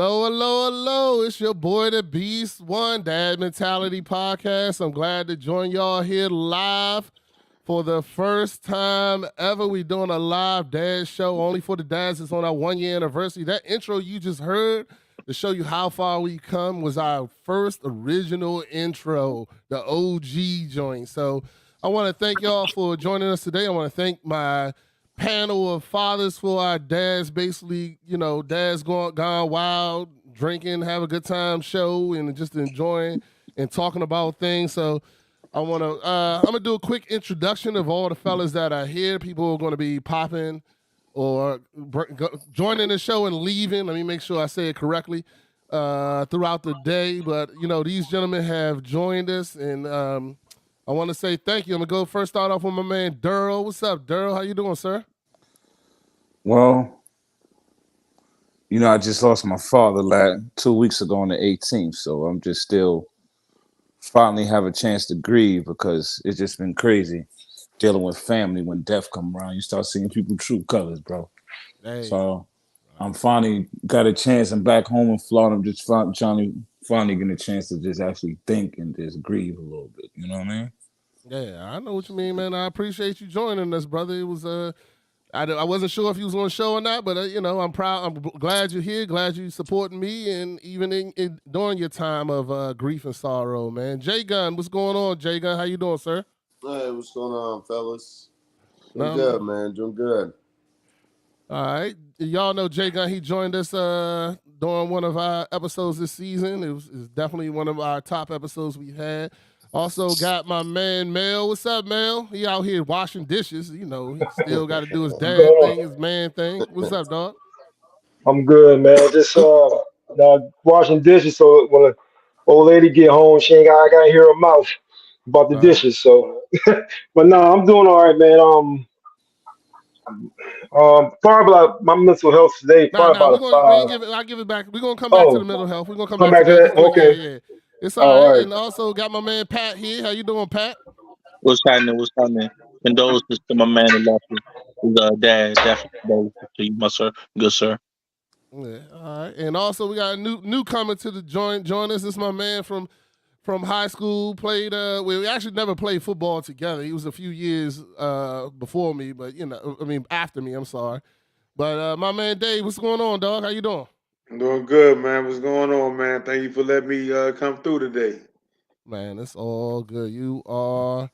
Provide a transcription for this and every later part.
Hello, hello, hello. It's your boy, the Beast One, Dad Mentality Podcast. I'm glad to join y'all here live for the first time ever. We doing a live dad show only for the dads. It's on our 1 year anniversary. That intro you just heard to show you how far we come was our first original intro, the OG joint. So I want to thank y'all for joining us today. I want to thank my panel of fathers for our dads, basically, dads gone wild, drinking, have a good time show, and just enjoying and talking about things. So I'm gonna do a quick introduction of all the fellas that are here. People are gonna be popping or joining the show and leaving. Let me make sure I say it correctly throughout the day. But these gentlemen have joined us, and I want to say thank you. I'm gonna start off with my man Daryl. What's up, Daryl? How you doing, sir? Well, I just lost my father 2 weeks ago on the 18th, so I'm just still finally have a chance to grieve because it's just been crazy dealing with family when death come around. You start seeing people true colors, bro. Hey. So I'm finally got a chance. I'm back home in Florida. I'm just finally getting a chance to just actually think and just grieve a little bit. You know what I mean? Yeah, I know what you mean, man. I appreciate you joining us, brother. It was I wasn't sure if you was on the show or not, but I'm proud. I'm glad you're here. Glad you supporting me, and even during your time of grief and sorrow, man. Jay Gunn, what's going on, Jay Gunn? How you doing, sir? Hey, what's going on, fellas? Doing No, good, man. Doing good. All right, y'all know Jay Gunn. He joined us during one of our episodes this season. It was definitely one of our top episodes we had. Also got my man Mel. What's up, Mel? He out here washing dishes. He still got to do his dad thing, his man thing. What's up, dog? I'm good, man. Just washing dishes. So when an old lady get home, I gotta hear her mouth about the Right. dishes. So, but no, I'm doing all right, man. Probably about my mental health today. Nah, Probably nah. about We're a gonna we ain't five. give it. I give it back. We're gonna come back to the Oh, mental health. We're gonna come come back to back to that. that. Just go. Yeah, Okay. yeah. It's all All right. right. And also got my man Pat here. How you doing, Pat? What's happening? What's happening? Condolences to my man who lost his dad. Definitely condolences to you, my sir. Good sir. Yeah. All right. And also we got a newcomer to the joint. Join us. This is my man from high school. Played. We actually never played football together. He was a few years before me, but after me. I'm sorry. But my man Dave, what's going on, dog? How you doing? I'm doing good, man. What's going on, man? Thank you for letting me come through today. Man, it's all good. You are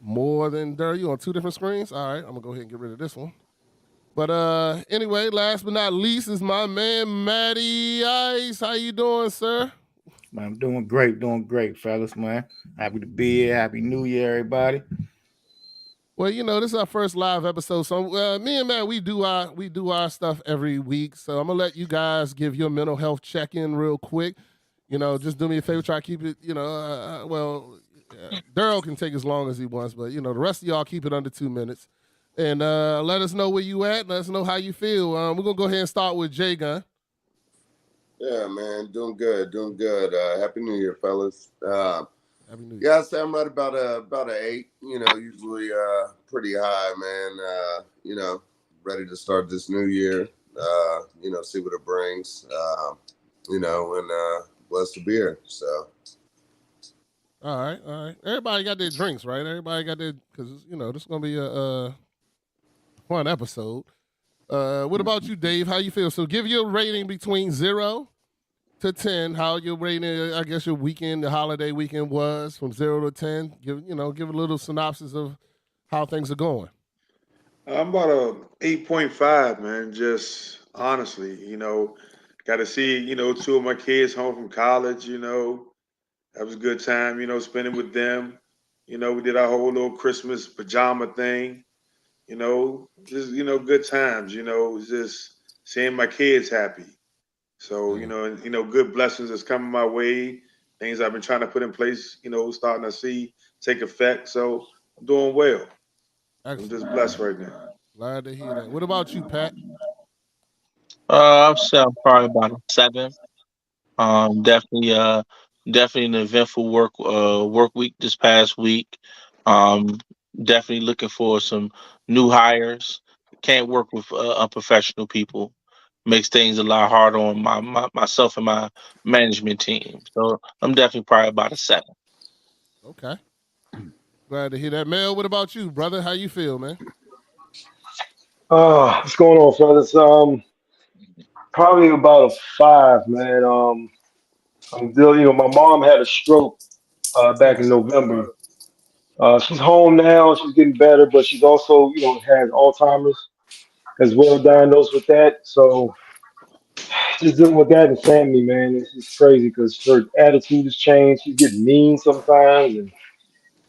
more than there. You on two different screens? All right, I'm gonna go ahead and get rid of this one. But anyway, last but not least is my man Matty Ice. How you doing, sir? Man, I'm doing great, fellas, man. Happy to be here. Happy New Year, everybody. Well, this is our first live episode, so me and Matt, we do our stuff every week. So I'm gonna let you guys give your mental health check in real quick. Just do me a favor, try to keep it. Daryl can take as long as he wants, but the rest of y'all keep it under 2 minutes, and let us know where you at. Let us know how you feel. We're gonna go ahead and start with Jay Gunn. Yeah, man. Doing good. Doing good. Happy New Year, fellas. Happy New Year. Yeah, so I'm right about an 8. Usually pretty high, man. Ready to start this new year. See what it brings. And blessed to be here. So. All right. Everybody got their drinks, right? Everybody got their, because this is gonna be a fun episode. What about you, Dave? How you feel? So give your rating between 0 to 10. How your rating? I guess your weekend, the holiday weekend was from 0 to 10. Give a little synopsis of how things are going. I'm about a 8.5, man. Just honestly, got to see, two of my kids home from college. That was a good time, spending with them. We did our whole little Christmas pajama thing. Just good times. Just seeing my kids happy. So good blessings that's coming my way. Things I've been trying to put in place. Starting to see take effect. So I'm doing well. I'm Excellent. just blessed right now. Glad to hear that. What about you, Pat? I'll say I'm probably about a 7. Definitely definitely an eventful work week this past week. Um, Definitely looking for some new hires. Can't work with unprofessional people. makes things a lot harder on myself and my management team. So I'm definitely probably about a 7. Okay. Glad to hear that. Mel, what about you, brother? How you feel, man? What's going on, fellas? Probably about a 5, man. I'm still, my mom had a stroke back in November. She's home now. She's getting better, but she's also, has Alzheimer's as well, diagnosed with that. So just dealing with that in family, man, it's just crazy because her attitude has changed. She's getting mean sometimes, and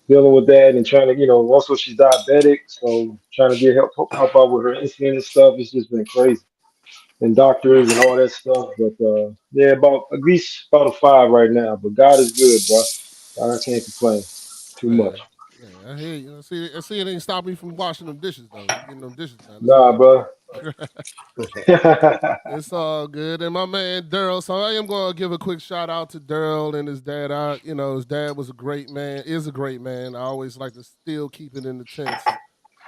dealing with that and trying to, also she's diabetic, so trying to get help out with her insulin and stuff. It's just been crazy, and doctors and all that stuff. But yeah, about at least about a 5 right now. But God is good, bro. I can't complain too much. Man, I hear you. See, it ain't stop me from washing them dishes though. You getting them dishes done. It's Nah, all bro. good. It's all good. And my man Daryl. So I am going to give a quick shout out to Daryl and his dad. His dad was a great man. Is a great man. I always like to still keep it in the tense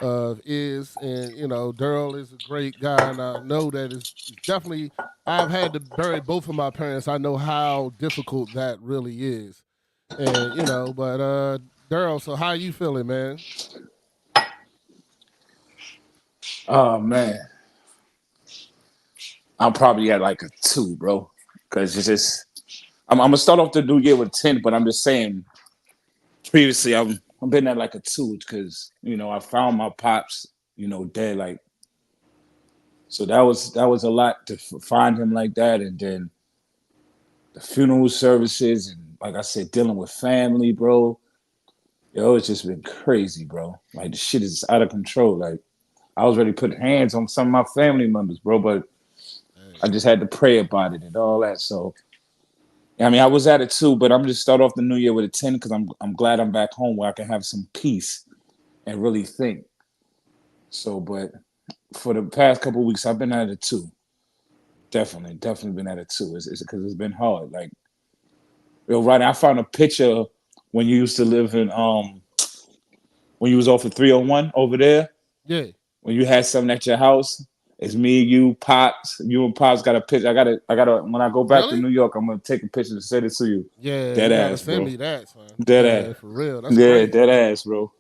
of is, and Daryl is a great guy, and I know that it's definitely. I've had to bury both of my parents. I know how difficult that really is, and but Daryl. So how you feeling, man? Oh man, I'm probably at like a 2, bro. Because it's just I'm gonna start off the new year with 10, but I'm just saying. Previously, I've been at like a 2 because I found my pops, dead. Like, so that was a lot to find him like that, and then the funeral services, and like I said, dealing with family, bro. Yo, it's just been crazy, bro. Like the shit is out of control. Like I was ready to put hands on some of my family members, bro, but I just had to pray about it and all that. So I mean, I was at a 2, but I'm just start off the new year with a 10 because I'm glad I'm back home where I can have some peace and really think. So, but for the past couple of weeks, I've been at a 2. Definitely been at a 2. It's because it's been hard. Like, right. I found a picture when you used to live in when you was off of 301 over there. Yeah. When you had something at your house. It's me, you, Pops. You and Pops got a picture. I gotta. When I go back to Really? New York, I'm gonna take a picture and send it to you. Yeah, Dead you gotta ass, send bro. me that, son. Dead Yeah, ass. for real. That's Yeah, crazy. dead ass, bro.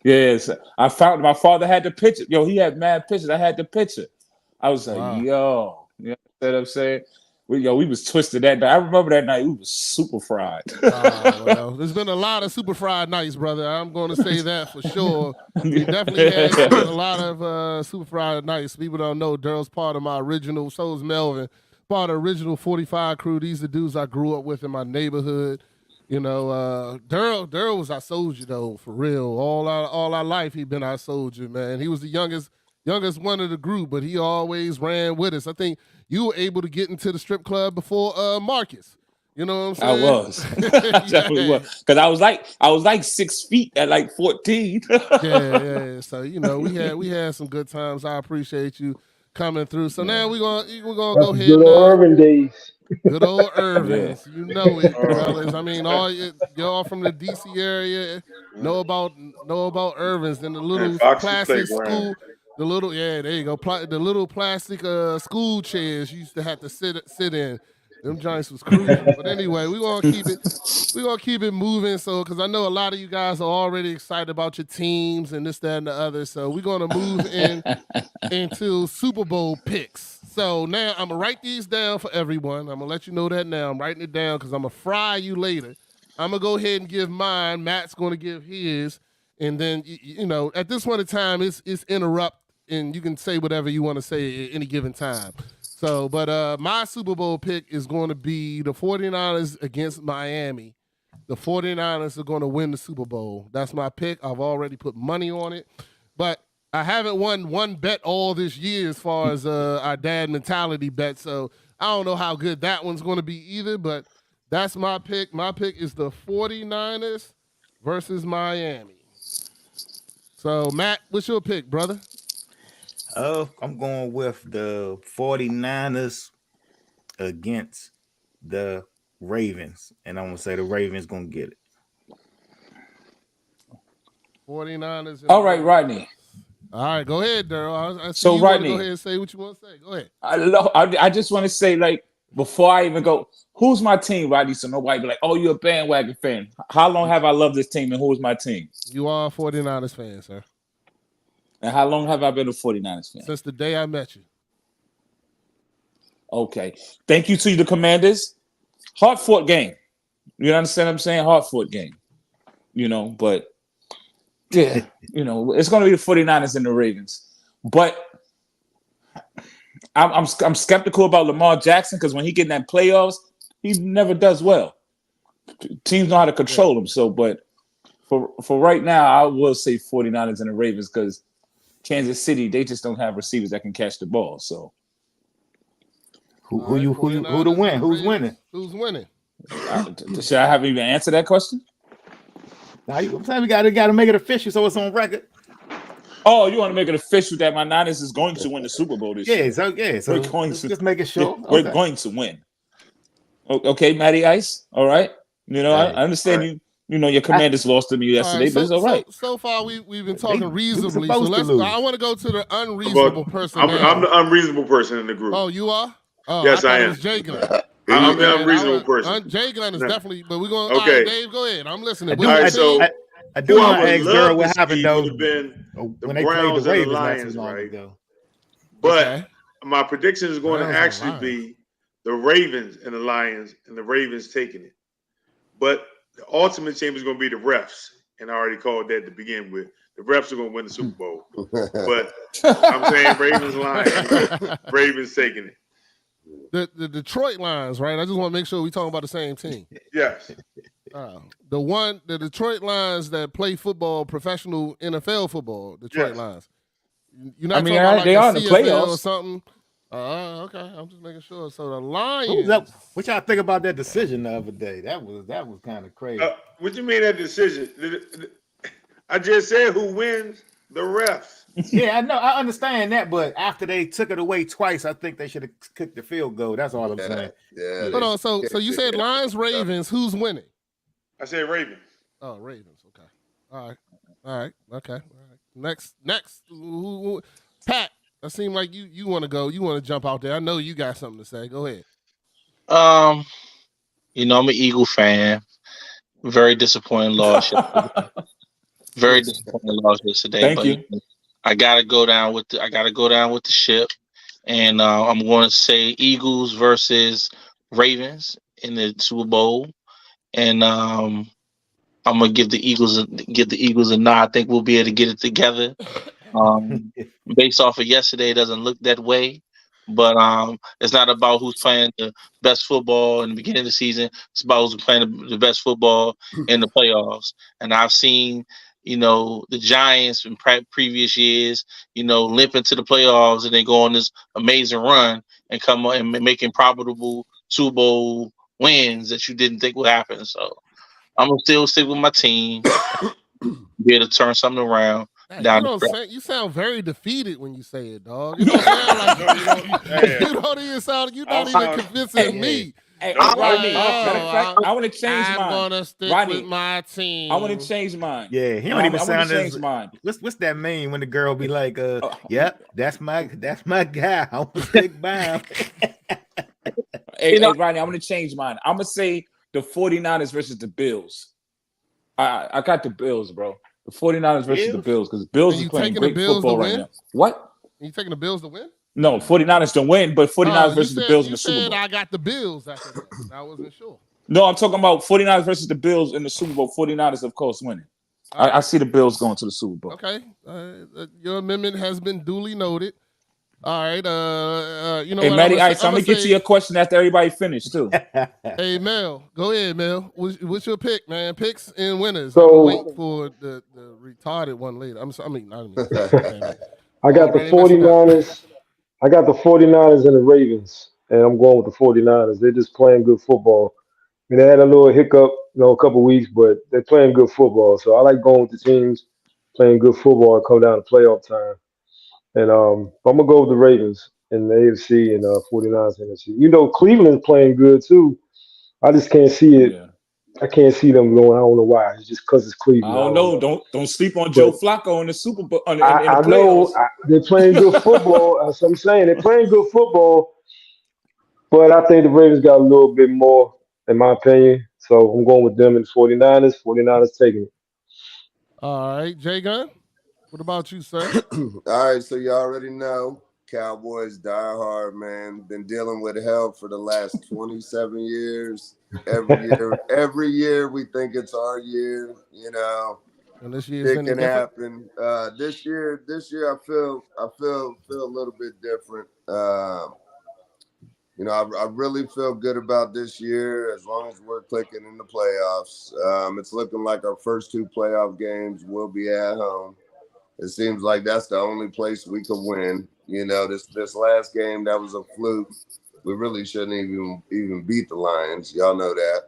Yes, I found my father had the picture. Yo, he had mad pictures. I had the picture. I was like, Wow. yo, you know what I'm saying? We was twisted that night. I remember that night. We was super fried. Well, there's been a lot of super fried nights, brother. I'm going to say that for sure. We definitely had spent a lot of super fried nights. People don't know Daryl's part of my original. So is Melvin, part of the original 45 crew. These are the dudes I grew up with in my neighborhood. Daryl was our soldier though, for real. All our life he been our soldier, man. He was the youngest one of the group, but he always ran with us. I think you were able to get into the strip club before Marcus. You know what I'm I saying? was. I definitely was. Because I was like 6 feet at like 14. Yeah. So we had some good times. I appreciate you coming through. So now Yeah. we're gonna That's go the ahead good and old urban days. good old Yeah. Irvins. You know it, fellas. I mean, y'all from the DC area know about Irvins and the And little Foxy plastic Playground. school. Yeah, there you go. The little plastic school chairs you used to have to sit in. Them joints was crucial. But anyway, we're gonna keep it moving. So, because I know a lot of you guys are already excited about your teams and this, that, and the other. So we're gonna move into Super Bowl picks. So now I'm gonna write these down for everyone. I'm gonna let you know that now. I'm writing it down because I'm gonna fry you later. I'm gonna go ahead and give mine. Matt's gonna give his, and then at this point in time, it's interrupt, and you can say whatever you want to say at any given time. So, but my Super Bowl pick is going to be the 49ers against Miami. The 49ers are going to win the Super Bowl. That's my pick. I've already put money on it. But I haven't won one bet all this year as far as our dad mentality bet. So I don't know how good that one's going to be either. But that's my pick. My pick is the 49ers versus Miami. So, Matt, what's your pick, brother? I'm going with the 49ers against the Ravens. And I'm going to say the Ravens going to get it. 49ers and All the right, Ravens. Rodney. All right, go ahead, Daryl. I see So, you want to Rodney, go ahead and say what you want to say. Go ahead. I just want to say, like, before I even go, who's my team, Rodney? So nobody be like, oh, you're a bandwagon fan. How long have I loved this team, and who is my team? You are a 49ers fan, sir. And how long have I been a 49ers fan? Since the day I met you. Okay. Thank you to the Commanders. Hard-fought game. You understand what I'm saying? Hard-fought game. But yeah, it's going to be the 49ers and the Ravens. But I'm skeptical about Lamar Jackson because when he get in that playoffs, he never does well. Teams know how to control him. So, but for right now, I will say 49ers and the Ravens because Kansas City, they just don't have receivers that can catch the ball. So who to win? Who's winning? Who's winning? Should I have even answered that question? Now I'm saying we got to make it official so it's on record. Oh, you want to make it official that my Niners is going to win the Super Bowl this year? So we're going to just make it sure. We're going to win. Okay, Matty Ice. All right. I understand you. Your Commanders lost to me yesterday, but it's all right. So far, we've been talking reasonably. So I want to go to the unreasonable person. I'm the unreasonable person in the group. Oh, you are? Oh, yes, I am. It was Jay Glenn. I'm the unreasonable person. Jay Glenn is definitely, but we're going. Okay, right, Dave, go ahead. I'm listening. All right, so I do want to ask Daryl what happened though when they played the Ravens Lions, right? But my prediction is going to actually be the Ravens and the Lions, and the Ravens taking it. But the ultimate champion is going to be the refs, and I already called that to begin with. The refs are going to win the Super Bowl. But I'm saying Ravens, Lions, Ravens taking it. The Detroit Lions, right? I just want to make sure we're talking about the same team. Yes. The Detroit Lions that play football, professional NFL football, Detroit Lions. You're not talking about they are in the CFL playoffs or something. Okay. I'm just making sure. So the Lions. What y'all think about that decision the other day? That was kind of crazy. What you mean that decision? I just said who wins? The refs. Yeah, I know. I understand that, but after they took it away twice, I think they should have kicked the field goal. That's all I'm saying. Yeah. Hold on. So you said Lions, Ravens. Who's winning? I said Ravens. Oh, Ravens. Okay. All right. Okay. All right. Next. Pat. It seems like you want to go. You want to jump out there. I know you got something to say. Go ahead. I'm an Eagle fan. Very disappointing loss. Very disappointing loss yesterday. Thank you. I gotta go down with the ship, and I'm going to say Eagles versus Ravens in the Super Bowl, and I'm gonna give the Eagles a nod. I think we'll be able to get it together. Based off of yesterday, it doesn't look that way, but it's not about who's playing the best football in the beginning of the season. It's about who's playing the best football in the playoffs. And I've seen, the Giants in previous years, limp into the playoffs and they go on this amazing run and come on and making profitable Super Bowl wins that you didn't think would happen. So I'm gonna still stick with my team, be able to turn something around. You sound very defeated when you say it, dog. You don't sound like you don't even sound. You're not even convincing me. Hey, Rodney, I want to change mine. I'm gonna stick with my team. I want to change mine. Yeah, he don't even sound as mine. What's that mean when the girl be like, "Yep, that's my guy. I want to stick by him." Hey, Rodney, I want to change mine. I'm gonna say the 49ers versus the Bills. I got the Bills, bro. The 49ers versus the Bills because Bills is playing great football right now. What? Are you taking the Bills to win? No, 49ers don't win, but 49ers versus the Bills in the Super Bowl. I got the Bills. I wasn't sure. No, I'm talking about 49ers versus the Bills in the Super Bowl. 49ers, of course, winning. I see the Bills going to the Super Bowl. Okay. Your amendment has been duly noted. All right. Hey, Matty Ice, I'm going to get to your question after everybody finished, too. Hey, Mel. Go ahead, Mel. What's your pick, man? Picks and winners. So, wait for the retarded one later. I got the 49ers. I got the 49ers and the Ravens, and I'm going with the 49ers. They're just playing good football. I mean, they had a little hiccup, a couple weeks, but they're playing good football. So I like going with the teams playing good football and come down to playoff time. And I'm going to go with the Ravens in the AFC and 49ers in the NFC. Cleveland's playing good, too. I just can't see it I can't see them going. I don't know why. It's just because it's I Cleveland. don't know. Don't sleep on But Joe Flacco in the Super Bowl in the I playoffs. know they're playing good football. That's what I'm saying. They're playing good football, but I think the Ravens got a little bit more, in my opinion. So I'm going with them and 49ers. 49ers taking it. All right, Jay Gunn. What about you, sir? All right, so you already know Cowboys die hard, man. Been dealing with hell for the last 27 years. Every year we think it's our year, you know. And this year's It any can different? happen. This year I feel a little bit different. You know, I really feel good about this year as long as we're clicking in the playoffs. It's looking like our first 2 playoff games will be at home. It seems like that's the only place we could win. You know, this last game, that was a fluke. We really shouldn't even beat the Lions. Y'all know that.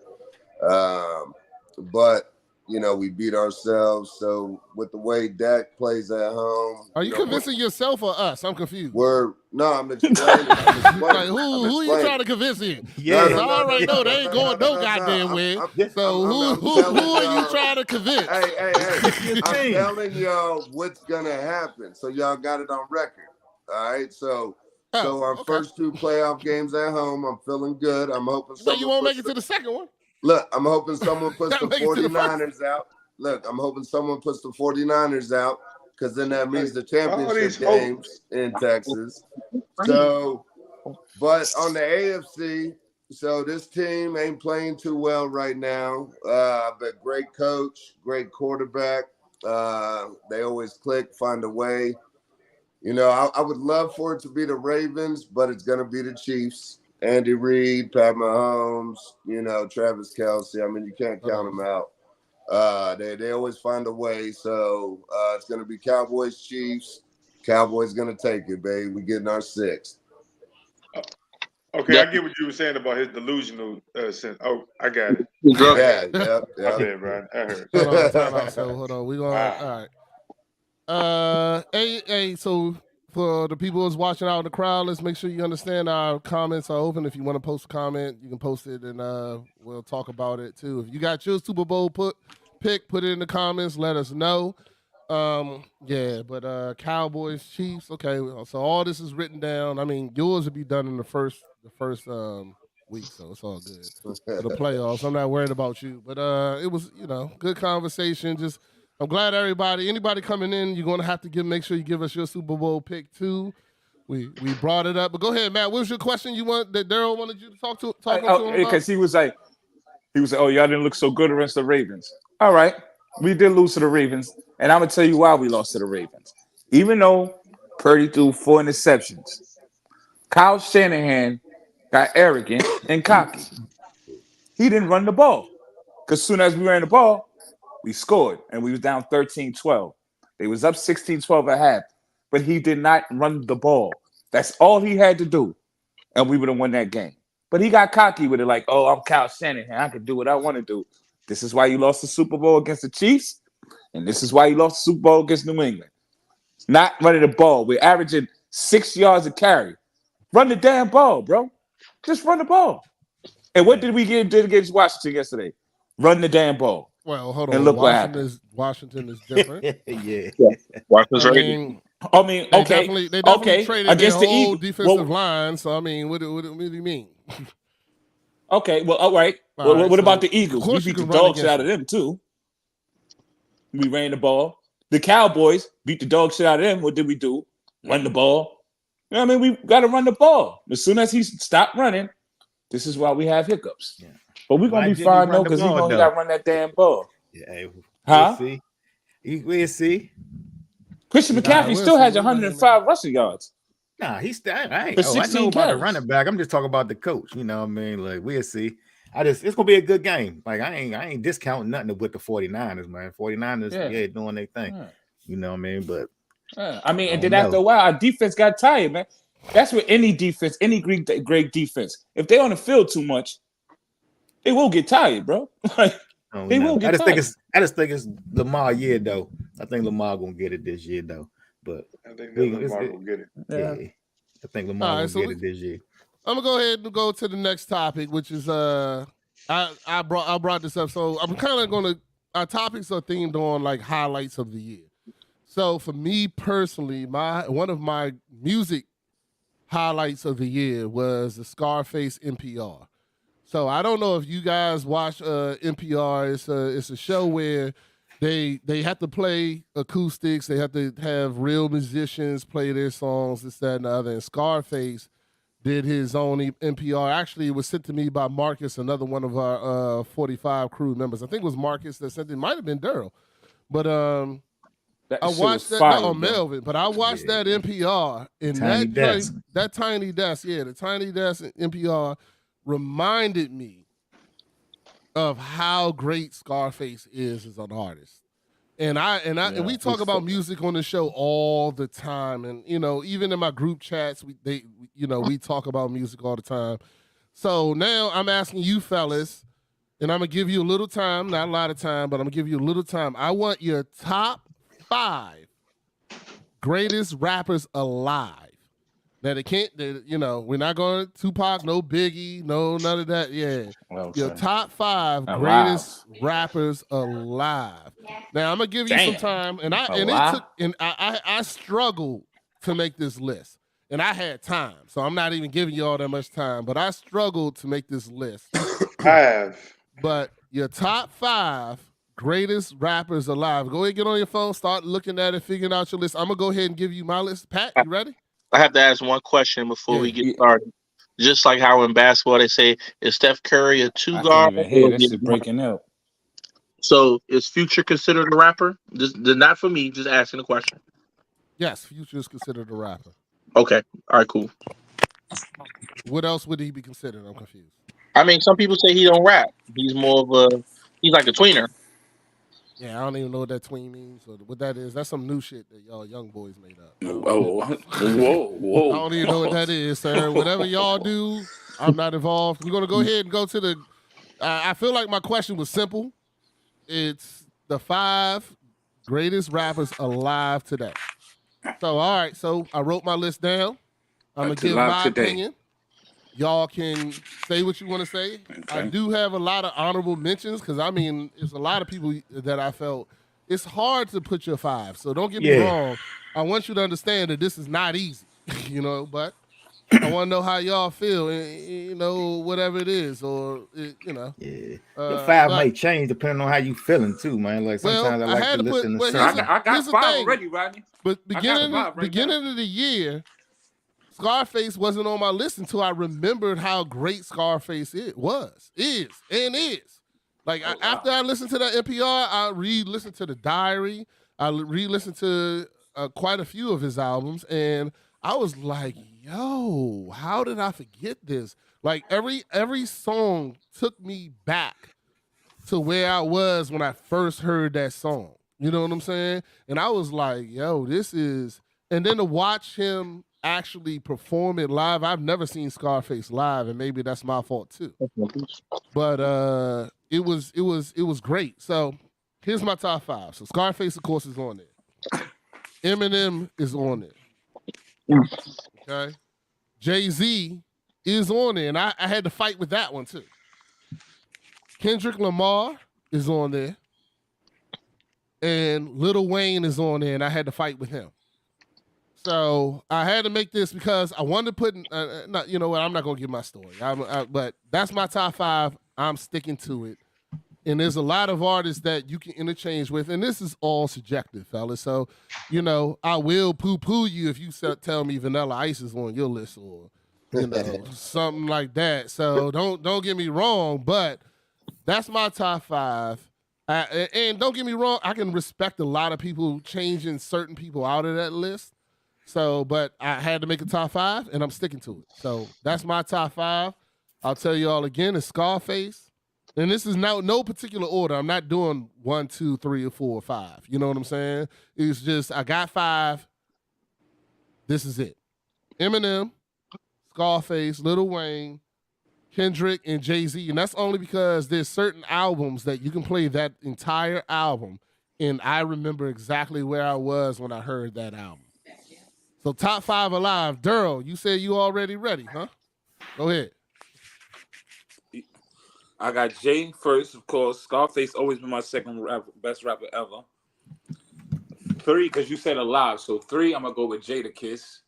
But you know, we beat ourselves. So with the way Dak plays at home, Are you convincing yourself or us? I'm confused. I'm explaining. Like who are you trying to convince here? Yeah. I already know they ain't going no goddamn way. So who are you trying to convince? Hey, I'm telling y'all what's gonna happen. So y'all got it on record. All right. So our first 2 playoff games at home, I'm feeling good. I'm hoping so you won't make it to the second one. Look, I'm hoping someone puts the 49ers out. Look, I'm hoping someone puts the 49ers out because then that means the championship games in Texas. So, but on the AFC, so this team ain't playing too well right now. But great coach, great quarterback. They always click, find a way. You know, I would love for it to be the Ravens, but it's going to be the Chiefs. Andy Reid, Pat Mahomes, you know, Travis Kelce. I mean, you can't count them out. They always find a way. So it's going to be Cowboys, Chiefs. Cowboys going to take it, babe. We getting our 6th. Okay, I get what you were saying about his delusional sense. Oh, I got it. Yeah. I did, Brian. I heard. Time out. So hold on. We're going all right. So for the people who's watching out in the crowd, let's make sure you understand our comments are open. If you want to post a comment, you can post it and we'll talk about it too. If you got your Super Bowl pick, put it in the comments, let us know. Cowboys, Chiefs, okay. So all this is written down. I mean, yours will be done in the first week, so it's all good for the playoffs. I'm not worried about you, but it was, you know, good conversation. Just I'm glad anybody coming in, you're gonna have to make sure you give us your Super Bowl pick too. We brought it up, but go ahead, Matt. What was your question that Daryl wanted you to talk to him about? Because he was like, oh, y'all didn't look so good against the Ravens. All right, we did lose to the Ravens, and I'm gonna tell you why we lost to the Ravens. Even though Purdy threw 4 interceptions, Kyle Shanahan got arrogant and cocky. He didn't run the ball. Because soon as we ran the ball, we scored. And we was down 13-12. They was up 16-12 at half. But he did not run the ball. That's all he had to do. And we would have won that game. But he got cocky with it like, oh, I'm Kyle Shanahan. I can do what I want to do. This is why you lost the Super Bowl against the Chiefs. And this is why you lost the Super Bowl against New England. Not running the ball. We're averaging 6 yards a carry. Run the damn ball, bro. Just run the ball. And what did we did against Washington yesterday? Run the damn ball. Well, hold on. And look what happened. Washington is different. Yeah. Washington's they definitely traded against their the whole Eagles. defensive line. So I mean, what do you mean? Okay, well, all right. What about the Eagles? We beat the dog shit out of them too. We ran the ball. The Cowboys beat the dog shit out of them. What did we do? Run the ball. You know what I mean? We got to run the ball. As soon as he stopped running, this is why we have hiccups. Yeah. But we're going to be fine, though, because we got to run that damn ball. Yeah, huh? We'll see. Christian McCaffrey still has 105 rushing yards. Nah, he's still right. I know about the running back. I'm just talking about the coach. You know what I mean? Like, we'll see. It's gonna be a good game. Like, I ain't discounting nothing with the 49ers, man. 49ers, doing their thing. Yeah. You know what I mean? But I mean, and then after a while, our defense got tired, man. That's what any defense, any great defense, if they're on the field too much, they will get tired, bro. Like, they will get tired. I just think it's Lamar year, though. I think Lamar gonna get it this year, though. But I think Lamar gonna get it. Yeah. I think Lamar gonna get it this year. I'm gonna go ahead and go to the next topic, which is I brought this up. So I'm kind of going to, our topics are themed on like highlights of the year. So for me personally, one of my music highlights of the year was the Scarface NPR. So I don't know if you guys watch NPR. It's a show where they have to play acoustics. They have to have real musicians play their songs, this, that, and the other. And Scarface did his own NPR. Actually, it was sent to me by Marcus, another one of our 45 crew members. I think it was Marcus that sent it. It might have been Daryl. But I watched that, fire, Melvin, but I watched that NPR. And that Tiny Desk, the Tiny Desk NPR reminded me of how great Scarface is as an artist. And we talk about music on the show all the time, and even in my group chats, we talk about music all the time. So now I'm asking you fellas, and I'm gonna give you a little time, not a lot of time, but I'm gonna give you a little time. I want your top 5 greatest rappers alive. Now we're not going Tupac, no Biggie, no none of that. Yeah, your top 5 greatest rappers alive. Now I'm gonna give you some time, and I struggled to make this list, and I had time, so I'm not even giving you all that much time. But I struggled to make this list. I have. But your top 5 greatest rappers alive. Go ahead, get on your phone, start looking at it, figuring out your list. I'm gonna go ahead and give you my list. Pat, you ready? I have to ask one question before we get started. Just like how in basketball they say, is Steph Curry a 2-guard? This is breaking up. So is Future considered a rapper? Just not for me, just asking the question. Yes, Future is considered a rapper. Okay. All right, cool. What else would he be considered? I'm confused. I mean, some people say he don't rap. He's more of he's like a tweener. Yeah, I don't even know what that tween means or what that is. That's some new shit that y'all young boys made up. Whoa. I don't even know what that is, sir. Whatever y'all do, I'm not involved. We're going to go ahead and go to the... I feel like my question was simple. It's the 5 greatest rappers alive today. So, all right. So, I wrote my list down. I'm going to give my opinion. Y'all can say what you want to say. Okay. I do have a lot of honorable mentions because, it's a lot of people that I felt it's hard to put your 5. So don't get me wrong. I want you to understand that this is not easy, but I want to know how y'all feel, whatever it is, or, Yeah. Your 5 might change depending on how you feeling, too, man. Like, sometimes I like to listen to I got 5 already, Rodney. But beginning of the year, Scarface wasn't on my list until I remembered how great Scarface is. Like, after I listened to that NPR, I re-listened to The Diary. I re-listened to quite a few of his albums, and I was like, yo, how did I forget this? Like, every song took me back to where I was when I first heard that song. You know what I'm saying? And I was like, yo, this is... And then to watch him actually perform it live. I've never seen Scarface live, and maybe that's my fault too. But it was great. So here's my top 5. So Scarface, of course, is on there. Eminem is on there. Okay. Jay-Z is on there, and I had to fight with that one too. Kendrick Lamar is on there. And Lil Wayne is on there, and I had to fight with him. So I had to make this because I wanted to put, you know what, I'm not going to give my story. But that's my top 5. I'm sticking to it. And there's a lot of artists that you can interchange with. And this is all subjective, fellas. So, I will poo-poo you if you tell me Vanilla Ice is on your list or, something like that. So don't get me wrong, but that's my top 5. And don't get me wrong, I can respect a lot of people changing certain people out of that list. So, but I had to make a top 5, and I'm sticking to it. So that's my top 5. I'll tell you all again, it's Scarface. And this is no particular order. I'm not doing 1, 2, 3, or 4, or 5. You know what I'm saying? It's just, I got 5. This is it. Eminem, Scarface, Lil Wayne, Kendrick, and Jay-Z. And that's only because there's certain albums that you can play that entire album, and I remember exactly where I was when I heard that album. So top 5 alive. Daryl, you said you already ready, huh? Go ahead. I got Jay first, of course. Scarface always been my second best rapper ever. 3, because you said alive. So 3, I'm gonna go with Jadakiss.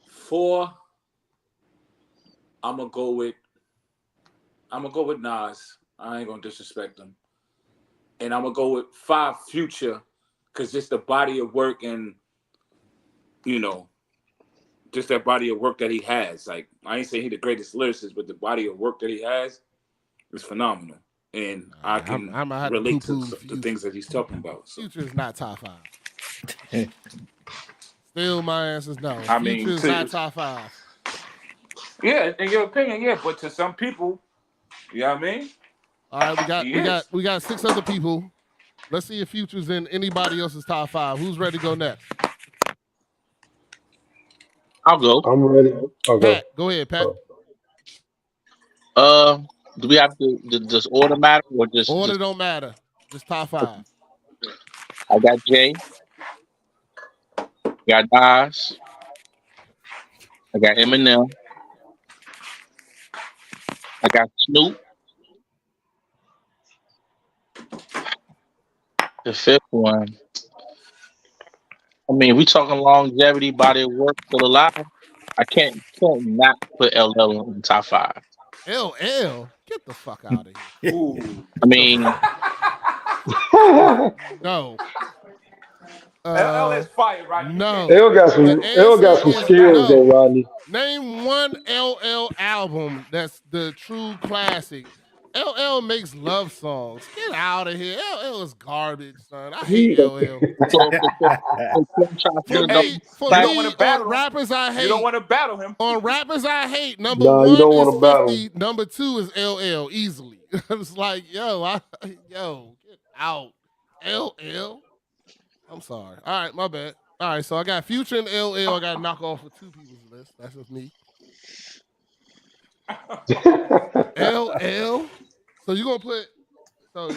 4, I'm gonna go with Nas. I ain't gonna disrespect him. And I'm gonna go with 5, Future, because just the body of work and just that body of work that he has. Like, I ain't saying he's the greatest lyricist, but the body of work that he has is phenomenal. And I can relate to the things that he's talking about. So. Future is not top 5. Still, my answer is no. I mean, Future is not top 5. Yeah, in your opinion, yeah, but to some people, you know what I mean? All right, we got 6 other people. Let's see if Future's in anybody else's top 5. Who's ready to go next? I'll go. I'm ready. Okay. Pat, go ahead, Pat. Do we have to just order matter or just order? Don't matter. Just top 5. I got Jay. I got Nas. I got Eminem. I got Snoop. The 5th one. I mean, we talking longevity, body of work, still alive. I can't not put LL in the top 5. LL, get the fuck out of here. Ooh. I mean, no. LL is fire, right? No. LL got some skills though, Rodney. Name one LL album that's the true classic. LL makes love songs. Get out of here. LL is garbage, son. I hate LL. On rappers I hate. You don't want to battle him. On rappers I hate, number 1 is 50. Number 2 is LL, easily. It's like, yo, get out. LL. I'm sorry. All right, my bad. All right, so I got Future and LL. I got to knock off for 2 people's list. That's just me. LL. So you're going to put. All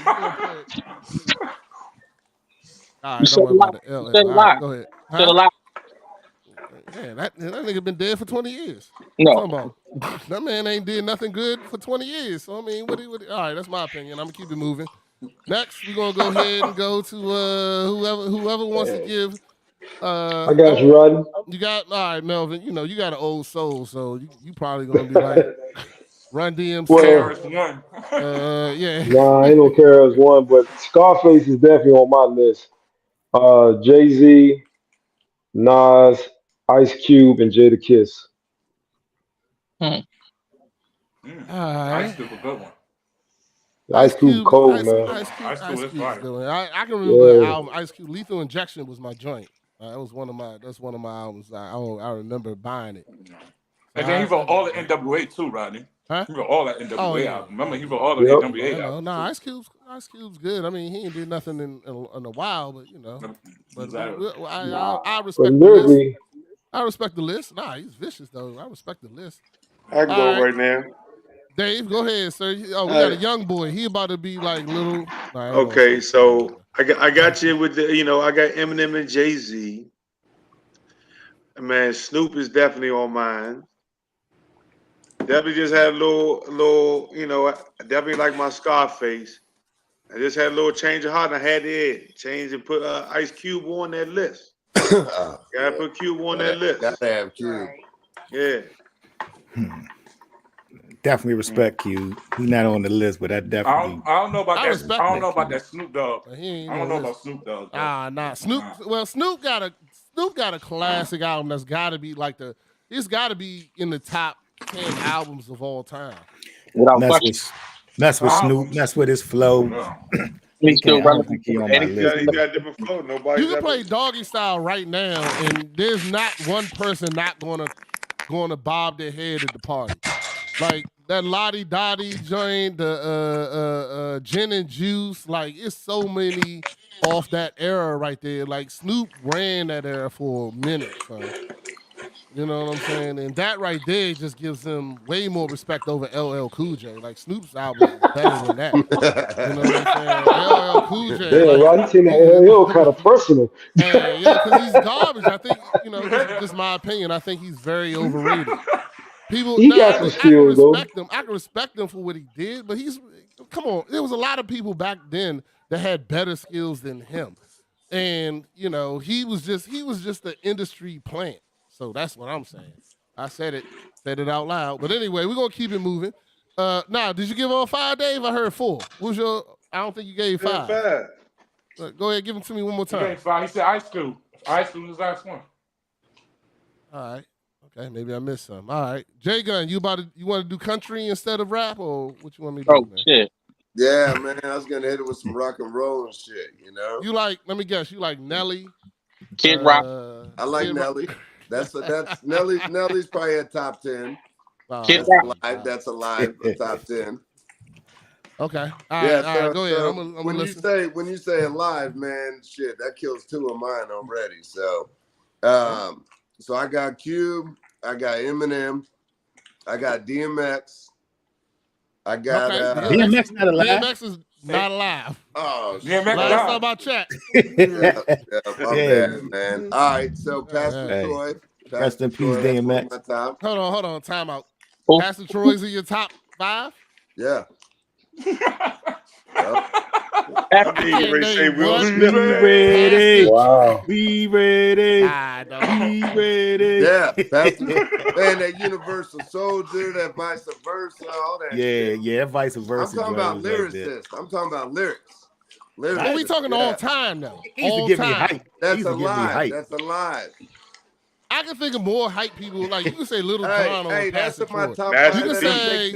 right, don't worry about it. LL. All right, go ahead. Huh? Yeah, that nigga been dead for 20 years. No. That man ain't did nothing good for 20 years. So, I mean, all right, that's my opinion. I'm going to keep it moving. Next, we're going to go ahead and go to whoever wants to give. I got you, Rodney. You got, all right, Melvin, you got an old soul, so you probably going to be like Run DMC. Yeah. Nah, ain't no KRS-One, but Scarface is definitely on my list. Jay-Z, Nas, Ice Cube, and Jadakiss. Ice Cube a good one. Ice Cube cold, man. Ice Cube is good. I can remember the album Ice Cube. Lethal Injection was my joint. That's one of my albums. I remember buying it. And then he wrote all the NWA too, Rodney. Huh? He wrote all that NWA album. Remember, he wrote all the NWA albums. No, Ice Cube's good. I mean, he ain't did nothing in a while, but I respect the list. I respect the list. Nah, he's vicious though. I respect the list. I can go right now. Dave, go ahead, sir. Oh, we got a young boy. He about to be like little. Okay, so I got you with the, I got Eminem and Jay-Z. Man, Snoop is definitely on mine. Definitely just had a little, definitely like my Scarface. I just had a little change of heart. And I had to change and put Ice Cube on that list. Gotta put Cube on that list. Gotta have Cube. Yeah. Definitely respect Cube. He's not on the list, but I definitely. I don't know about that. I don't know about that Snoop Dogg. I don't know about Snoop Dogg. Nah. Snoop got a classic album that's got to be like it's got to be in the top 10 albums of all time. That's with Snoop. That's with his flow. He's still relevant. He got a different flow. You can play Doggy Style right now, and there's not one person not going to bob their head at the party. Like that Lottie Dottie joint, the Gin and Juice. Like it's so many off that era right there. Like Snoop ran that era for a minute, son. You know what I'm saying? And that right there just gives him way more respect over LL Cool J. Like Snoop's album is better than that. You know what I'm saying? LL Cool J. Yeah, right. You taking that LL kind of personal. Yeah, because he's garbage. I think, this is just my opinion. I think he's very overrated. People, He got some skills, though. I can respect him for what he did, but come on. There was a lot of people back then that had better skills than him, and he was just the industry plant. So that's what I'm saying. I said it out loud. But anyway, we're gonna keep it moving. Now, did you give all 5, Dave? I heard 4. What was your? I don't think you gave 5. Go ahead, give them to me one more time. He gave 5. He said Ice Cube. Ice Cube was the last one. All right. Okay, maybe I missed some. All right, Jay Gunn, you want to do country instead of rap, or what you want me to do? Oh shit! Yeah, man, I was gonna hit it with some rock and roll and shit. You like? Let me guess. You like Nelly? Kid Rock. I like Kid Nelly. That's Nelly. Nelly's probably a top 10. Kid Rock. That's alive. Top 10. Okay. All right. Go ahead. So I'm when listen. you say alive, man, shit, that kills 2 of mine already. So, so I got Cube, I got Eminem, I got DMX, I got DMX not alive. DMX is not alive. Oh, DMX last time I checked. Bad, man. All right, so Pastor Troy. Rest in peace, DMX. Hold on. Time out. Oh. Pastor Troy's in your top 5? Yeah. Wow. We ready. We ready. Yeah, Pastor, man, that Universal Soldier, that Vice Versa, all that. Yeah, Vice Versa. I'm talking about lyricists. I'm talking about lyrics. Are we talking all time though? He used to give me hype. That's a lie. I can think of more hype people. Like you can say Little John on that's Pastor my Troy. top You can say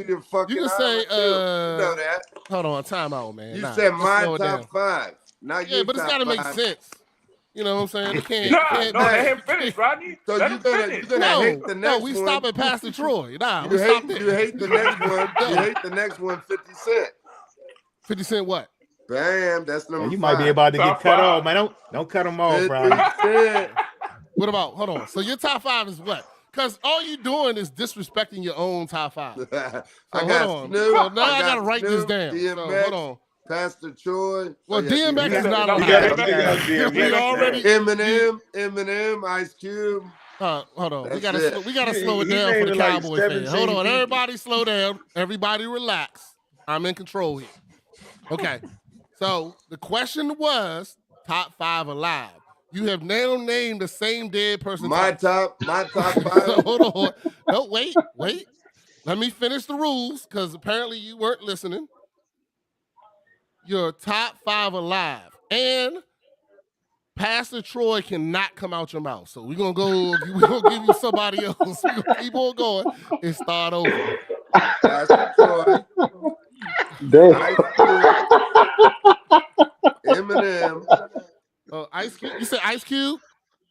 know that. Hold on, time out, man. You said my top down. 5. Now yeah, but it's got to make sense. You know what I'm saying? It can't. No, let him finish, Rodney. So let you're gonna hate the next one. No, we stop at Pastor Troy. Nah, you hate the next one. You hate the next one, 50 Cent. 50 Cent what? Bam, that's number 5. You might be about to get cut off, man. Don't cut them off, bro. What about? Hold on. So your top 5 is what? Because all you doing is disrespecting your own top 5. So I got Snoop. So now I gotta write this down. DMX, so, hold on. Pastor Troy. Well, DMX is not alive. We already Eminem, Ice Cube. Hold on. We gotta slow it down for the Cowboy fans. Hold on. Everybody slow down. Everybody relax. I'm in control here. Okay. So the question was top 5 alive. You have now named the same dead person. My top 5. So, hold on. No, wait. Let me finish the rules because apparently you weren't listening. Your top 5 alive. And Pastor Troy cannot come out your mouth. So we're gonna give you somebody else. We're gonna keep on going and start over. Pastor Troy. Eminem. Ice Cube. You said Ice Cube?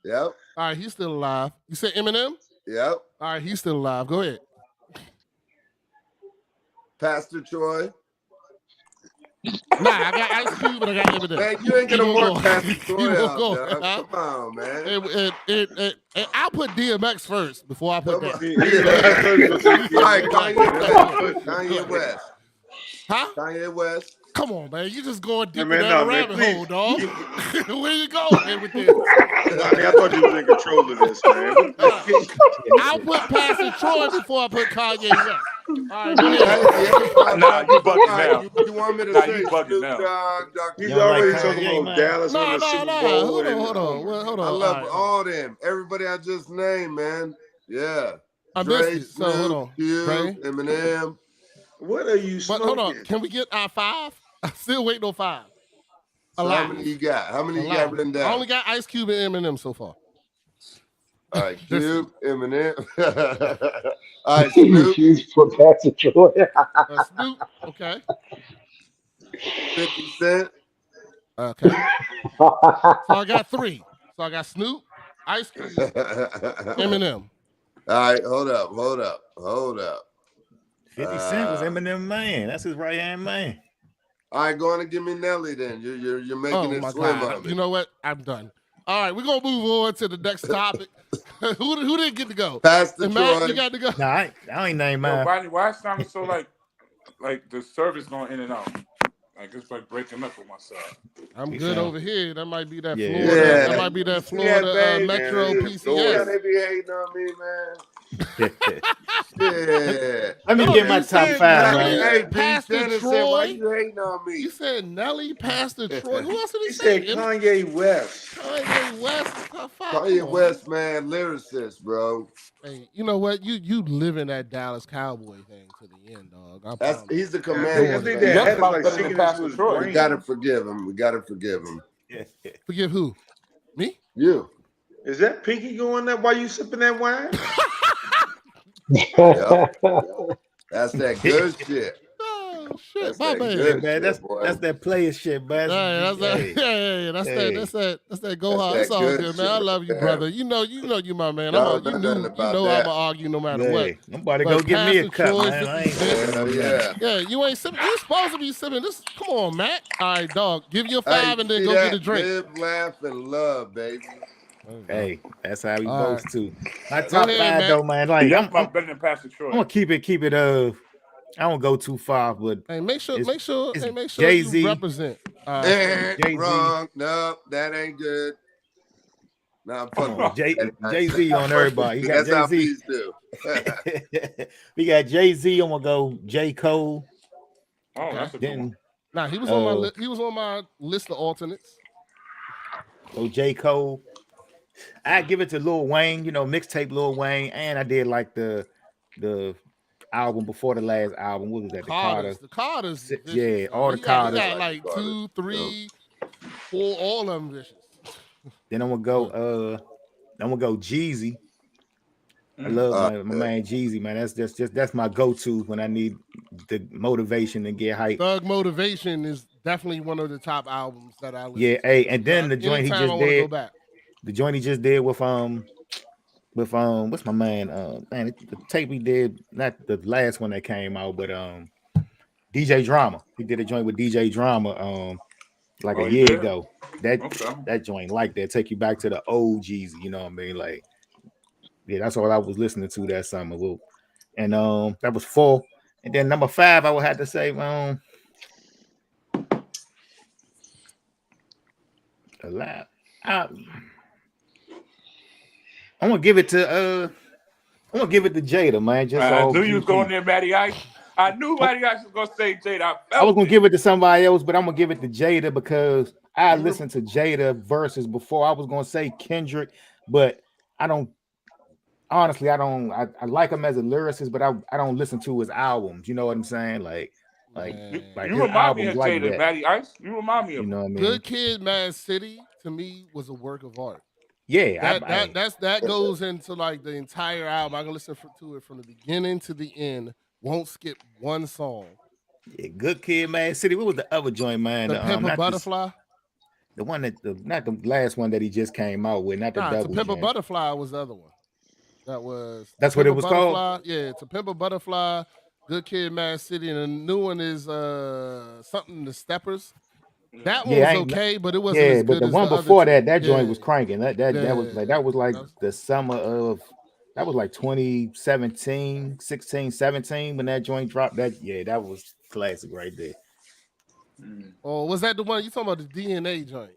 Yep. All right, he's still alive. You said Eminem? Yep. All right, he's still alive. Go ahead. Pastor Troy. Nah, I got Ice Cube, but I got Eminem. Man, you ain't gonna work Pastor Troy out, go. Come on, man. I'll put DMX first before I put that. All right, Kanye West. Huh? Kanye West. Come on, man. You just going deep in that rabbit hole, dog. Where you going with this? I thought you was in control of this, man. I'll put Pastor Troy before I put Kanye West. All right, nah, you bugging now. You want me to say you bugging now. He's already talking about Dallas No. on the Super Bowl. Hold on. I love all them. Everybody I just named, man. Yeah. I missed it. So hold on. Cube, Eminem. What are you smoking? But hold on. Can we get our 5? I'm still waiting on 5. So how many you got? How many you got written down? I only got Ice Cube and Eminem so far. All right, Cube, Eminem. All right, Snoop. For Pastor Troy. Snoop, okay. 50 Cent. Okay. So I got 3. So I got Snoop, Ice Cube, Eminem. All right, hold up. 50 Cent was Eminem man. That's his right hand man. All right, go on and give me Nelly then. You're making it slim on me. You know what? I'm done. All right, we're gonna move on to the next topic. who didn't get to go? Pastor Matt, Troy. you got to go. Nah, I ain't named mine. Rodney, why it sounded so like the service going in and out? Like it's like breaking up on my side. I'm good over here. That might be that Yeah. Florida. Yeah. That might be that Florida Metro PCS. Yeah, they be hating on me, man. Yeah. Let me No, get my you top said 5, Nelly man. Hey, B. Pastor Shannon said, why Troy. you hating on me? You said Nelly, Pastor Troy. Who else did he He say? said Kanye West. Kanye West is top 5. Come Kanye on, West, man, lyricist, bro. Hey, you know what? You live in that Dallas Cowboy thing to the end, dog. I That's promise. he's the I commander. think That's that hat is about like better than sinking Pastor into his Troy. We brain. gotta forgive him. We gotta forgive him. Forgive who? Me? You. Is that Pinky going there while you sipping that wine? Yep. That's that good shit. Oh shit, That's my that bad. good Man, shit, boy. that's that player shit, man. That's that. Hey, Yeah, that's that. That's that. Go hard. It's that all good good, man. shit I love you, right there. brother. You know, you my man. Don't You know nothing knew, about I'm that. gonna argue no matter what. yeah. I'm about to But go get me a Pastor cup, Troy, man. I 50 ain't Cent. Hell yeah. Yeah, you ain't sipping. You supposed to be sipping this. Come on, Matt. All right, dog. Give you a Hey, 5 and then see go that? get a drink. Live, laugh, and love, baby. Hey, that's how we All both right. too. My Go top ahead, 5 Matt. though, man. Like That's I'm about better than Pastor Troy. gonna keep it. I won't go too far, but Hey, make sure it's you Jay-Z. represent. All right. Jay-Z. Wrong. No, that ain't good. Nah, Come fuck on, that. Jay-Z on everybody. You got That's how Jay-Z. bees do. We got Jay-Z. I'm gonna go J. Cole. Oh, that's a good one. Then Nah, he was on my he was on my list of alternates. so J. Cole. I give it to Lil Wayne, mixtape Lil Wayne, and I did like the album before the last album. What was that? The Carters. Yeah, all the He Carters. got like 2, 3, 4, all of them vicious. Then I'm gonna go Jeezy. I love my man Jeezy, man. That's my go-to when I need the motivation to get hype. Thug Motivation is definitely one of the top albums that I listen Yeah, to. hey, and then the joint he Anytime just I wanna did. go back. The joint he just did with what's my man? The tape he did, not the last one that came out, but DJ Drama. He did a joint with DJ Drama like a year ago. That joint like that take you back to the old Jeezy, you know what I mean? Like, yeah, that's all I was listening to that summer. And that was 4. And then number 5, I would have to say, alive. I'm gonna give it to Jada, man. I knew you was going there, Matty Ice. I knew Matty Ice was gonna say Jada. I was gonna give it to somebody else, but I'm gonna give it to Jada because I listened to Jada verses before. I was gonna say Kendrick, but I like him as a lyricist, but I don't listen to his albums. You know what I'm saying? Like you remind me of Jada, Matty Ice. You remind me of, you know what I mean? Good Kid, Mad City to me was a work of art. Yeah, that goes into like the entire album. I can listen to it from the beginning to the end. Won't skip one song. Yeah, Good Kid, Mad City. What was the other joint, man? The Pimp a Butterfly. The one not the last one that he just came out with, not the double. To Pimp a Butterfly was the other one. That's what it was called. Yeah, To Pimp a Butterfly, Good Kid, Mad City, and the new one is something The Steppers. That one was okay, but it wasn't as good but the as one the before other that joint was cranking. That was like the summer of, that was like 2017, 16, 17 when that joint dropped. That was classic right there. Oh, was that the one you talking about, the DNA joint?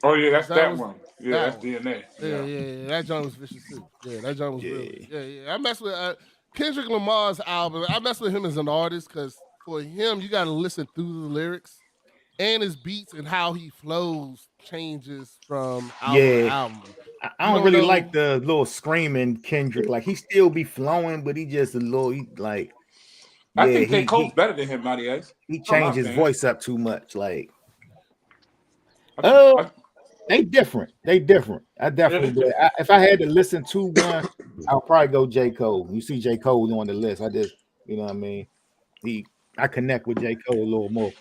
Oh yeah, that's that one. Yeah, that's DNA. Yeah, that joint was vicious too. Yeah, that joint was really. Yeah. I mess with Kendrick Lamar's album. I mess with him as an artist because for him, you got to listen through the lyrics and his beats and how he flows changes from album to album. I don't really like the little screaming Kendrick. Like he still be flowing, but he just a little like. I think J. Cole's better than him, Matty Ice. He changed his voice up too much. Like, they different. I definitely. If I had to listen to one, I'll probably go J. Cole. You see J. Cole on the list. I just, you know what I mean. I connect with J. Cole a little more.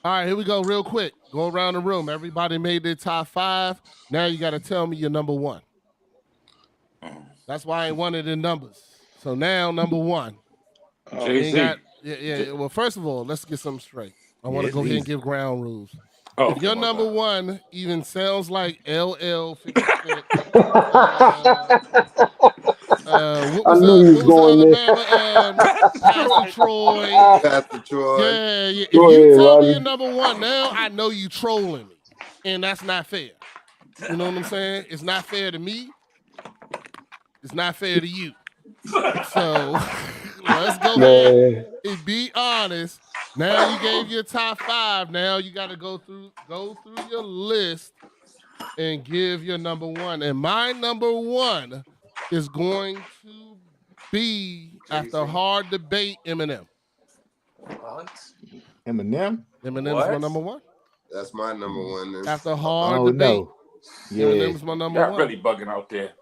All right, here we go, real quick. Go around the room. Everybody made their top 5. Now you got to tell me your number 1. That's why I ain't wanted in numbers. So now number 1. Yeah. Well, first of all, let's get something straight. I want to go ahead and give ground rules. If your number 1 even sounds like LL 50 Cent, I knew you was going there. Pastor Troy. Yeah. If you tell me your number 1 now, I know you trolling me, and that's not fair. You know what I'm saying? It's not fair to me. It's not fair to you. So let's go ahead Man, and be honest. Now you gave your top 5. Now you got to go through your list and give your number 1. And my number 1 is going to be, after hard debate, Eminem. What? Eminem? Eminem's my number 1. That's my number 1. Then. After hard Oh debate, no. Yeah. Eminem's my number Y'all 1. really bugging out there.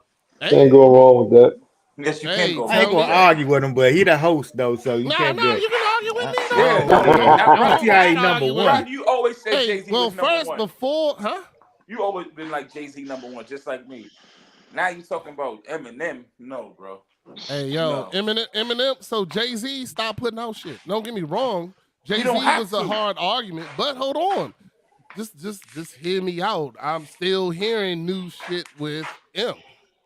can't go wrong with that. Yes, you Hey, can go. I ain't gonna argue with him, but he the host though, so you can't No, bet. you can argue with me. Yeah. No. I don't see how he Don't number argue with one. me. You always say Hey, Jay-Z well, was number first, 1. before, huh? You always been like Jay-Z number 1, just like me. Now you talking about Eminem? No, bro. Hey, yo, No. Eminem. So Jay-Z stopped putting out shit. Don't get me wrong. Jay-Z don't have was a to. hard argument, but hold on. Just hear me out. I'm still hearing new shit with him.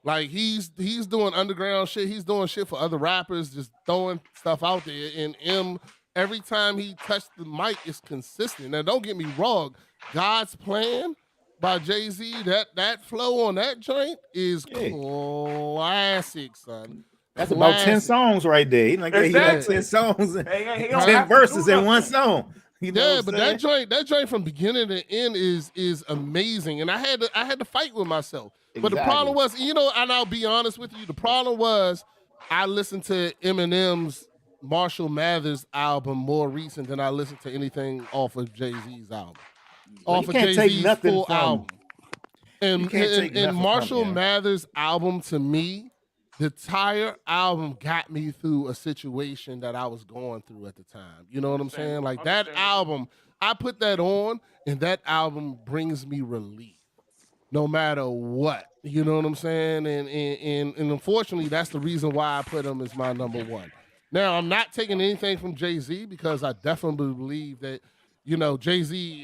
Like he's doing underground shit. He's doing shit for other rappers, just throwing stuff out there. And M, every time he touched the mic, it's consistent. Now, don't get me wrong. God's Plan by Jay-Z, that flow on that joint is classic, son. That's about 10 songs right there. He like, he got 10 songs, and 10 verses in one song. You know but that joint from beginning to end is amazing. And I had to fight with myself. But the problem was, and I'll be honest with you, the problem was I listened to Eminem's Marshall Mathers album more recent than I listened to anything off of Jay-Z's album. Off of Jay-Z's full album. And Marshall Mathers' album, to me, the entire album got me through a situation that I was going through at the time. You know what I'm saying? Like that album, I put that on, and that album brings me relief, no matter what. You know what I'm saying? And unfortunately, that's the reason why I put him as my number 1. Now, I'm not taking anything from Jay-Z because I definitely believe that, Jay-Z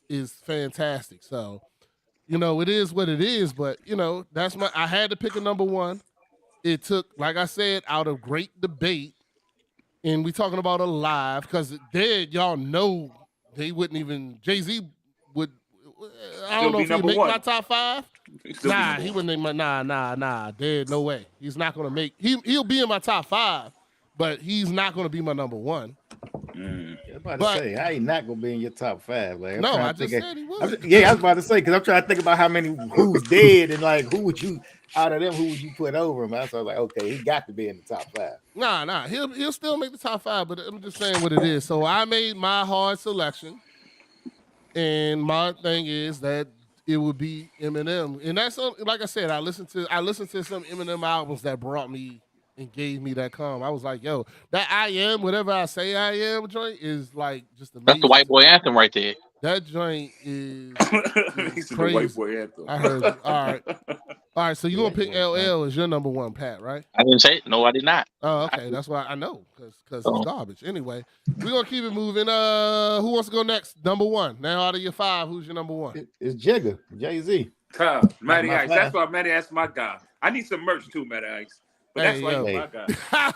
is fantastic. So, it is what it is. But, I had to pick a number 1. It took, like I said, out of great debate, and we talking about a live, because dead, y'all know they wouldn't even, Jay-Z would, I don't know if he'd make my top 5. Nah, he wouldn't make my, nah, dead, no way. He's not going to make, he'll be in my top 5, but he's not going to be my number 1. I was about to say, I ain't not gonna be in your top 5. Like, no, I just said he was. I was about to say, because I'm trying to think about how many who's dead and like who would you out of them, who would you put over him? So I was like, okay, he got to be in the top 5. Nah, he'll still make the top 5, but I'm just saying what it is. So I made my hard selection, and my thing is that it would be Eminem, and that's like I said, I listened to some Eminem albums that brought me and gave me that calm. I was like, yo, that I Am, whatever I say I am joint is like just amazing. That's the white boy anthem right there. That joint is He's crazy. the white boy anthem. I heard you. All right. So you gonna pick LL as your number 1, Pat, right? I didn't say it. No, I did not. Oh, okay. That's why I know, because it's garbage. Anyway, we're gonna keep it moving. Who wants to go next? Number 1. Now out of your 5, who's your number 1? It's Jigga, Jay-Z. Matty Ice. That's why Matty Ice my guy. I need some merch too, Matty Ice. But that's why he's my guy. I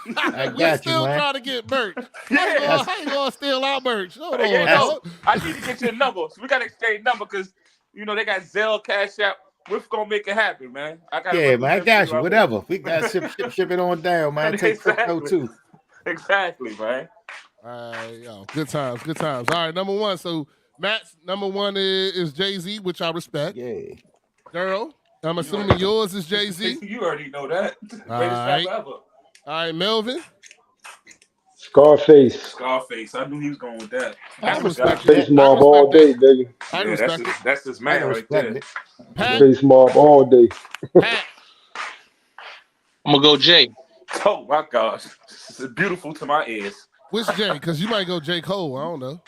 got We're you, still man. trying to get merch. How you gonna steal our merch? Hold on, dog. I need to get your number. So we gotta exchange number because they got Zelle, Cash App. We're gonna make it happen, man. I got you. Whatever. We got ship it on down, man. Take crypto too. Exactly, man. All right, yo, good times. All right, number 1. So Matt's number 1 is Jay-Z, which I respect. Yeah. Daryl, I'm assuming yours is Jay-Z. You already know that. All right. All right, Melvin. Scarface. I knew he was going with that. I respect Face Mob all day, baby. I respect it. That's his man right there. Face Mob all day. Pat. I'm gonna go Jay. Oh my gosh, this is beautiful to my ears. Which Jay? Because you might go J. Cole. I don't know.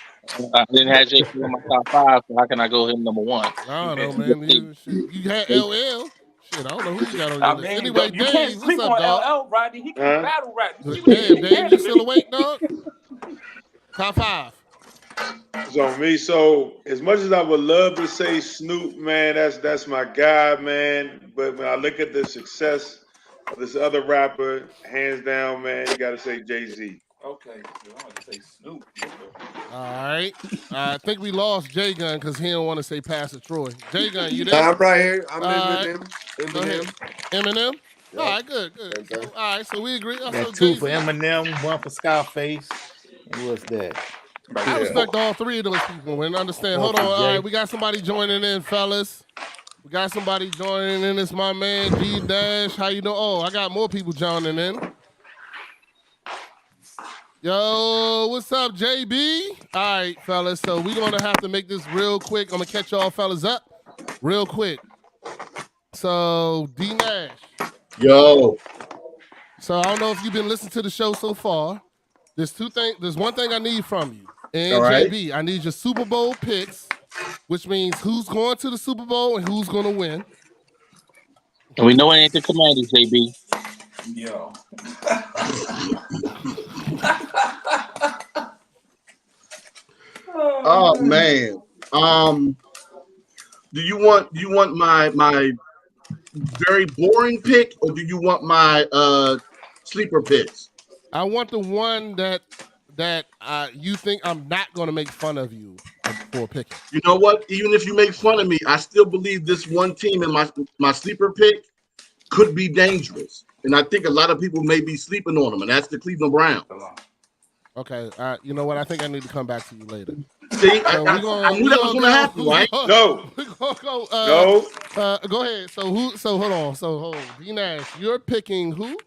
I didn't have J. Cole in my top 5, so how can I go him number 1? I don't know, man. You had LL. Shit, I don't know who you got on your list. Anyway, you can't Dave, sleep what's up, on dog? LL, Rodney. He can battle rap. Damn, Dave, you still awake, dog? Top 5. So me, so as much as I would love to say Snoop, man, that's my guy, man. But when I look at the success of this other rapper, hands down, man, you gotta say Jay-Z. Okay, I want to say Snoop. All right. I think we lost J Gun because he don't want to say Pastor Troy. J Gun, you there? I'm right here. I'm All right. Eminem. Eminem. All right, good. Same So, thing. all right, so we agree. So Got 2 for Jay-Z. Eminem, 1 for Scarface. And what's that? I respect all 3 of those people and understand. Hold on. All right, we got somebody joining in, fellas. We got somebody joining in. It's my man, G Dash. How you doing? Oh, I got more people joining in. Yo, what's up, JB? All right, fellas. So we're going to have to make this real quick. I'm going to catch y'all fellas up real quick. So, D Nash. Yo. So I don't know if you've been listening to the show so far. There's one thing I need from you. And All right. JB, I need your Super Bowl picks, which means who's going to the Super Bowl and who's going to win. And we know it ain't the Commanders, JB. Yo. Oh man. Do you want my very boring pick, or do you want my sleeper picks? I want the one that you think I'm not going to make fun of you for picking. You know what? Even if you make fun of me, I still believe this one team in my sleeper pick could be dangerous, and I think a lot of people may be sleeping on them, and that's the Cleveland Browns. Okay, you know what? I think I need to come back to you later. See, So I knew that was going to happen, right? No. We're gonna go. No. Go ahead. So hold on. D Nash, you're picking who?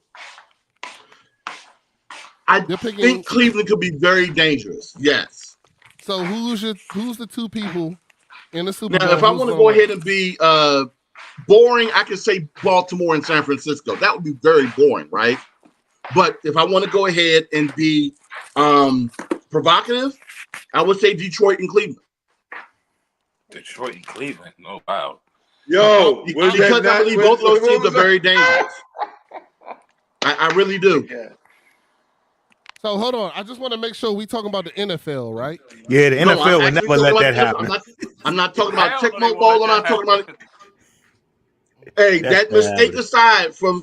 I think Cleveland could be very dangerous. Yes. So who's the 2 people in the Super Bowl? Now, if I want to go ahead and be boring, I could say Baltimore and San Francisco. That would be very boring, right? But if I want to go ahead and be provocative, I would say Detroit and Cleveland. Detroit and Cleveland. Oh, wow. Yo. Because I believe both of those teams are very dangerous. I really do. Yeah. So hold on. I just want to make sure we talking about the NFL, right? Yeah, the NFL would never let that happen. I'm not talking about Tecmo Bowl. I'm not talking about. Hey, that mistake aside from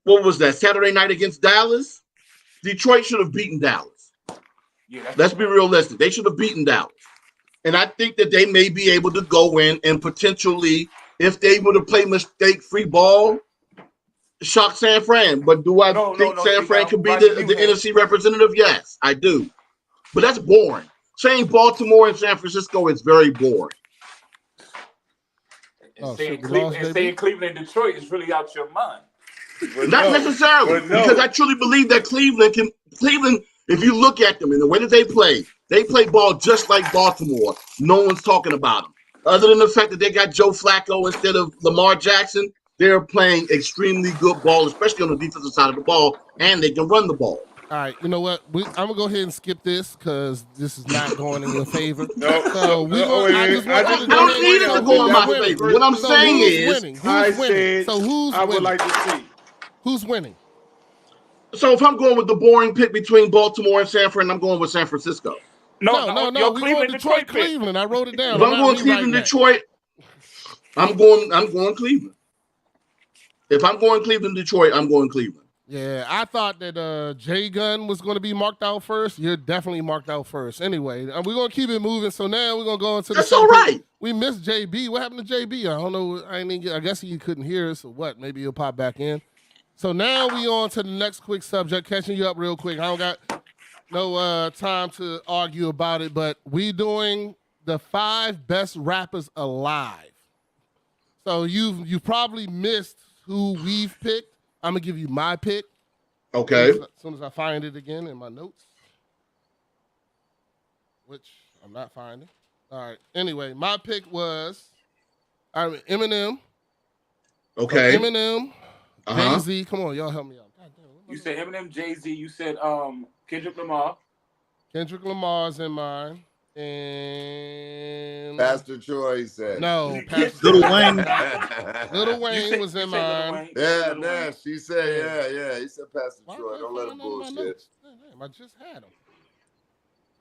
what was that Saturday night against Dallas? Detroit should have beaten Dallas. Yeah, let's be realistic. They should have beaten Dallas, and I think that they may be able to go in and potentially, if they were to play mistake-free ball, shock San Fran. But do I think San Fran could be the NFC representative? Yes, I do. But that's boring. Saying Baltimore and San Francisco is very boring. And saying Cleveland and Detroit is really out your mind. Not necessarily, because I truly believe that Cleveland, if you look at them and the way that they play ball just like Baltimore. No one's talking about them. Other than the fact that they got Joe Flacco instead of Lamar Jackson, they're playing extremely good ball, especially on the defensive side of the ball, and they can run the ball. All right, you know what? I'm gonna go ahead and skip this because this is not going in your favor. I don't need it to go in my favor. What I'm saying is, who's winning? So who's I would winning? like to see. Who's winning? So if I'm going with the boring pick between Baltimore and San Fran, I'm going with San Francisco. No. We going Detroit, Cleveland. I wrote it down. If I'm going Cleveland, Detroit, I'm going Cleveland. If I'm going Cleveland, Detroit, I'm going Cleveland. Yeah, I thought that J Gun was going to be marked out first. You're definitely marked out first. Anyway, we're going to keep it moving. So now we're going to go into the. That's all right. We missed JB. What happened to JB? I don't know. I guess he couldn't hear us or what. Maybe he'll pop back in. So now we on to the next quick subject. Catching you up real quick. I don't got no time to argue about it, but we doing the 5 best rappers alive. So you've probably missed who we've picked. I'm gonna give you my pick. Okay. As soon as I find it again in my notes, which I'm not finding. All right. Anyway, my pick was Eminem. Okay. Eminem. Jay-Z. Come on, y'all help me out. God damn, you said Eminem, Jay-Z. You said Kendrick Lamar. Kendrick Lamar's in mine. And Pastor Troy said. No, Lil Wayne. Lil Wayne was in mine. Yeah, Nash. He said, yeah. He said Pastor Troy. Don't let him bullshit. Damn, I just had him.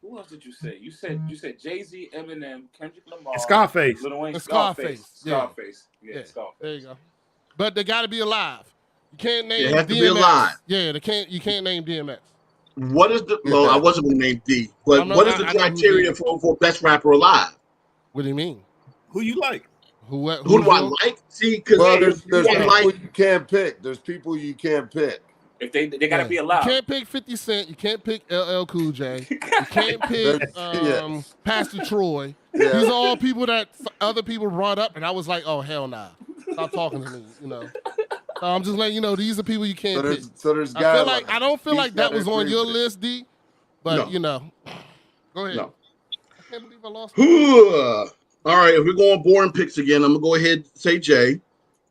Who else did you say? You said Jay-Z, Eminem, Kendrick Lamar, and Scarface. Lil Wayne, Scarface. Scarface. Yeah. Scarface. There you go. But they got to be alive. You can't name. They have DMX. to be alive. Yeah, you can't name DMX. What is the? Well, I wasn't going to name D, but what is the criteria for best rapper alive? What do you mean? Who you like? Who do I like? See, because there's people like, you can't pick. There's people you can't pick. If they gotta be allowed. You can't pick 50 Cent. You can't pick LL Cool J. You can't pick Pastor Troy. Yeah. These are all people that other people brought up, and I was like, oh hell nah, stop talking to me. So I'm just letting you know these are people you can't pick. So there's guys. I don't feel like that was on your list, D. But No. Go ahead. No. I can't believe I lost. All right, if we're going boring picks again, I'm gonna go ahead and say Jay.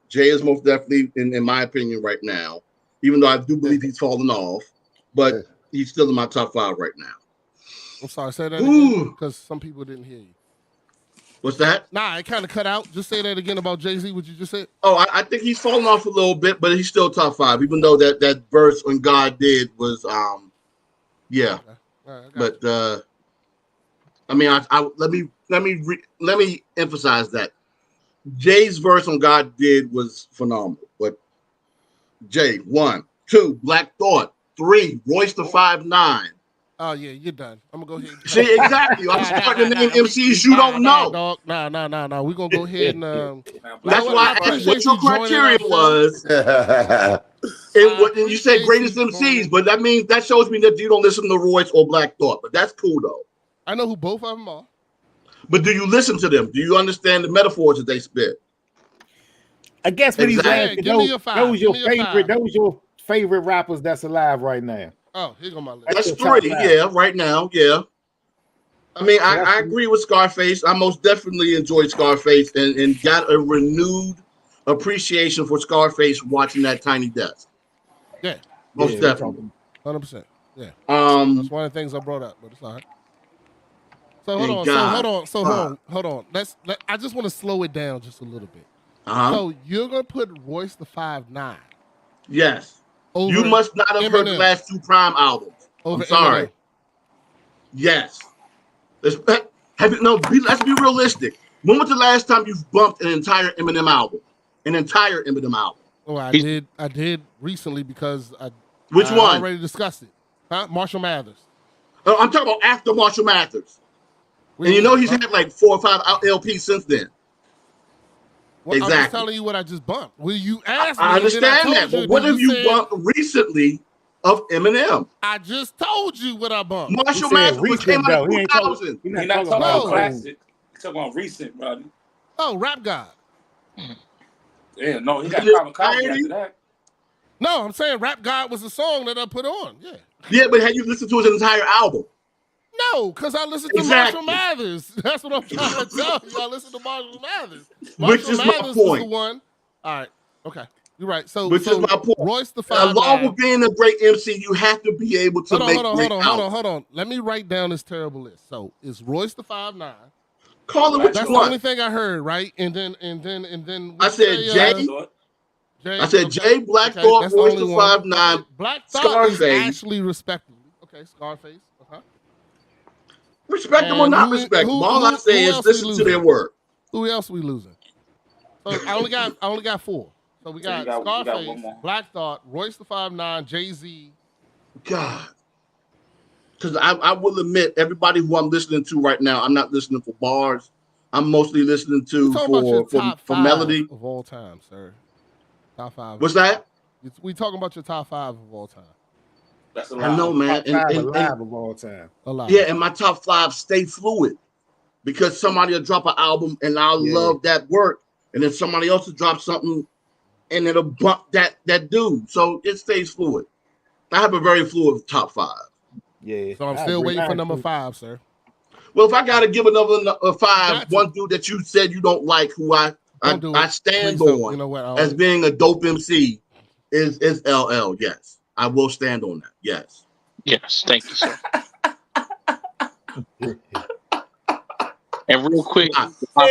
Jay is most definitely, in my opinion, right now. Even though I do believe he's fallen off, but he's still in my top 5 right now. I'm sorry, say that again, because some people didn't hear you. What's that? Nah, it kind of cut out. Just say that again about Jay-Z, what you just said. Oh, I think he's fallen off a little bit, but he's still top 5, even though that verse on God Did was, yeah. Okay. But I mean, let me emphasize that Jay's verse on God Did was phenomenal. But Jay, 1, 2, Black Thought, 3, Royce the 5'9". Oh yeah, you're done. I'm gonna go ahead. See, exactly. I'm starting to name MCs you don't know. Dog. Nah. We're gonna go ahead and. That's why I asked what your criteria was. And you said greatest MCs, but that shows me that you don't listen to Royce or Black Thought. But that's cool though. I know who both of them are. But do you listen to them? Do you understand the metaphors that they spit? I guess what he's asking, Give those your favorite rappers that's alive right now. Oh, here go my list. That's 3, yeah, right now, yeah. I mean, I agree with Scarface. I most definitely enjoyed Scarface and got a renewed appreciation for Scarface watching that Tiny Desk. Yeah. Most definitely. 100%. Yeah. That's one of the things I brought up, but it's all right. So hold on. I just want to slow it down just a little bit. So you're gonna put Royce the 5'9". Yes. You must not have heard the last 2 Prime albums. I'm sorry. Eminem. Yes. Let's be realistic. When was the last time you've bumped an entire Eminem album? Oh, I did recently because Which I one? already discussed it. Marshall Mathers. I'm talking about after Marshall Mathers. And you know he's had like 4 or 5 LPs since then. Well, exactly. I'm just telling you what I just bumped. Will you ask me? I understand that, but what have you bumped recently of Eminem? I just told you what I bumped. Marshall Mathers came out in 2000. He's not talking about classic. He's talking about recent, brother. Oh, Rap God. Yeah, no, he got Common Copy after that. No, I'm saying Rap God was a song that I put on. Yeah. Yeah, but have you listened to his entire album? No, because I listened to Marshall Mathers. That's what I'm trying to tell you. I listened to Marshall Mathers. Which is my point. Was the one. All right. Okay. You're right. So, which is my point. Royce the 5'9". Along with being a great MC, you have to be able to make great albums. Hold on. Let me write down this terrible list. So it's Royce the 5'9". Call it what That's you want. the only thing I heard, right? And then. I said Jay. I said Jay, Black Thought, Royce the 5'9". Black Thought Scarface. is actually respectable. Okay, Scarface. Respect them or not respect them. All I say is listen to their work. Who else we losing? So I only got 4. So we got Scarface, Black Thought, Royce the 5'9", Jay-Z. God. Because I will admit, everybody who I'm listening to right now, I'm not listening for bars. I'm mostly listening to for melody. Of all time, sir. Top 5. What's that? We talking about your top 5 of all time. That's I know, man. Alive of all time. Alive. Yeah, and my top 5 stay fluid because somebody will drop an album and I'll love that work, and then somebody else will drop something and it'll bump that dude. So it stays fluid. I have a very fluid top 5. Yeah. So I'm still waiting for number 5, sir. Well, if I got to give another 5, one dude that you said you don't like, who I stand on you know what, as being a dope MC is LL. Yes. I will stand on that. Yes. Yes. Thank you, sir. And real quick, that's why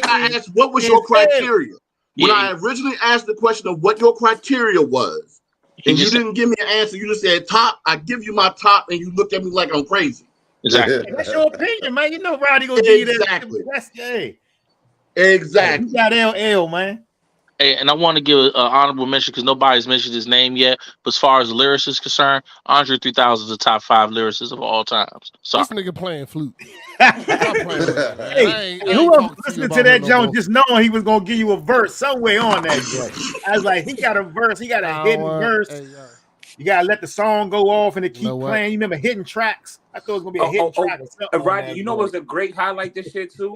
I asked, what was your criteria? When I originally asked the question of what your criteria was, and you didn't give me an answer, you just said top, I give you my top, and you looked at me like I'm crazy. Exactly. That's your opinion, man. You know Roddy gonna give you that. Exactly. Exactly. You got LL, man. Hey, and I want to give an honorable mention because nobody's mentioned his name yet. But as far as the lyricist is concerned, Andre 3000 is the top 5 lyricists of all times. Sorry. This nigga playing flute. Hey, who else listen listening to that joint, just knowing he was gonna give you a verse somewhere on that joint. I was like, he got a verse, he got a hidden verse. Hey, you gotta let the song go off and it keep playing. You remember hidden tracks? I thought it was gonna be a hidden track or something. Rodney, you know what's a great highlight this shit too?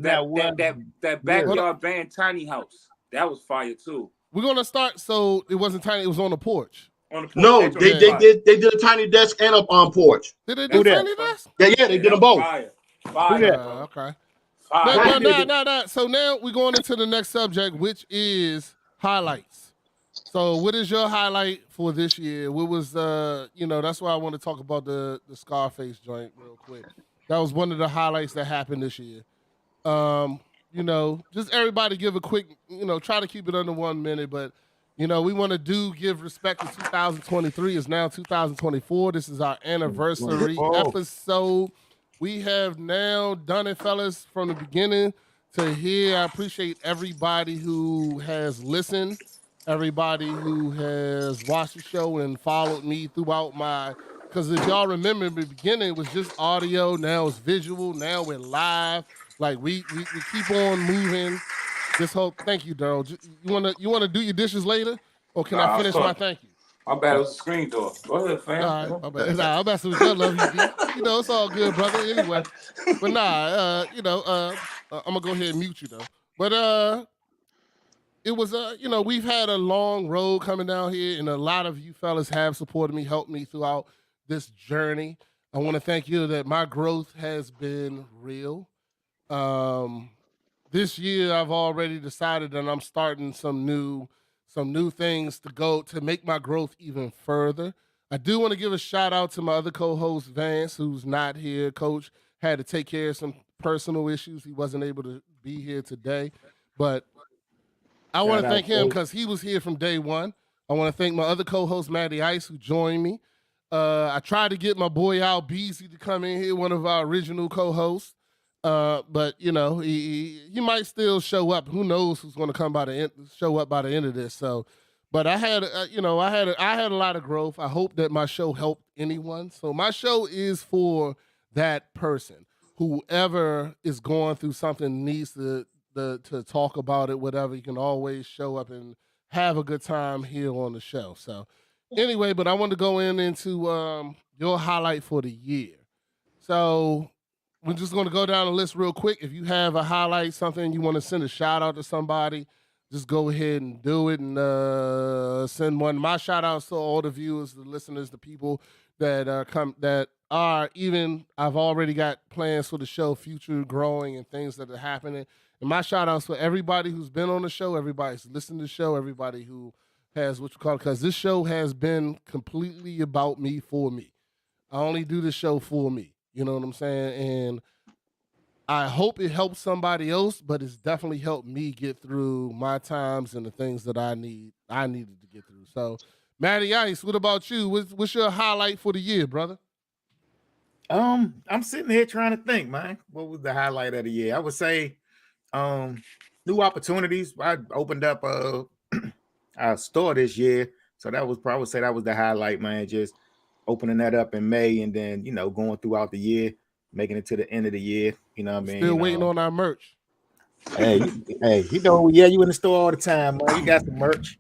That backyard band Tiny House. That was fire too. We're gonna start. So it wasn't tiny. It was on the porch. No, they did a tiny desk and up on porch. Did they do tiny desk? Yeah, they did them both. Okay. No. So now we're going into the next subject, which is highlights. So what is your highlight for this year? What was that's why I want to talk about the Scarface joint real quick. That was one of the highlights that happened this year. Just everybody give a quick, try to keep it under 1 minute, but we want to give respect to 2023. It's now 2024. This is our anniversary episode. We have now done it, fellas, from the beginning to here. I appreciate everybody who has listened, everybody who has watched the show and followed me throughout because if y'all remember in the beginning, it was just audio. Now it's visual. Now we're live. Like we keep on moving. Thank you, Daryl. You wanna do your dishes later, or can I finish my thank you? My bad, it was a screen door. Go ahead, fam. All right, my bad. I'm messing with your love, you. It's all good, brother. Anyway, but I'm gonna go ahead and mute you though. But it was we've had a long road coming down here, and a lot of you fellas have supported me, helped me throughout this journey. I want to thank you that my growth has been real. This year I've already decided that I'm starting some new things to make my growth even further. I do want to give a shout out to my other co-host Vance, who's not here. Coach had to take care of some personal issues. He wasn't able to be here today, but I want to thank him because he was here from day one. I want to thank my other co-host Matty Ice, who joined me. I tried to get my boy Al Beasley to come in here, one of our original co-hosts. But he might still show up. Who knows who's going to show up by the end of this? So, but I had a lot of growth. I hope that my show helped anyone. So my show is for that person, whoever is going through something, needs to talk about it, whatever. You can always show up and have a good time here on the show. So anyway, but I want to go into your highlight for the year. So we're just going to go down the list real quick. If you have a highlight, something you want to send a shout out to somebody, just go ahead and do it and send one. My shout outs to all the viewers, the listeners, the people that I've already got plans for the show, future growing and things that are happening. And my shout outs for everybody who's been on the show, everybody's listened to the show, everybody who has because this show has been completely about me, for me. I only do this show for me. You know what I'm saying? And I hope it helps somebody else, but it's definitely helped me get through my times and the things that I needed to get through. So, Matty Ice, what about you? What's your highlight for the year, brother? I'm sitting here trying to think, man. What was the highlight of the year? I would say new opportunities. I opened up a store this year. So I would say that was the highlight, man. Just opening that up in May and then, going throughout the year, making it to the end of the year. You know what I mean? Still waiting on our merch. Hey, you in the store all the time, man. You got some merch.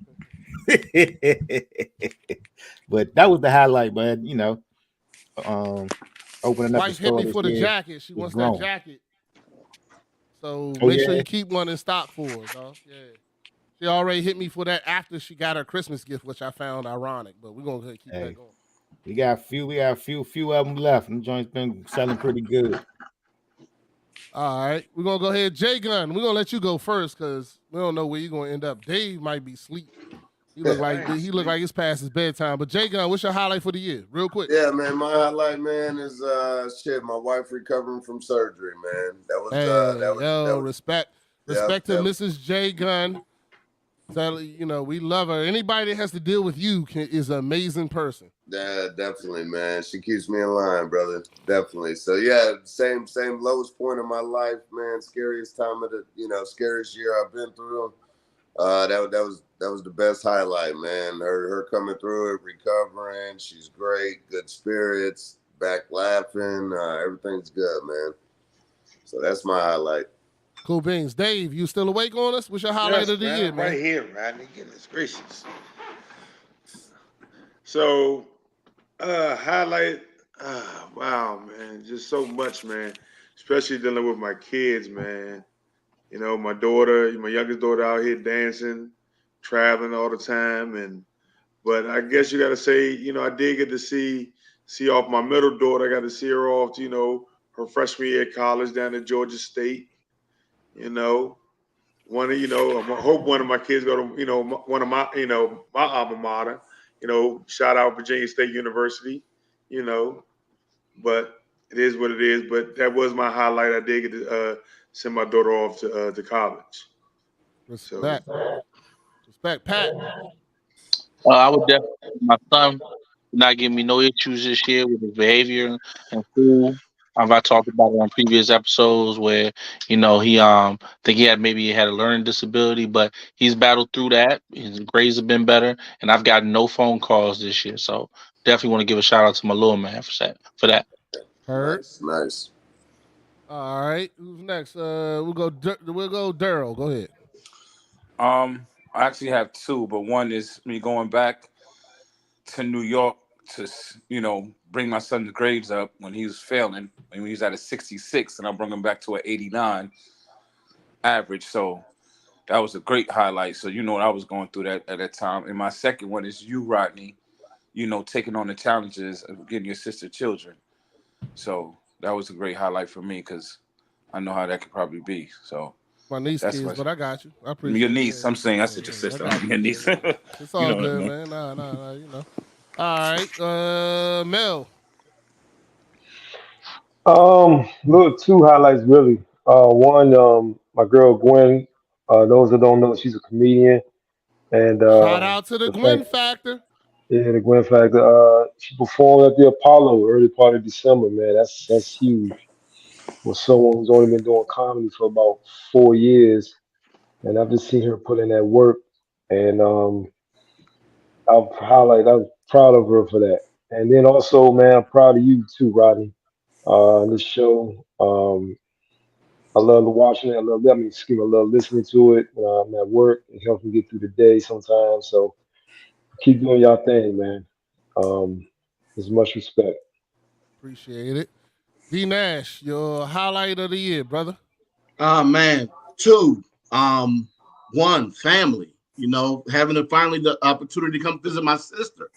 But that was the highlight, man. Opening up Wife hit me for the jacket. She wants that jacket. So make sure you keep one in stock for her, dog. Yeah. She already hit me for that after she got her Christmas gift, which I found ironic, but we're gonna keep that going. We got a few of them left. Them joints been selling pretty good. All right, we're gonna go ahead, Jay Gunn. We're gonna let you go first because we don't know where you're gonna end up. Dave might be asleep. He look like it's past his bedtime. But Jay Gunn, what's your highlight for the year, real quick? Yeah, man, my highlight, man, is my wife recovering from surgery, man. That was respect to Mrs. Jay Gunn. So, we love her. Anybody that has to deal with you is an amazing person. Yeah, definitely, man. She keeps me in line, brother. Definitely. So yeah, same lowest point of my life, man. Scariest time of scariest year I've been through. That was the best highlight, man. Her coming through it, recovering. She's great, good spirits, back laughing. Everything's good, man. So that's my highlight. Cool beans. Dave, you still awake on us? What's your highlight of the year, man? Right here, Rodney. Goodness gracious. So, highlight. Wow, man, just so much, man. Especially dealing with my kids, man. You know, my youngest daughter out here dancing, traveling all the time, but I guess you got to say, you know, I did get to see off my middle daughter. I got to see her off, you know, her freshman year at college down at Georgia State. You know, I hope one of my kids go to, you know, one of my, you know, my alma mater. You know, shout out Virginia State University. You know, but it is what it is. But that was my highlight. I did get to send my daughter off to college. Respect. Respect, Pat. I would definitely. My son did not give me no issues this year with his behavior and school. I talked about it on previous episodes where, you know, he think he had a learning disability, but he's battled through that. His grades have been better, and I've gotten no phone calls this year. So definitely want to give a shout out to my little man for that. Heard. Nice. All right. Who's next? We'll go Daryl. Go ahead. I actually have two, but one is me going back to New York to, you know, bring my son's grades up when he was failing, when he was at a 66, and I brought him back to an 89 average. So that was a great highlight. So, you know, I was going through that at that time. And my second one is you, Rodney, you know, taking on the challenges of getting your sister children. So that was a great highlight for me because I know how that could probably be. So my niece kids, but I got you. I appreciate your niece. I'm saying I said your sister. Your niece. It's all good, man. No, you know. All right, Mel. Look, two highlights really. One, my girl Gwen. Those that don't know, she's a comedian, and shout out to the Gwen fact, Factor. Yeah, the Gwen Factor. She performed at the Apollo early part of December. Man, that's huge. For someone who's only been doing comedy for about 4 years, and I've just seen her put in that work, and I'm proud of her for that. And then also, man, I'm proud of you too, Rodney. This show, I love watching it. I love listening to it when I'm at work. It helps me get through the day sometimes. So keep doing y'all thing, man. There's much respect. Appreciate it. D Nash, your highlight of the year, brother. Man, two. One, family. You know, having finally the opportunity to come visit my sister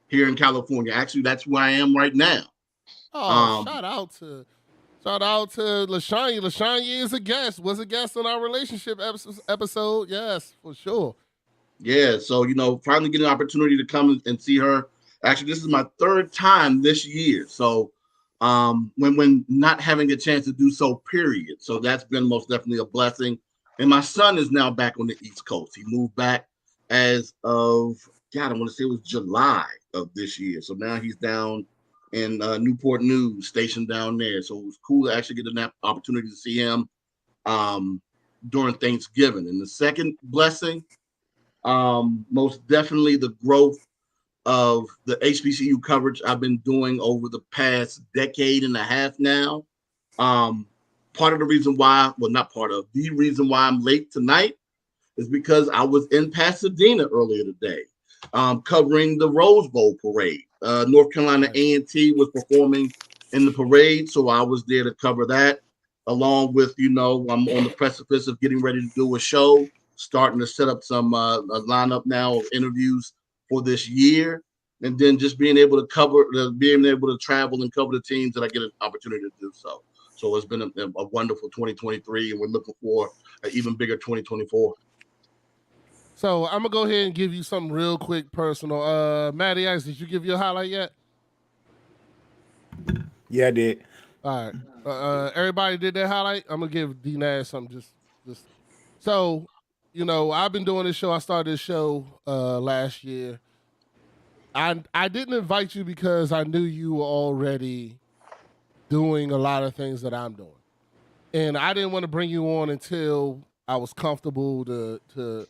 here in California. Actually, that's where I am right now. Oh, shout out to LaShanya. LaShanya is a guest. Was a guest on our relationship episode. Yes, for sure. Yeah, so you know, finally getting an opportunity to come and see her. Actually, this is my third time this year. So when not having a chance to do so, period. So that's been most definitely a blessing. And my son is now back on the East Coast. He moved back as of, God, I want to say it was July of this year. So now he's down in Newport News, stationed down there. So it was cool to actually get an opportunity to see him during Thanksgiving. And the second blessing, most definitely the growth of the HBCU coverage I've been doing over the past decade and a half now. Part of the reason why, well, not part of, the reason why I'm late tonight is because I was in Pasadena earlier today, covering the Rose Bowl parade. North Carolina A&T was performing in the parade, so I was there to cover that, along with, you know, I'm on the precipice of getting ready to do a show, starting to set up some a lineup now of interviews for this year, and then just being able to travel and cover the teams that I get an opportunity to do so. So it's been a wonderful 2023, and we're looking for an even bigger 2024. So I'm gonna go ahead and give you something real quick, personal. Matty Ice, did you give your highlight yet? Yeah, I did. All right. Everybody did their highlight. I'm gonna give D Nash something. Just. So, you know, I've been doing this show. I started this show last year. I didn't invite you because I knew you were already doing a lot of things that I'm doing, and I didn't want to bring you on until I was comfortable to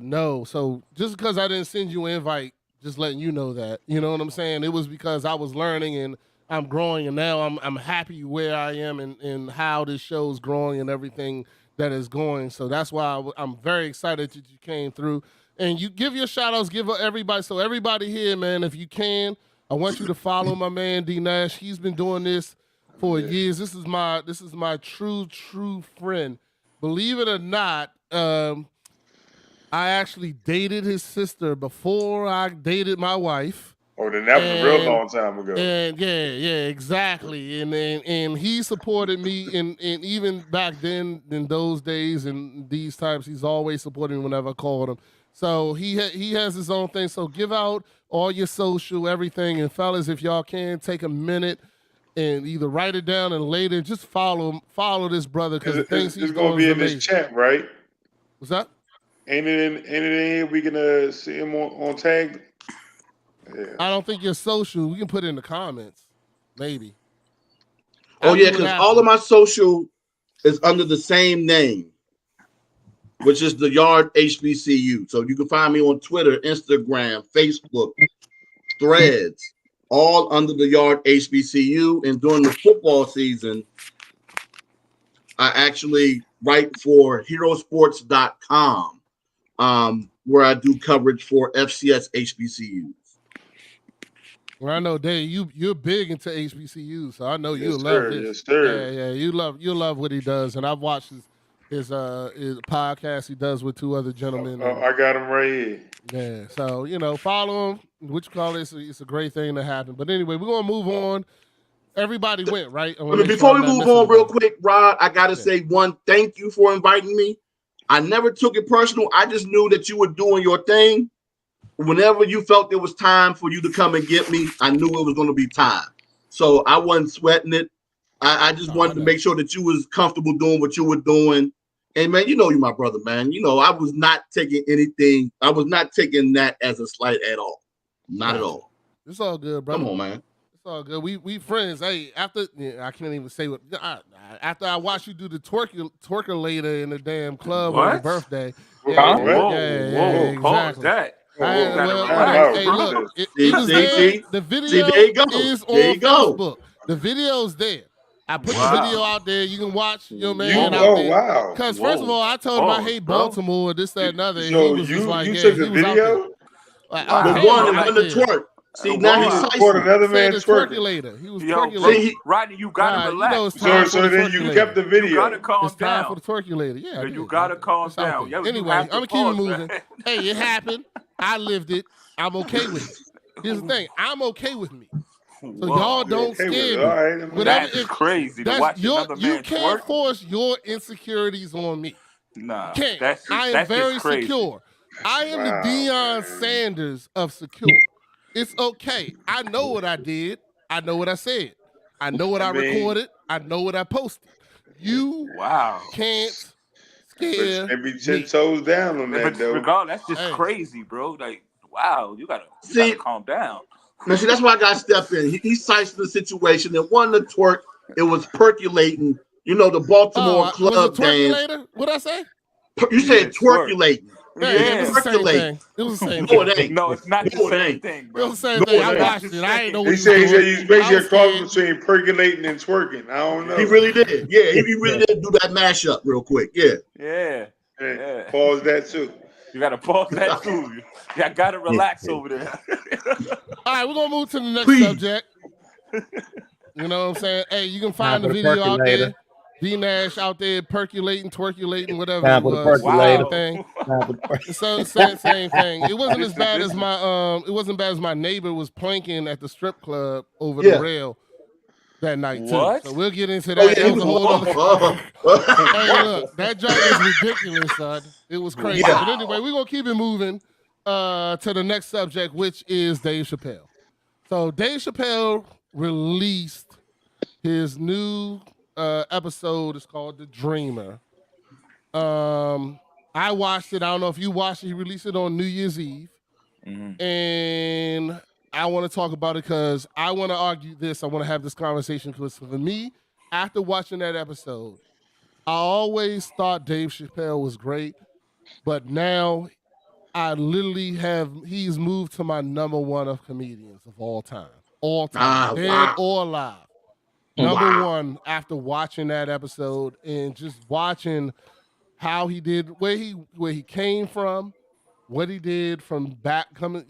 know. So just because I didn't send you an invite, just letting you know that, you know what I'm saying? It was because I was learning and I'm growing, and now I'm happy where I am and how this show's growing and everything that is going. So that's why I'm very excited that you came through. And you give your shout outs, give everybody. So everybody here, man, if you can, I want you to follow my man D Nash. He's been doing this for years. This is my true friend. Believe it or not, I actually dated his sister before I dated my wife. Oh, then that was a real long time ago. And yeah, exactly. And he supported me, and even back then, in those days, and these times, he's always supporting me whenever I called him. So he has his own thing. So give out all your social, everything, and fellas, if y'all can take a minute and either write it down and later just follow this brother because the things he's going to be in amazing. this chat, right? What's that? Ain't it in here? We can see him on tag. Yeah. I don't think your social. We can put it in the comments, maybe. Oh yeah, because all of my social is under the same name, which is the Yard HBCU. So you can find me on Twitter, Instagram, Facebook, Threads, all under the Yard HBCU. And during the football season, I actually write for Herosports.com, where I do coverage for FCS HBCUs. Well, I know, Dave, you're big into HBCUs, so I know you'll sir, love this. yes, sir. Yeah, you'll love what he does, and I've watched his podcast he does with two other gentlemen. I got him right here. Yeah, so follow him. What you call it? It's a great thing to happen. But anyway, we're gonna move on. Everybody went right. Before we move on, real quick, Rod, I gotta say one thank you for inviting me. I never took it personal. I just knew that you were doing your thing. Whenever you felt there was time for you to come and get me, I knew it was going to be time. So I wasn't sweating it. I just wanted to make sure that you was comfortable doing what you were doing. And man, you're my brother, man. I was not taking anything. I was not taking that as a slight at all. Not at all. It's all good, brother. Come on, man. It's all good. We friends. Hey, I can't even say what. After I watched you do the twerker later in the damn club on your birthday. Whoa, exactly. Pause that. Hey, look, it was there. The video is on Facebook. The video's there. I put the video out there. You can watch your man out there. Wow. Because first of all, I told him I hate Baltimore, this, that, and other. And So he was just like, you took the he was out video? there. Like, The one that won the twerk. See, now he's recorded another man twerking. twerkulator. He was Yo, twerkulating. Rodney, you gotta relax. So then you kept the video. You gotta calm It's time down. for the twerkulator. Yeah, You gotta calm down. Yo, anyway, I'm gonna keep it moving. Hey, it happened. I lived it. I'm okay with it. Here's the thing. I'm okay with me. So y'all don't scare me. All right, that's crazy to watch another man You can't force your insecurities on me. Nah, Can't. that's I am very crazy. secure. I am the Deion Sanders of secure. It's okay. I know what I did. I know what I said. I know what I recorded. I know what I posted. You can't scare maybe 10 toes down on that, though. Regardless, that's just crazy, bro. Like, wow, you gotta calm down. Now, see, that's why I got to step in. He cites the situation that won the twerk. It was percolating. The Baltimore club dance. What'd I say? You said twerkulating. It was the same thing. It was the same No, thing. it ain't. No, it's not the same thing, bro. It was the same thing. I watched it. I didn't know what He said doing. he's basically a cross between percolating and twerking. I don't know. He really did. Yeah, he really did do that mashup real quick. Yeah. Yeah. Pause that too. You gotta pause that too. I gotta relax over there. All right, we're gonna move to the next subject. You know what I'm saying? Hey, you can find the video out there. D Nash out there percolating, twerkulating, whatever it was. Wow. Thing. So same thing. It wasn't as bad as my neighbor was planking at the strip club over the rail that night too. What? So we'll get into that. That was a whole other. Hey, look, that joke is ridiculous, son. It was crazy. Yeah. But anyway, we're gonna keep it moving to the next subject, which is Dave Chappelle. So Dave Chappelle released his new episode. It's called The Dreamer. I watched it. I don't know if you watched it. He released it on New Year's Eve. And I want to talk about it because I want to argue this. I want to have this conversation because for me, after watching that episode, I always thought Dave Chappelle was great, but now I literally he's moved to my number one of comedians of all time. all time, dead or alive. Number one, after watching that episode and just watching how he did, where he came from, what he did from back coming,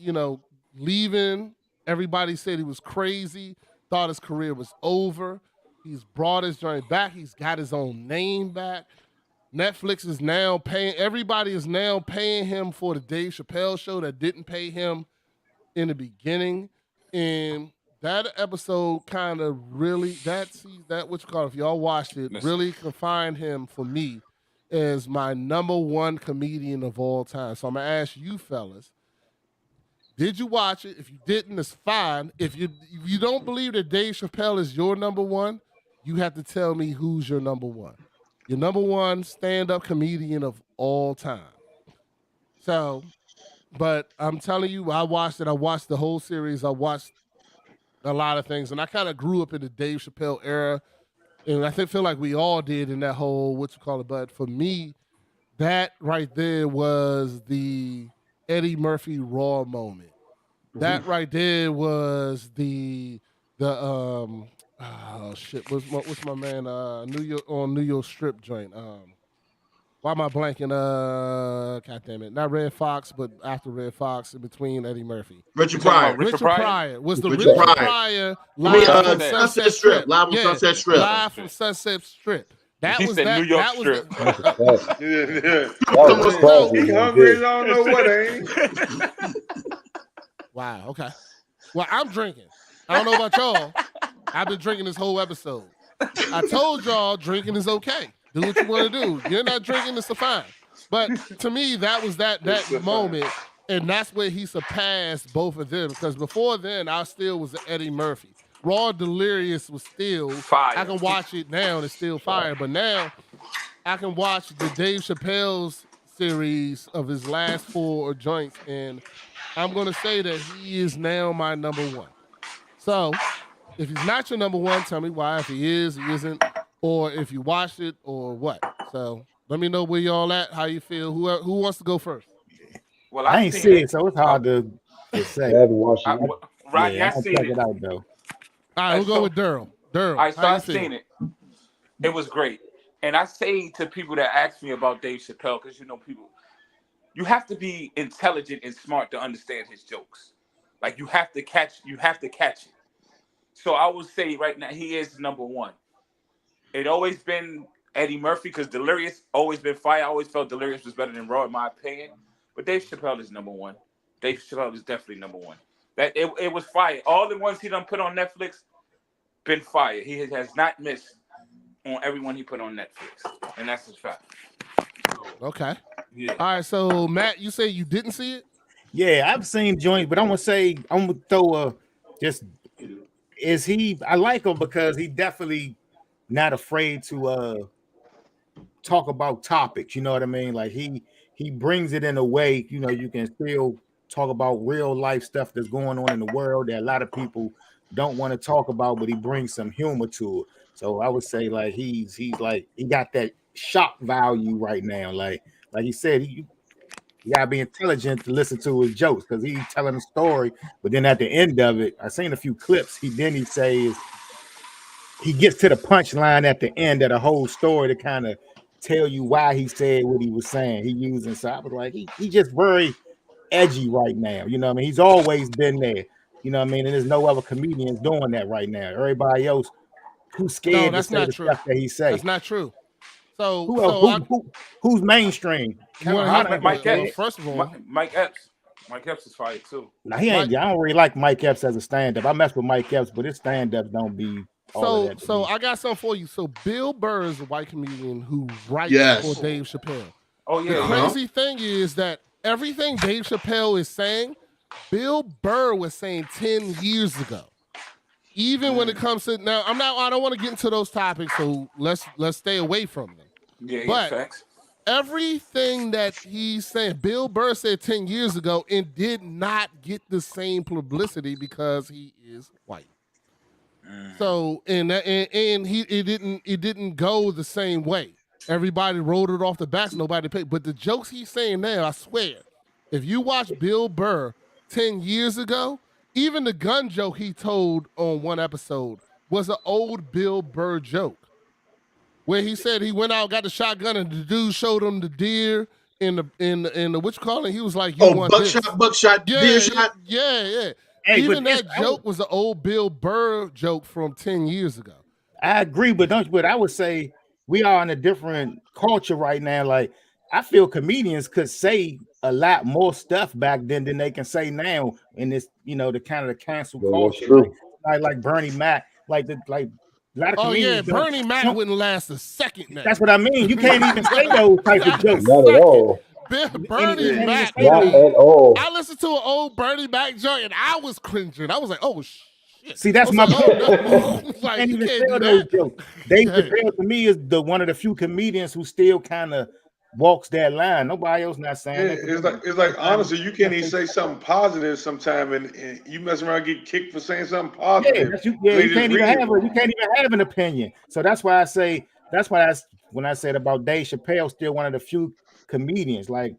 leaving. Everybody said he was crazy, thought his career was over. He's brought his joint back. He's got his own name back. Netflix is now paying, everybody is now paying him for the Dave Chappelle show that didn't pay him in the beginning. And that episode kind of really, if y'all watched it, really confined him for me as my number one comedian of all time. So I'm going to ask you fellas, did you watch it? If you didn't, it's fine. If you don't believe that Dave Chappelle is your number one, you have to tell me who's your number one. Your number one stand-up comedian of all time. So, but I'm telling you, I watched it. I watched the whole series. I watched a lot of things. And I kind of grew up in the Dave Chappelle era. And I feel like we all did in that whole, but for me, that right there was the Eddie Murphy Raw moment. That right there was the what's my man New York Strip joint. Why am I blanking? God damn it, not Red Fox, but after Red Fox, in between Eddie Murphy. Richard Pryor. Richard Pryor was the Richard Pryor live from Sunset Strip. Live from Sunset Strip. Live from Sunset Strip. That was that. New York That Strip. was He hungry, I don't know what, ain't he? Wow. Okay. Well, I'm drinking. I don't know about y'all. I've been drinking this whole episode. I told y'all drinking is okay. Do what you want to do. You're not drinking, it's fine. But to me, that was that moment, and that's where he surpassed both of them. Because before then, I still was Eddie Murphy. Raw Delirious was still fire. I can watch it now and it's still fire. But now I can watch the Dave Chappelle's series of his last 4 joints, and I'm going to say that he is now my number one. So if he's not your number one, tell me why. If he is, he isn't, or if you watched it, or what. So let me know where y'all at, how you feel. Who wants to go first? Well, I ain't seen it, so it's hard to say. I haven't watched it. Rodney, I'll I seen check it. it out though. All right, we'll go with Daryl. All right, so I seen it. It was great. And I say to people that ask me about Dave Chappelle, because people, you have to be intelligent and smart to understand his jokes. Like you have to catch it. So I would say right now he is number one. It always been Eddie Murphy because Delirious always been fire. I always felt Delirious was better than Raw in my opinion. But Dave Chappelle is number one. Dave Chappelle is definitely number one. That it was fire. All the ones he done put on Netflix been fire. He has not missed on everyone he put on Netflix, and that's his fact. Okay. Yeah. All right. So Matt, you say you didn't see it? Yeah, I've seen joints, but I'm gonna throw I like him because he definitely not afraid to talk about topics. You know what I mean? Like he brings it in a way, you can still talk about real life stuff that's going on in the world that a lot of people don't want to talk about, but he brings some humor to it. So I would say like he's like he got that shock value right now. Like he said, you gotta be intelligent to listen to his jokes because he's telling a story, but then at the end of it, I seen a few clips. He says he gets to the punchline at the end of the whole story to kind of tell you why he said what he was saying. He using so I was like he just very edgy right now. You know what I mean? He's always been there. You know what I mean? And there's no other comedians doing that right now. Everybody else who's scared to say the stuff that he say. That's not true. So who's mainstream? Mike Epps. First of all, Mike Epps. Mike Epps is fire too. Now he ain't. I don't really like Mike Epps as a stand-up. I mess with Mike Epps, but his stand-ups don't be. So I got something for you. So Bill Burr is a white comedian who writes for Dave Chappelle. Oh yeah. The crazy thing is that everything Dave Chappelle is saying, Bill Burr was saying 10 years ago. Even when it comes to now, I don't want to get into those topics, so let's stay away from them. Yeah, facts. Everything that he's saying, Bill Burr said 10 years ago and did not get the same publicity because he is white. So and it didn't go the same way. Everybody rolled it off the backs, nobody paid. But the jokes he's saying now, I swear, if you watch Bill Burr 10 years ago, even the gun joke he told on one episode was an old Bill Burr joke, where he said he went out, got the shotgun, and the dude showed him the deer in the what you call it? He was like, "You want buckshot, deer shot." Yeah. Hey, even that joke was an old Bill Burr joke from 10 years ago. I agree, but I would say we are in a different culture right now. Like, I feel comedians could say a lot more stuff back then than they can say now in this, the kind of the cancel culture. Like Bernie Mac, like a lot of comedians. Bernie Mac wouldn't last a second now. That's what I mean. You can't even say those type of jokes. Not at all. Bernie Mac. Not at all. I listened to an old Bernie Mac joint and I was cringing. I was like, oh shit. See, that's my point. Like, you can't do those that. jokes. Dave Chappelle to me is one of the few comedians who still kind of walks that line. Nobody else not saying that. It's like honestly, you can't even say something positive sometime, and you mess around and get kicked for saying something positive. You can't even have an opinion. So that's why I say when I said about Dave Chappelle, still one of the few comedians. Like,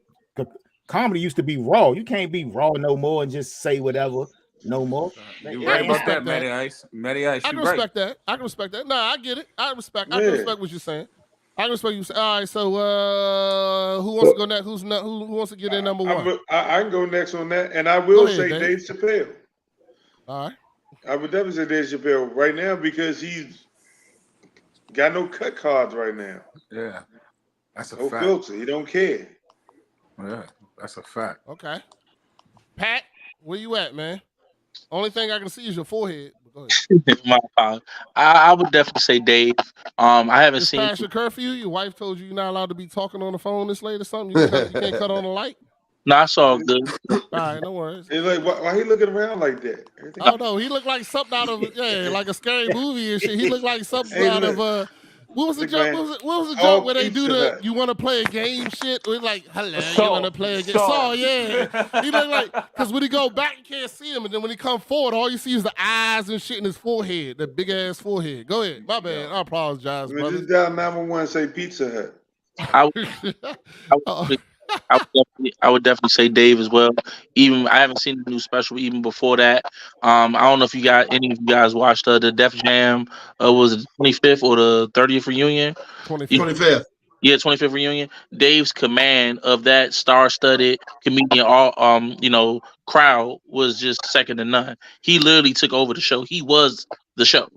comedy used to be raw. You can't be raw no more and just say whatever no more. You're right about that, Matty Ice. Matty Ice, I can respect that. I can respect that. No, I get it. I can respect what you're saying. I can respect you. All right, so who wants to go next? Who wants to get in number one? I can go next on that, and I will say Dave Chappelle. All right. I would definitely say Dave Chappelle right now because he's got no cut cards right now. Yeah, that's a no fact. filter. He don't care. Yeah, that's a fact. Okay. Pat, where you at, man? Only thing I can see is your forehead. Go ahead. My apologies. I would definitely say Dave. I haven't seen. Past your curfew? Your wife told you you're not allowed to be talking on the phone this late or something? You can't cut on the light? No, I saw good. All right, no worries. It's like, why he looking around like that? Oh no, he looked like something out of like a scary movie and shit. He looked like something out of what was the joke? What was the joke where they do the you want to play a game shit? We're like, hello, you want to play a game? Saw, yeah. He looked like, because when he go back, you can't see him, and then when he come forward, all you see is the eyes and shit in his forehead, that big ass forehead. Go ahead, my bad. I apologize, brother. Just dial 911 say Pizza Hut. I would definitely say Dave as well. Even I haven't seen the new special even before that. I don't know if any of you guys watched the Def Jam. Was it 25th or the 30th reunion? 25th. Yeah, 25th reunion. Dave's command of that star-studded comedian, crowd was just second to none. He literally took over the show. He was the show.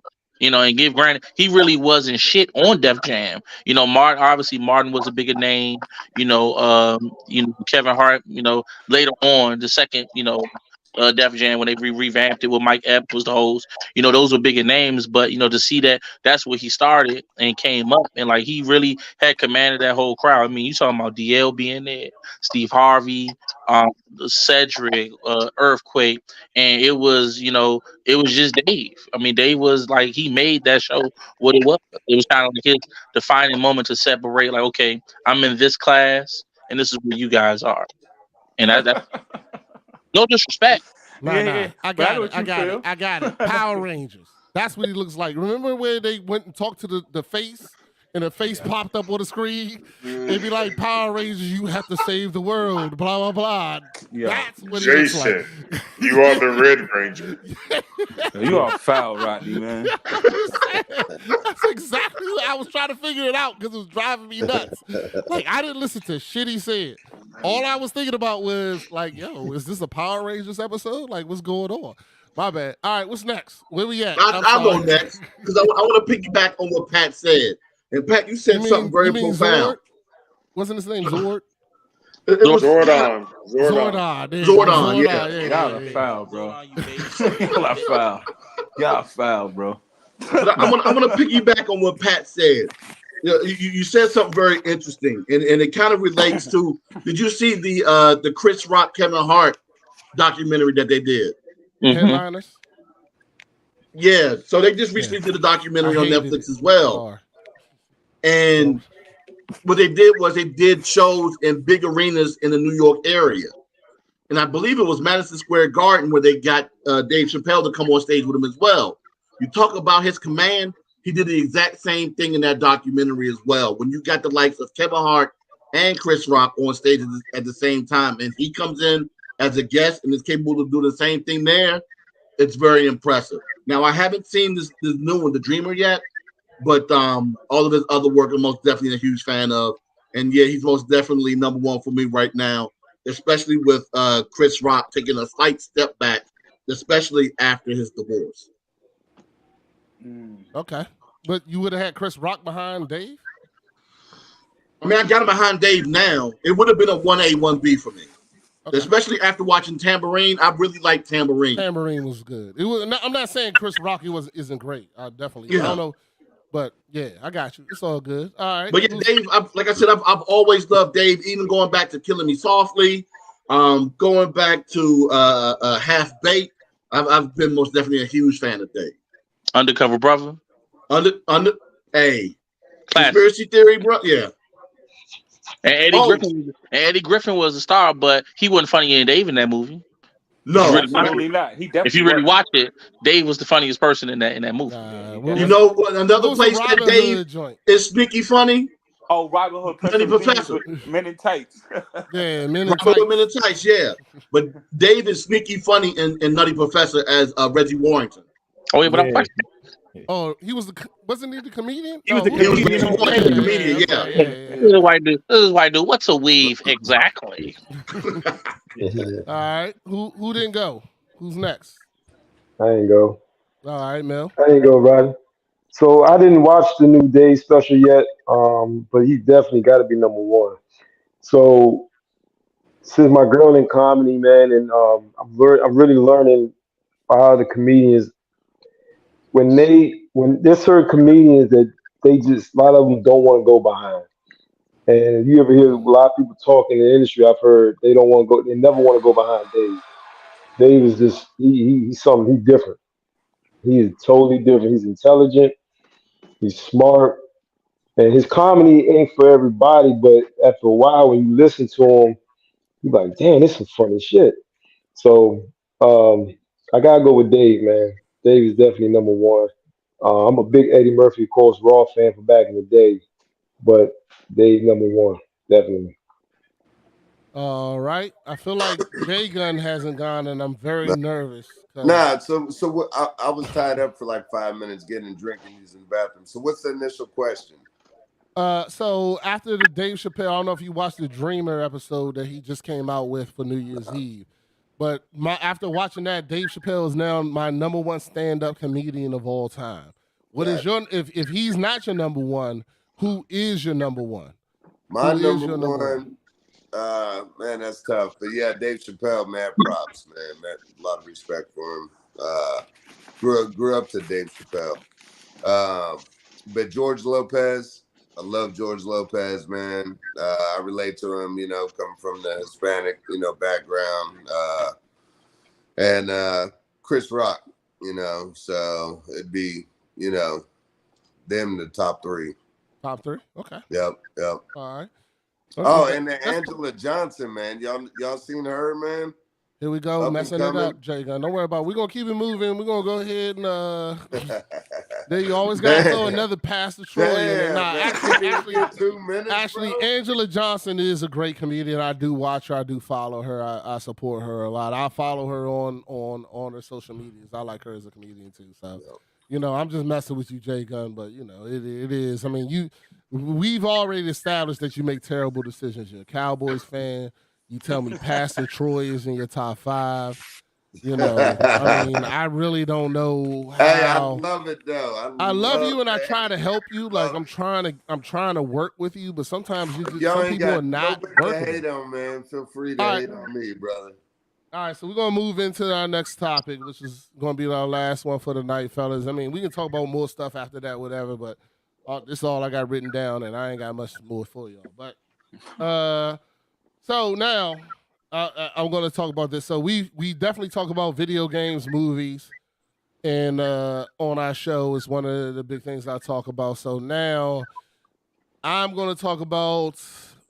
And give granted, he really wasn't shit on Def Jam. Martin was a bigger name. Kevin Hart. Later on, the second, Def Jam when they revamped it with Mike Epps was the host. Those were bigger names, but to see that's where he started and came up, and like he really had commanded that whole crowd. I mean, you talking about DL being there, Steve Harvey, Cedric, Earthquake, and it was just Dave. I mean, Dave was like he made that show what it was. It was kind of like his defining moment to separate. Like, okay, I'm in this class, and this is where you guys are, and that. No disrespect. Nah. I got it. Power Rangers. That's what he looks like. Remember where they went and talked to the face? And the face popped up on the screen? They'd be like, Power Rangers, you have to save the world, blah, blah, blah. Yeah. That's what he looks like. You are the Red Ranger. You are foul, Rodney, man. That's exactly what I was trying to figure it out because it was driving me nuts. Like, I didn't listen to shit he said. All I was thinking about was like, yo, is this a Power Rangers episode? Like, what's going on? My bad. All right, what's next? Where we at? I'll go next because I want to piggyback on what Pat said. And Pat, you said something very profound. Zord? Wasn't his name Zord? It was Zordon. Zordon, yeah. Y'all are foul, bro. Y'all are foul. Y'all foul, bro. But I want to piggyback on what Pat said. You said something very interesting, and it kind of relates to. Did you see the Chris Rock, Kevin Hart documentary that they did? Headliners? Yeah. So they just recently did a documentary on Netflix as well. And what they did was they did shows in big arenas in the New York area. And I believe it was Madison Square Garden where they got Dave Chappelle to come on stage with him as well. You talk about his command, he did the exact same thing in that documentary as well. When you got the likes of Kevin Hart and Chris Rock on stage at the same time, and he comes in as a guest and is capable of doing the same thing there, it's very impressive. Now I haven't seen this new one, The Dreamer, yet, but all of his other work I'm most definitely a huge fan of. And yeah, he's most definitely number one for me right now, especially with Chris Rock taking a slight step back, especially after his divorce. Okay. But you would have had Chris Rock behind Dave? I mean, I got him behind Dave now. It would have been a 1A, 1B for me. Okay. Especially after watching Tambourine. I really like Tambourine. Tambourine was good. It was. I'm not saying Chris Rock isn't great. I definitely. Yeah. I don't know. But yeah, I got you. It's all good. All right. But yeah, Dave, like I said, I've always loved Dave, even going back to Killing Me Softly, going back to Half Baked. I've been most definitely a huge fan of Dave. Undercover Brother. Conspiracy Theory, bro. Yeah. And Eddie Griffin was a star, but he wasn't funny in Dave in that movie. No, absolutely not. He definitely. If you really watch it, Dave was the funniest person in that movie. You know what? Another place that Dave is sneaky funny. Oh, Robin Hood, Professor, Men in Tights. Yeah, Men in Tights. Yeah, but Dave is sneaky funny in Nutty Professor as Reggie Warrington. Oh yeah, but I'm question. Oh, wasn't he the comedian? He was the comedian. Yeah. This is white dude. What's a weave exactly? All right. Who didn't go? Who's next? I didn't go. All right, Mel. I didn't go, Roddy. So I didn't watch the new Dave special yet, but he definitely got to be number one. So since my girl in comedy, man, and I'm really learning how the comedians when there's certain comedians that they just a lot of them don't want to go behind. And you ever hear a lot of people talk in the industry, I've heard they never want to go behind Dave. Dave is just he's something, he's different. He is totally different. He's intelligent, he's smart, and his comedy ain't for everybody, but after a while when you listen to him, you're like, damn, this is funny shit. So I gotta go with Dave, man. Dave is definitely number one. I'm a big Eddie Murphy, of course, Raw fan from back in the day, but Dave number one, definitely. All right. I feel like Jay Gunn hasn't gone, and I'm very nervous. Nah, so what, I was tied up for like 5 minutes getting a drink and using the bathroom. So what's the initial question? So after the Dave Chappelle, I don't know if you watched the Dreamer episode that he just came out with for New Year's Eve. But after watching that, Dave Chappelle is now my number one stand-up comedian of all time. What is your if he's not your number one, who is your number one? My number one, man, that's tough. But yeah, Dave Chappelle, man, props, man. A lot of respect for him. Grew up to Dave Chappelle. But George Lopez, I love George Lopez, man. I relate to him, coming from the Hispanic, background. And Chris Rock, so it'd be, them the top three. Top three? Okay. Yep. All right. Okay. Oh, and the Angela Johnson, man. Y'all seen her, man? Here we go, messing it up, Jay Gunn. Don't worry about it. We're going to keep it moving. We're going to go ahead and there you always got to throw another Pastor Troy in there. Nah, actually, Angela Johnson is a great comedian. I do watch her. I do follow her. I support her a lot. I follow her on her social medias. I like her as a comedian too. So, I'm just messing with you, Jay Gunn, but, it is. I mean, we've already established that you make terrible decisions. You're a Cowboys fan. You tell me Pastor Troy is in your top 5. I mean, I really don't know how. Hey, I love it though. I love you, and I try to help you. Like I'm trying to work with you, but sometimes some people are not working. Hate on, man. Feel free to hate on me, brother. All right, so we're gonna move into our next topic, which is gonna be our last one for the night, fellas. I mean, we can talk about more stuff after that, whatever. But this is all I got written down, and I ain't got much more for y'all. But so now I'm going to talk about this. So we definitely talk about video games, movies, and on our show is one of the big things I talk about. So now I'm going to talk about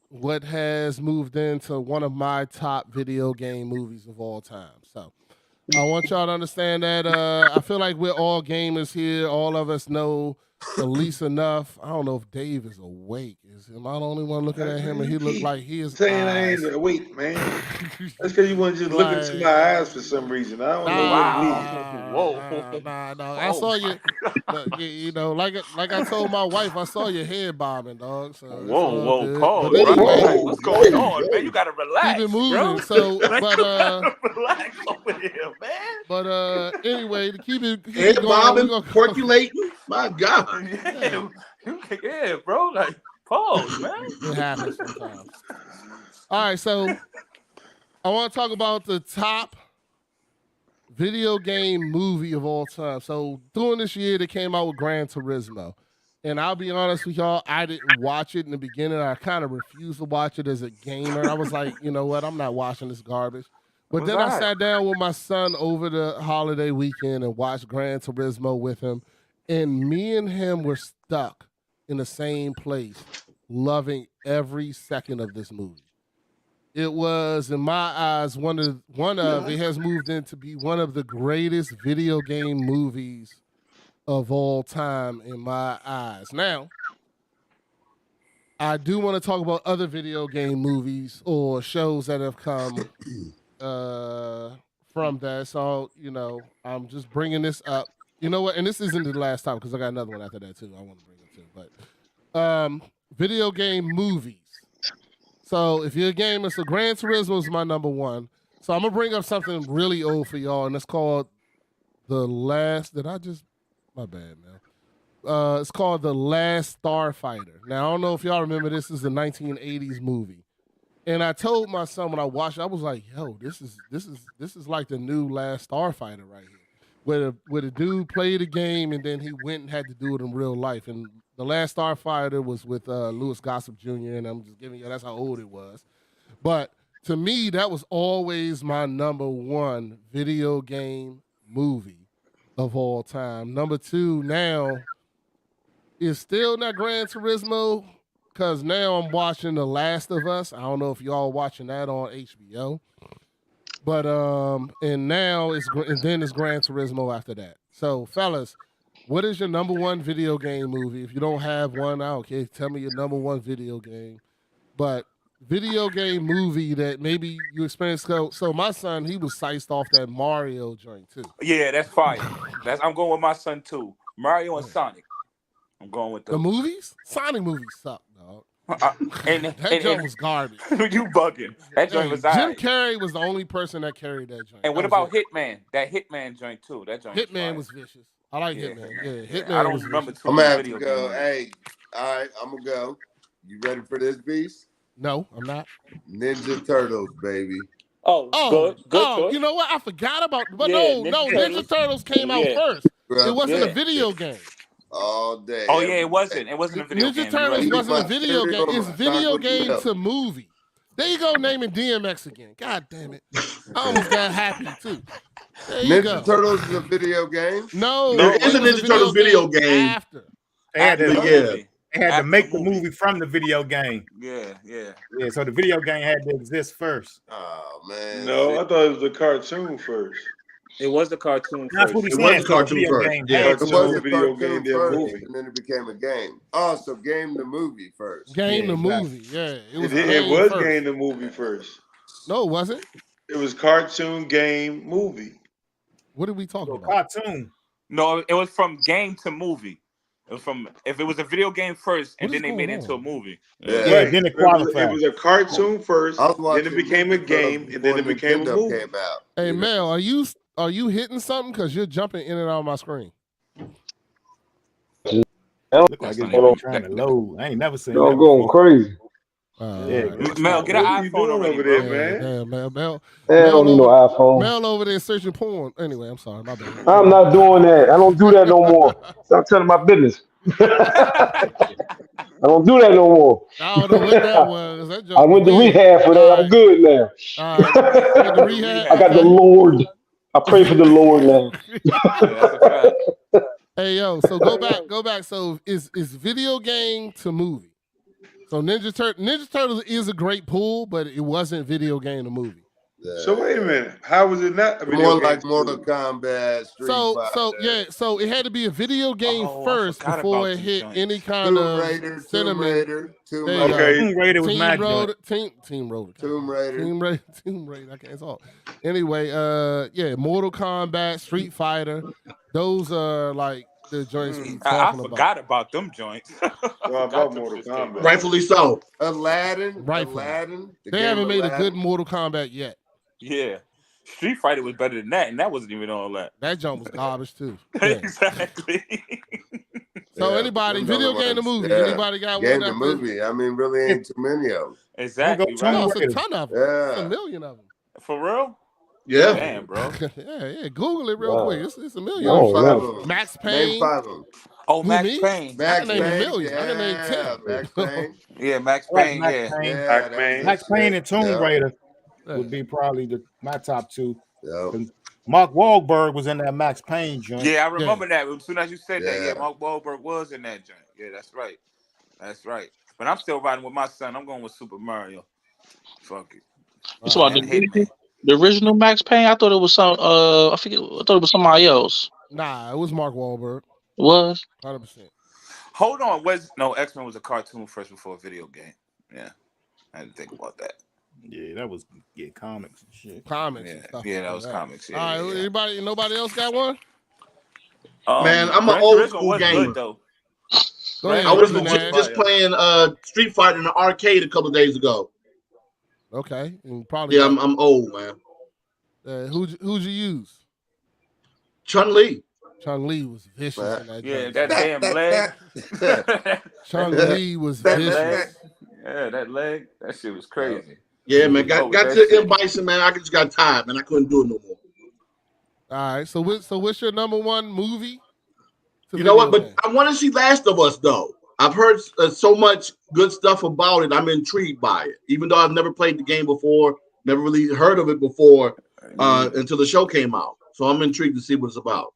what has moved into one of my top video game movies of all time. So I want y'all to understand that I feel like we're all gamers here. All of us know Elise enough. I don't know if Dave is awake. Am I the only one looking at him? And he looked like he is saying I ain't awake, man. That's because you want to just look into my eyes for some reason. I don't know what it is. Nah. I saw you. You know, like I told my wife, I saw your head bobbing, dog. So whoa, pause. Anyway, what's going on, man? You gotta relax. Keep it moving. Bro. So, relax over here, man. But anyway, to keep it Head bobbing, percolating. My God. Yeah, bro. Like, pause, man. It happens sometimes. All right, so I want to talk about the top video game movie of all time. So during this year, they came out with Gran Turismo. And I'll be honest with y'all, I didn't watch it in the beginning. I kind of refused to watch it as a gamer. I was like, you know what? I'm not watching this garbage. But then I sat down with my son over the holiday weekend and watched Gran Turismo with him. And me and him were stuck in the same place, loving every second of this movie. It was, in my eyes, one of it has moved into be one of the greatest video game movies of all time in my eyes. Now, I do want to talk about other video game movies or shows that have come from that. So, you know, I'm just bringing this up. You know what? And this isn't the last time because I got another one after that too. I want to bring it too. But video game movies. So if you're a gamer, so Gran Turismo is my number one. So I'm gonna bring up something really old for y'all, and it's called The Last. My bad, man. It's called The Last Starfighter. Now I don't know if y'all remember this is a 1980s movie, and I told my son when I watched it, I was like, "Yo, this is like the new Last Starfighter right here." Where the dude played a game and then he went and had to do it in real life. And The Last Starfighter was with Louis Gossett Jr. And I'm just giving you that's how old it was. But to me, that was always my number one video game movie of all time. Number two now is still not Gran Turismo because now I'm watching The Last of Us. I don't know if y'all watching that on HBO. But and now then it's Gran Turismo after that. So fellas, what is your number one video game movie? If you don't have one, I don't care. Tell me your number one video game. But video game movie that maybe you experienced. So my son, he was sized off that Mario joint too. Yeah, that's fire. I'm going with my son too. Mario and Sonic. I'm going with the movies. Sonic movies suck, dog. That joint was garbage. You bugging. That joint was Jim Carrey was the only person that carried that joint. And what about Hitman? That Hitman joint too. That joint. Hitman was vicious. I like Hitman. Yeah, Hitman. I don't remember too I'm gonna many have to video go. games. Hey, all right, I'm gonna go. You ready for this beast? No, I'm not. Ninja Turtles, baby. Good choice. You know what? I forgot about. But Yeah, no, Ninja Turtles came out first. It wasn't a video game. All day. Oh yeah, it wasn't. It wasn't a video game. Ninja Turtles Right. wasn't a video game. It's video game to movie. There you go, naming DMX again. God damn it! I almost got happy too. There you Ninja go. Turtles is a video game. No, There is a Ninja Turtles video game. After. They had to, Yeah. they had to make the movie from the video game. Yeah. Yeah, so the video game had to exist first. Oh man. No, I thought it was the cartoon first. It was the cartoon That's first. what he's It was saying. a cartoon Video first. game Yeah. had It to. was a video cartoon game, then first, movie. and then it became a game. Oh, so game the movie first. Game Yeah, the exactly. movie. Yeah, It was first. game the movie first. No, it wasn't. It was cartoon game movie. What are we talking about? Cartoon. No, it was from game to movie. It was from if it was a video game first, and What is then they made it going into a on? movie. Yeah, then it It qualified. was a cartoon first, I was then watching it became a Ninja Turtles game, and then it before became a Nintendo movie. came out. Hey You know? Mel, are you hitting something? Because you're jumping in and out of my screen. Look like it's been trying to load. I ain't never seen that Y'all going before. crazy. Yeah. Mel, get an What are you iPhone doing already, over bro. there, man? Damn, Mel. Hey, I don't need no iPhone. Mel over there searching porn. Anyway, I'm sorry, my bad. I'm not doing that. I don't do that no more. Stop telling my business. I don't do that no more. I don't know what that was. That joke I went to was weird. rehab for that. I'm good now. All right. Went to rehab. I got the Lord. I pray for the Lord now. That's a fact. Hey yo, so go back. So is video game to movie. So Ninja Turtles is a great pool, but it wasn't video game to movie. So wait a minute. How was it not a video More game? like Mortal Kombat, Street Fighter. So it had to be a video game first before it hit any kind Tomb of Raider, cinnamon. Tomb Okay. Tomb Raider was my joint. Tomb Raider. Tomb Raider. I can't talk. Anyway, yeah, Mortal Kombat, Street Fighter. Those are like the joints we I talking forgot about them joints. About Mortal Kombat. Rightfully so. Aladdin. They haven't made a good Mortal Kombat yet. Yeah. Street Fighter was better than that, and that wasn't even all that. That jump was garbage too. Yeah. Exactly. So anybody, video game the movie? Yeah. Anybody got Game one? the movie. I mean, really ain't too many of them. Exactly. No, Right? it's a ton of them. Yeah. It's a million of them. For real? Yeah. Damn, bro. yeah. Google it real quick. It's a million. Oh, Five yeah. of them. Max Name Payne. 5 of them. Oh, Who, Max me? Payne. I can name a million. I can name 10. Max Payne. Yeah, Max Payne. Max Yeah. Payne. Yeah, Max Payne and Tomb Yeah. Raider would be probably my top two. Yep. Mark Wahlberg was in that Max Payne joint. Yeah, I remember that. As soon as you said that, Yeah. yeah, Mark Wahlberg was in that joint. Yeah, that's right. That's right. But I'm still riding with my son. I'm going with Super Mario. Fuck it. You talking And about Hitman. the original Max Payne? I thought it was some. I thought it was somebody else. Nah, it was Mark Wahlberg. It was. 100%. Hold on. X-Men was a cartoon first before a video game. Yeah. I didn't think about that. Yeah, that was comics and shit. Comics. Yeah, and stuff yeah, like that was comics. Yeah, All right, yeah. nobody else got one? Man, I'm an Gran old Turismo school was gamer. good, though. Go ahead. I was Ricky, man. just playing Street Fighter in the arcade a couple of days ago. Okay, and probably. Yeah, I'm old, man. Who'd you use? Chun-Li. Chun-Li was vicious in that. Yeah, joint. that damn leg. Chun-Li was That vicious. leg. Yeah, that leg. That shit was crazy. Yeah, man. Got Oh, that to shit. M. Bison, man. I just got tired, man. I couldn't do it no more. All right, so what's your number one movie? You know what? But I want to see Last of Us, though. I've heard so much good stuff about it. I'm intrigued by it, even though I've never played the game before, never really heard of it before until the show came out. So I'm intrigued to see what it's about.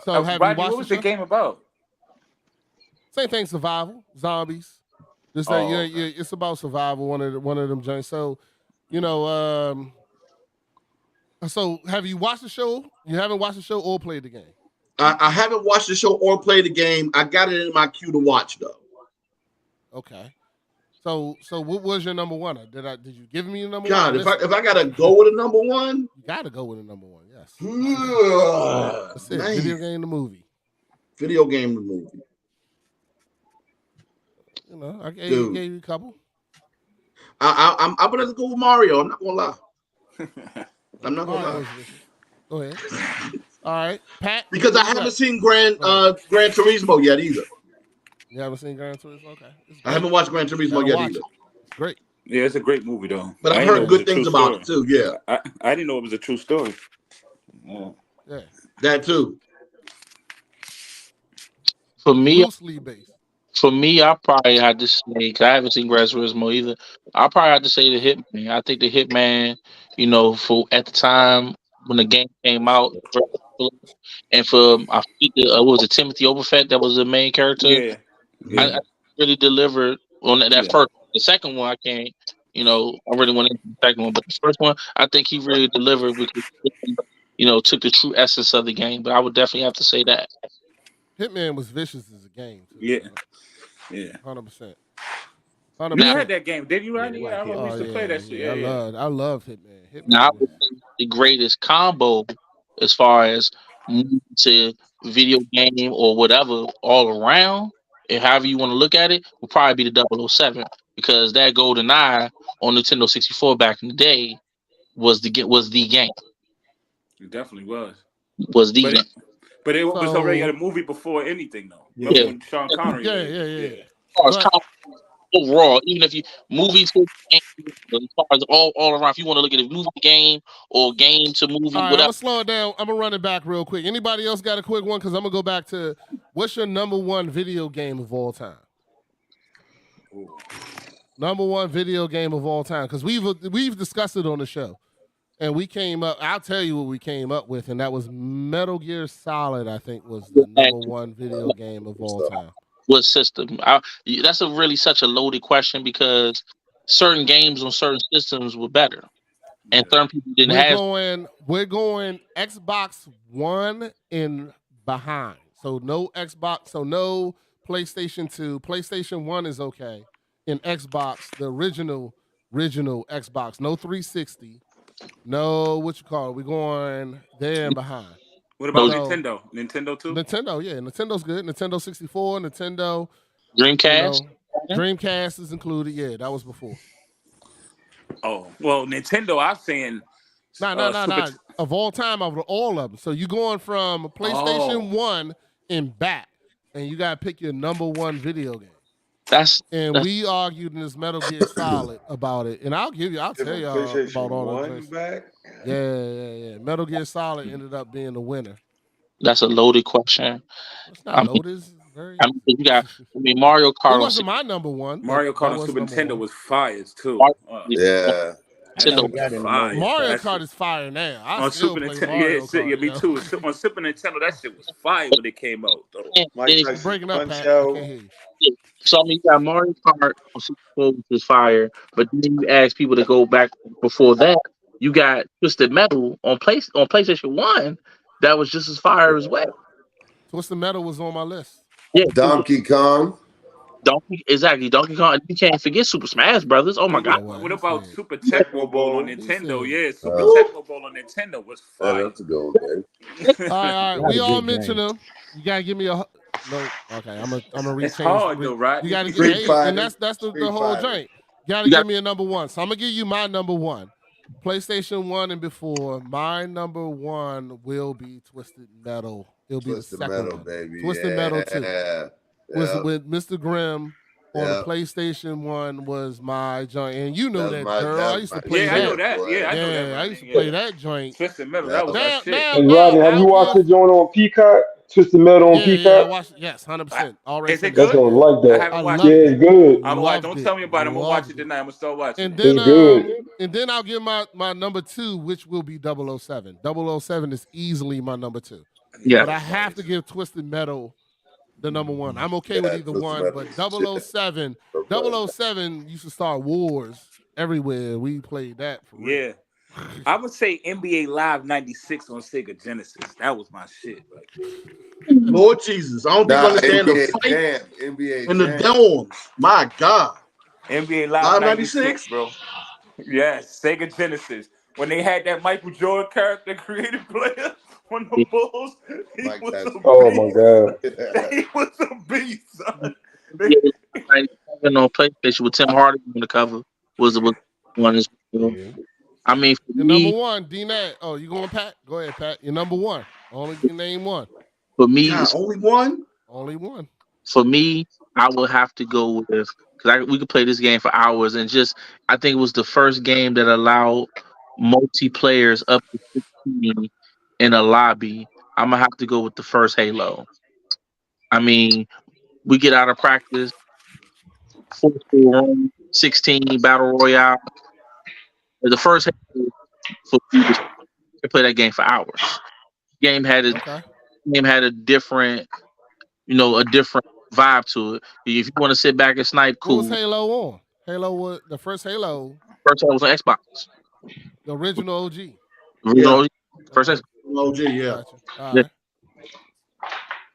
So have Rodney, you watched what was the game about? Same thing, survival, zombies. Just that it's about survival. One of them joints. So, so have you watched the show? You haven't watched the show or played the game? I haven't watched the show or played the game. I got it in my queue to watch, though. Okay. So what was your number one? Did you give me your number God, one? if I gotta go with a number one, you gotta go with a number one. Yes. That's it. Man. Video game, the movie. Video game, the movie. I gave you a couple. I'm gonna have to go with Mario. I'm not gonna lie. I'm not gonna lie. Go ahead. All right, Pat. Because I haven't seen Gran Turismo yet either. You haven't seen Gran Turismo? Okay. I haven't watched Gran Turismo yet either. Great. Yeah, it's a great movie though. But I've heard good things about it too. Yeah. I didn't know it was a true story. Yeah. That too. For me, loosely based. For me, I probably had to say, because I haven't seen Gran Turismo either. I probably had to say the Hitman. I think the Hitman, for at the time when the game came out, and for I think was it Timothy Overfett that was the main character. Yeah. I really delivered on that first. The second one, I can't. I really want to the second one, but the first one, I think he really delivered because took the true essence of the game. But I would definitely have to say that Hitman was vicious as a game. Too, yeah. Yeah. 100%. You had that game, didn't you, Rodney? I remember we used to play that shit. I love Hitman. Now, I would say the greatest combo as far as moving to video game or whatever all around, and however you want to look at it, would probably be the 007 because that GoldenEye on Nintendo 64 back in the day was the game. It definitely was. Was the game. But it was already a movie before anything, though. Yeah. When Sean Connery. Yeah. As far as overall, even if you movie to game, as far as all around, if you want to look at a movie game or game to movie, All right, I'm whatever. gonna slow it down. I'm gonna run it back real quick. Anybody else got a quick one? Because I'm gonna go back to what's your number one video game of all time? Ooh. Number one video game of all time. Because we've discussed it on the show. And we came up, I'll tell you what we came up with, and that was Metal Gear Solid, I think, was the number one video game of all time. What system? That's such a loaded question because certain games on certain systems were better. And certain people didn't have. We're going Xbox One and behind. So no Xbox. So no PlayStation 2. PlayStation 1 is okay. In Xbox, the original Xbox. No 360. No, what you call it? We're going there and behind. What about Nintendo? Nintendo too? Nintendo, yeah. Nintendo's good. Nintendo 64, Nintendo. Dreamcast. Dreamcast is included. Yeah, that was before. Oh, well, Nintendo, I'm saying. No. Of all time, of all of them. So you're going from PlayStation 1 and back, and you got to pick your number one video game. We argued in this Metal Gear Solid about it, and I'll tell y'all about all of this. Yeah. Metal Gear Solid ended up being the winner. That's a loaded question. It's not loaded. It's very. You got. Mario Kart. It wasn't my number one. Mario Kart on Super Nintendo was fire too. Yeah. Mario Kart is fire now. On Super Nintendo, yeah, me too. On Super Nintendo, that shit was fire when it came out. Though. Breaking up, Pat. I can't hear you. So you got Mario Kart on Super Nintendo, which was fire, but then you ask people to go back before that. You got Twisted Metal on PlayStation 1. That was just as fire as well. Twisted Metal was on my list. Yeah, Donkey Kong. Donkey Kong. You can't forget Super Smash Brothers. Oh my God. What about Super Tecmo Bowl on Nintendo? Yeah, Super Tecmo Bowl on Nintendo was fire. That's a good game. All right. We all mentioned them. You gotta give me a no. Okay, I'm gonna reach. It's hard though, right? You gotta give me, and that's the whole joint. You gotta give me a number one. So I'm gonna give you my number one. PlayStation 1 and before. My number one will be Twisted Metal. It'll be Twisted the second Metal, one. baby. Twisted Metal 2. With Mr. Grimm on the PlayStation 1 was my joint. And you know that, girl. I used to play that. I know that. Yeah, I know that. I used to play that joint. Twisted Metal, that was that shit. And Rodney, have you watched the joint on Peacock? Twisted Metal on Peacock? Yeah, I watched it. Yes, 100%. Already. Is it good? That's gonna like that. I haven't watched it. Yeah, it's good. Don't tell me about it. I'm gonna watch it tonight. I'm gonna start watching. And then, and then I'll give my number two, which will be 007. 007 is easily my number two. Yeah. But I have to give Twisted Metal the number one. I'm okay with either one, but 007 used to start wars everywhere. We played that for real. Yeah. I would say NBA Live 96 on Sega Genesis. That was my shit. Lord Jesus. I don't think you understand the fight in the dorms. My God. NBA Live 96, bro. Yes, Sega Genesis. When they had that Michael Jordan character created player on the Bulls, he was a beast. Oh my God. He was a beast, son. On PlayStation with Tim Hardy on the cover was one as well. I mean, for me, number one, D-Nat. Oh, you going, Pat? Go ahead, Pat. You're number one. Only name one. For me, only one. Only one. For me, I would have to go with because we could play this game for hours, and I think it was the first game that allowed multiplayers up to 15 in a lobby. I'm gonna have to go with the first Halo. I mean, we get out of practice, 16 battle royale. The first for people to play that game for hours. Game had a different, a different vibe to it. If you want to sit back and snipe, cool. What was Halo on? Halo was the first Halo. First one was on Xbox. The original OG. Original OG. First Xbox. OG, yeah. All right.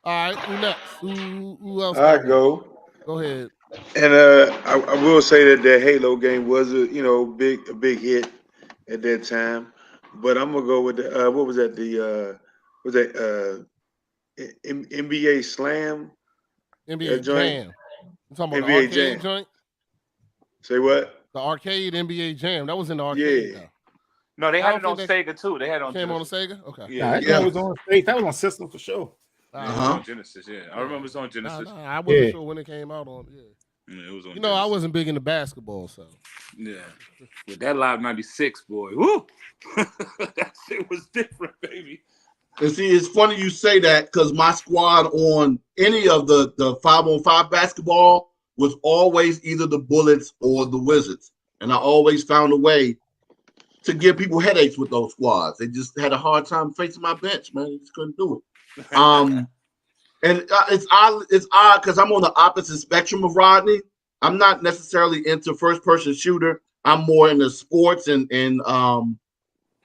All right. Who next? Who else? I go. Go ahead. And I will say that Halo game was a big hit at that time, but I'm gonna go with the what was that NBA Slam, NBA Jam. You talking about NBA the arcade Jam joint? Say what? The arcade NBA Jam. That was in the arcade. Yeah. Though. No, they had it on Sega too. They had it on. Came on the Sega. Okay. Yeah, that was on Sega. That was on system for sure. On Genesis, yeah. I remember it was on Genesis. I wasn't sure when it came out on. Yeah. It was on Genesis. I wasn't big into basketball, so. Yeah. With that Live 96, boy. Woo! That shit was different, baby. And see, it's funny you say that because my squad on any of the 5-on-5 basketball was always either the Bullets or the Wizards. And I always found a way to give people headaches with those squads. They just had a hard time facing my bench, man. They just couldn't do it. And it's odd because I'm on the opposite spectrum of Rodney. I'm not necessarily into first-person shooter. I'm more into sports and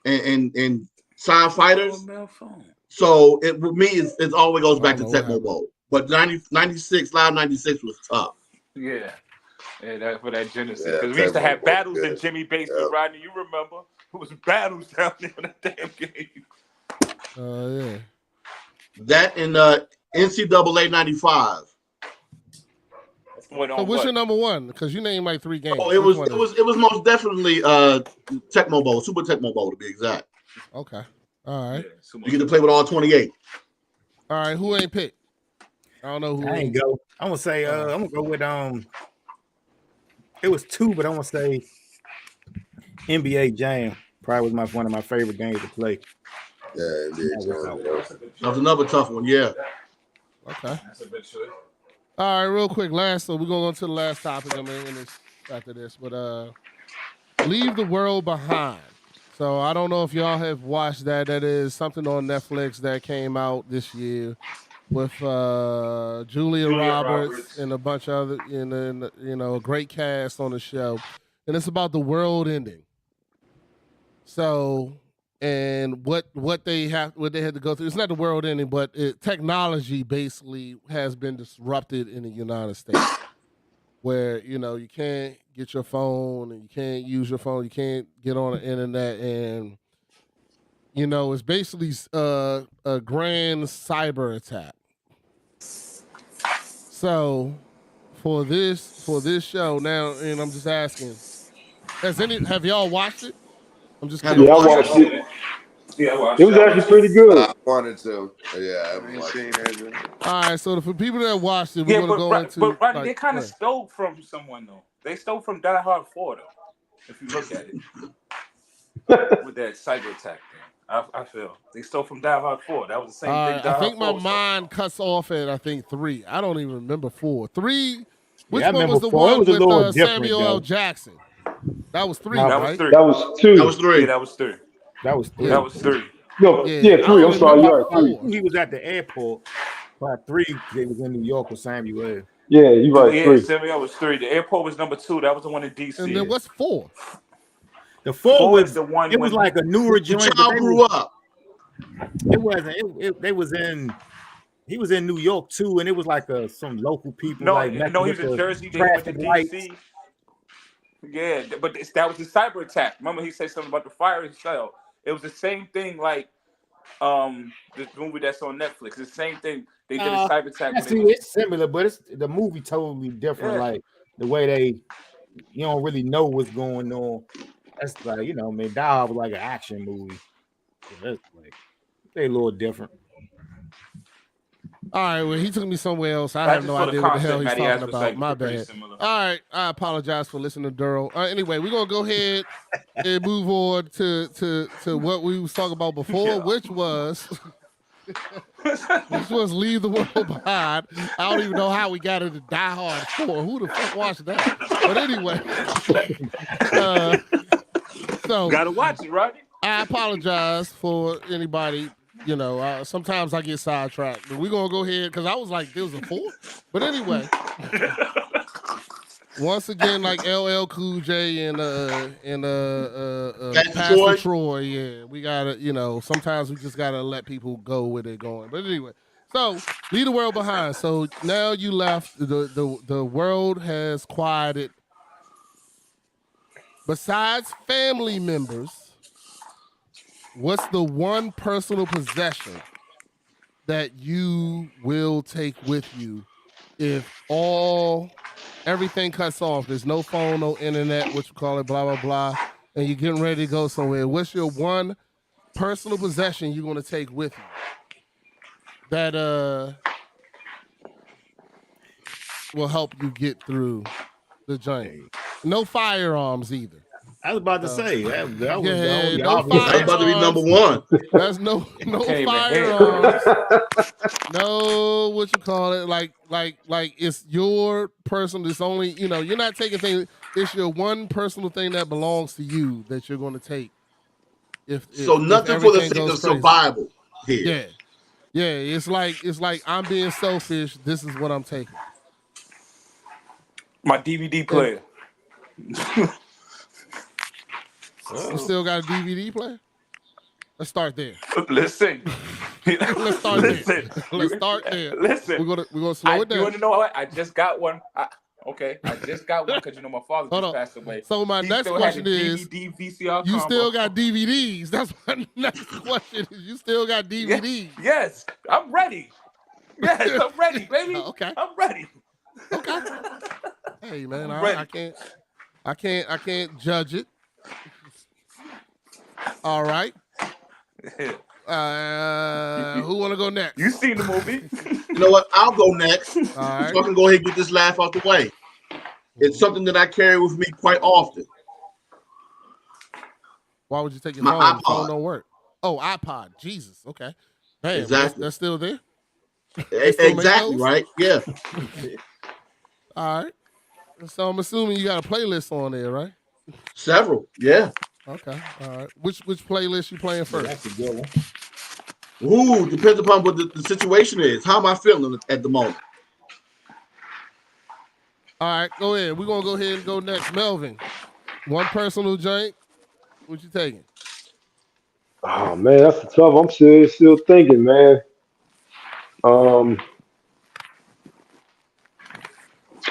and sign fighters. So it with me, it always goes back to Tecmo Bowl. But 96 Live 96 was tough. Yeah. Yeah, that for that Genesis. Because we used to have battles in Jimmy basement, Rodney. You remember? It was battles down there in that damn game. Yeah. That in NCAA 95. So what's your number one? Because you named like 3 games. Oh, it was most definitely Tecmo Bowl, Super Tecmo Bowl to be exact. Okay. All right. You get to play with all 28. All right. Who ain't picked? I don't know who. I ain't go. I'm gonna say I'm gonna go with it was 2, but I'm gonna say NBA Jam. Probably was one of my favorite games to play. Yeah, NBA Jam. That was another tough one. Yeah. Okay. That's a big choice. All right, real quick. So we're gonna go to the last topic. I'm in this after this, but Leave the World Behind. So I don't know if y'all have watched that. That is something on Netflix that came out this year with Julia Roberts and a bunch of other, a great cast on the show, and it's about the world ending. So, and what they had to go through. It's not the world ending, but technology basically has been disrupted in the United States, where you can't get your phone and you can't use your phone, you can't get on the internet, and it's basically a grand cyber attack. So for this show now, and I'm just asking, have y'all watched it? I'm just kidding. Yeah, I watched it. Yeah, I watched it. Was actually pretty good. I wanted to. Yeah, I haven't watched it. All right, so for people that watched it, we're gonna go into. But Rodney, they kind of stole from someone though. They stole from Die Hard 4 though. If you look at it, with that cyber attack thing. I feel they stole from Die Hard 4. That was the same thing. I think my mind cuts off at 3. I don't even remember 4. 3. Which one was the one with Samuel L. Jackson? That was 3, right? That was 2. That was 3. Yeah, that was 3. That was 3. That was 3. No, yeah 3. I'm sorry, you're right. 3. He was at the airport. By 3, they was in New York with Samuel. Yeah, you're right. Yeah, 3. Samuel was 3. The airport was number 2. That was the one in DC. And then what's 4? The 4 was the one. It was like a newer joint. The child grew up. It wasn't. They was in. He was in New York too, and it was like some local people. No, like he was in Jersey. They went to DC. Yeah, but that was the cyber attack. Remember, he said something about the fire cell. It was the same thing, like this movie that's on Netflix. The same thing. They did a cyber attack. It's similar, but it's the movie totally different. Yeah. Like the way you don't really know what's going on. That's like Die Hard was like an action movie. That's like they a little different. All right, well, he took me somewhere else. I have no idea what the hell he's talking about. Like, my bad. All right, I apologize for listening to Duro. Anyway, we're gonna go ahead and move on to what we was talking about before, which was Leave the World Behind. I don't even know how we got into Die Hard 4. Who the fuck watched that? But anyway, so gotta watch it, right? I apologize for anybody. Sometimes I get sidetracked. But we're gonna go ahead because I was like, there was a 4. But anyway, once again, like LL Cool J and Pastor Troy, yeah, we gotta, sometimes we just gotta let people go where they're going. But anyway, so Leave the World Behind. So now you left. The world has quieted. Besides family members, what's the one personal possession that you will take with you if everything cuts off? There's no phone, no internet, what you call it, blah, blah, blah, and you're getting ready to go somewhere. What's your one personal possession you're going to take with you that will help you get through the journey? No firearms either. I was about to say that was no about to be number 1. That's no firearms. No, what you call it? Like it's your personal. It's only you're not taking things. It's your one personal thing that belongs to you that you're going to take. If nothing for the sake of survival here. Yeah. It's like I'm being selfish. This is what I'm taking. My DVD player. You still got a DVD player? Let's start there. Listen. Let's start Listen. there. Let's start there. Listen. We're gonna slow it down. You want to know what? I just got one. I just got one because my father just passed away. So my next question is, DVD, VCR you combo. still got DVDs? That's my next question. You still got DVDs? Yes, I'm ready. Yes, I'm ready, baby. Okay, I'm ready. Okay. Hey man, I can't judge it. All right. Who want to go next? You seen the movie? You know what? I'll go next. All right. So I can go ahead and get this laugh out the way. It's something that I carry with me quite often. Why would you take your My phone? iPod. Your phone don't work. Oh, iPod. Jesus. Okay. Damn, Exactly. That's still there? Exactly, right? Yeah. All right. So I'm assuming you got a playlist on there, right? Several. Yeah. Okay. All right. Which playlist you playing first? That's a good one. Ooh, depends upon what the situation is. How am I feeling at the moment? All right, go ahead. We're gonna go ahead and go next. Melvin, one personal joint. What you taking? Oh man, that's a tough. I'm still thinking, man. I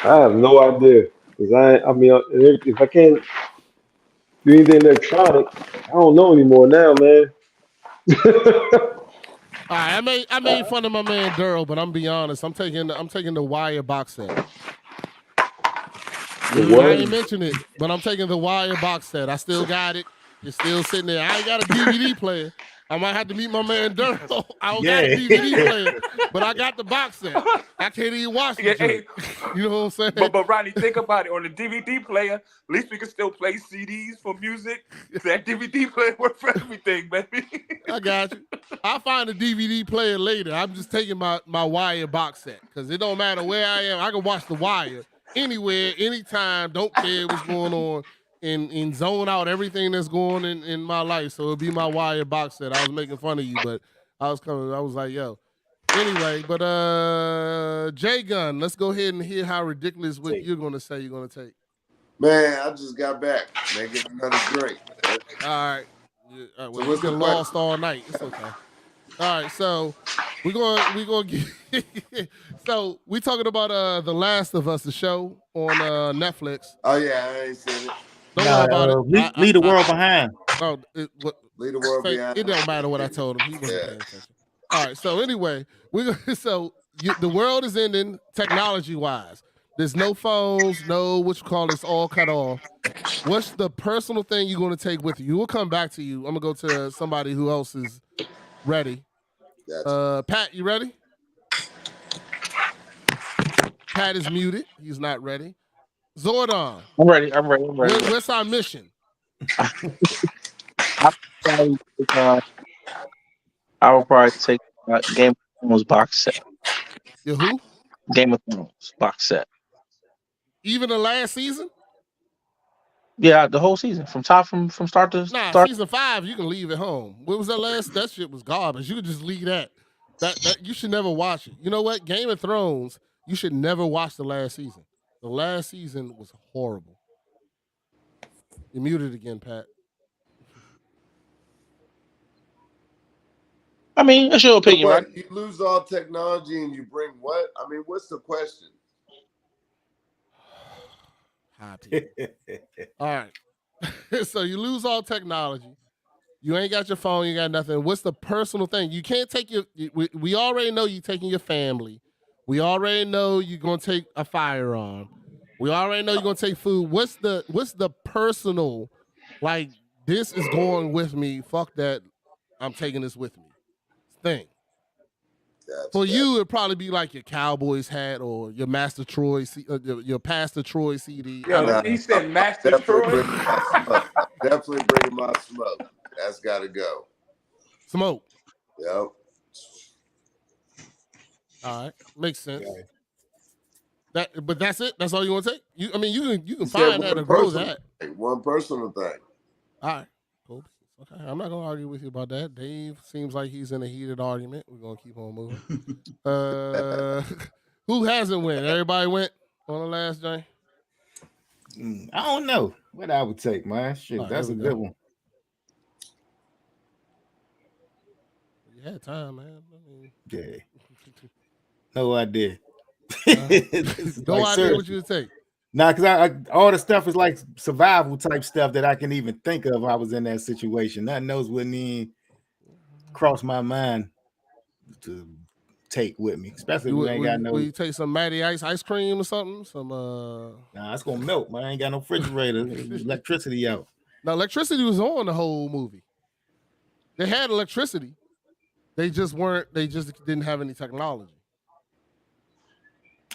have no idea because I mean, if I can't do anything electronic, I don't know anymore now, man. All right, I made fun of my man Daryl, but I'm be honest. I'm taking the Wire box set. I ain't mention it, but I'm taking the Wire box set. I still got it. It's still sitting there. I ain't got a DVD player. I might have to meet my man Daryl. I don't got a DVD player, but I got the box set. I can't even watch it. Hey, you know what I'm saying? But Ronnie, think about it. On the DVD player, at least we can still play CDs for music. That DVD player works for everything, baby. I got you. I'll find a DVD player later. I'm just taking my Wire box set because it don't matter where I am. I can watch The Wire anywhere, anytime. Don't care what's going on. And zone out everything that's going in my life. So it'll be my Wire box set. I was making fun of you, but I was like, yo. Anyway, but J Gun, let's go ahead and hear how ridiculous what you're gonna say you're gonna take. Man, I just got back. Making another drink. Man. All right. Well, so we've been lost all night. It's okay. All right, so we're gonna get so we talking about The Last of Us, the show on Netflix. Oh yeah, I ain't seen it. Don't worry about it. Leave the world behind. Oh, leave the world behind. It don't matter what I told him. He wasn't paying attention. All right. So anyway, the world is ending technology-wise. There's no phones, it's all cut off. What's the personal thing you're going to take with you? We'll come back to you. I'm going to go to somebody who else is ready. Pat, you ready? Pat is muted. He's not ready. Zordon. I'm ready. What's our mission? I will probably take Game of Thrones box set. Your who? Game of Thrones box set. Even the last season? Yeah, the whole season from start to start. Season 5 you can leave at home. What was that last? That shit was garbage. You could just leave that. That you should never watch it. You know what? Game of Thrones, you should never watch the last season. The last season was horrible. You're muted again, Pat. I mean, that's your opinion, right? You lose all technology and you bring what? I mean, what's the question? All right. So you lose all technology. You ain't got your phone. You got nothing. What's the personal thing? You can't take we already know you're taking your family. We already know you're going to take a firearm. We already know you're going to take food. What's the personal, like, this is going with me. Fuck that. I'm taking this with me thing. For you, it'd probably be like your Cowboys hat or your Master Troy, your Pastor Troy CD. Yo, he said Master Troy. Definitely bring my smoke. That's got to go. Smoke. Yep. All right, makes sense. But that's it. That's all you want to take. You can find that and grow that. One personal thing. All right, cool. Okay, I'm not gonna argue with you about that. Dave seems like he's in a heated argument. We're gonna keep on moving. Who hasn't went? Everybody went on the last day. I don't know. What I would take, man. Shit, that's a good one. You had time, man. Yeah. No idea. No idea what you would take. Nah, because all the stuff is like survival type stuff that I can even think of. I was in that situation. Nothing else wouldn't even cross my mind to take with me, especially if we ain't got no. Will you take some Matty ice cream or something? Some Nah, it's gonna melt, man. I ain't got no refrigerator. Electricity out. Now, electricity was on the whole movie. They had electricity. They just didn't have any technology.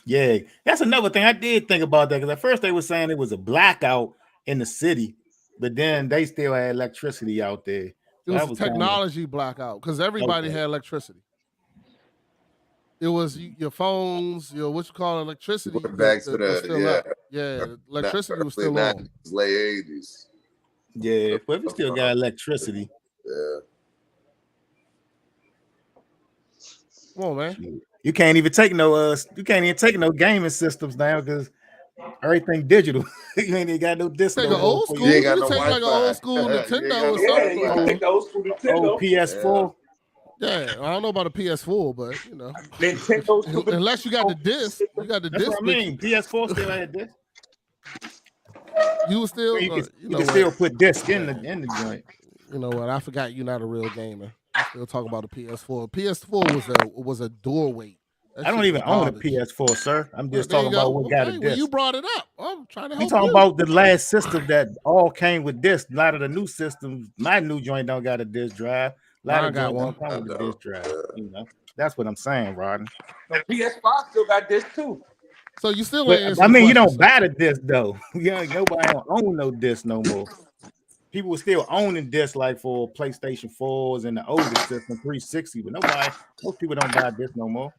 Yeah, that's another thing. I did think about that because at first they were saying it was a blackout in the city, but then they still had electricity out there. So it was a technology blackout because everybody had electricity. It was your phones, your electricity. Back to electricity was still on. Late 80s. Yeah, but we still got electricity. Yeah. Come on, man. You can't even take no gaming systems now because everything digital. You ain't even got no disc. Take an old school. You can take like an old school Nintendo or something. You can take the old school Nintendo. Old PS4. Yeah, I don't know about a PS4, but Nintendo. Unless you got the disc, you got the That's disc. What I mean, PS4 still had disc. You was still. You can still put disc in the joint. You know what? I forgot you're not a real gamer. I still talk about the PS4. PS4 was a doorway. I don't even own a PS4, sir. I'm just talking about what got a disc. Well, you brought it up. I'm trying to help you. I'm talking about the last system that all came with disc. A lot of the new systems, my new joint don't got a disc drive. A lot of got one come with a disc drive. That's what I'm saying, Rodney. The PS5 still got disc too. So you still I mean, you don't buy the disc though. Nobody don't own no disc no more. People were still owning discs like for PlayStation 4s and the older system 360, but most people don't buy discs no more.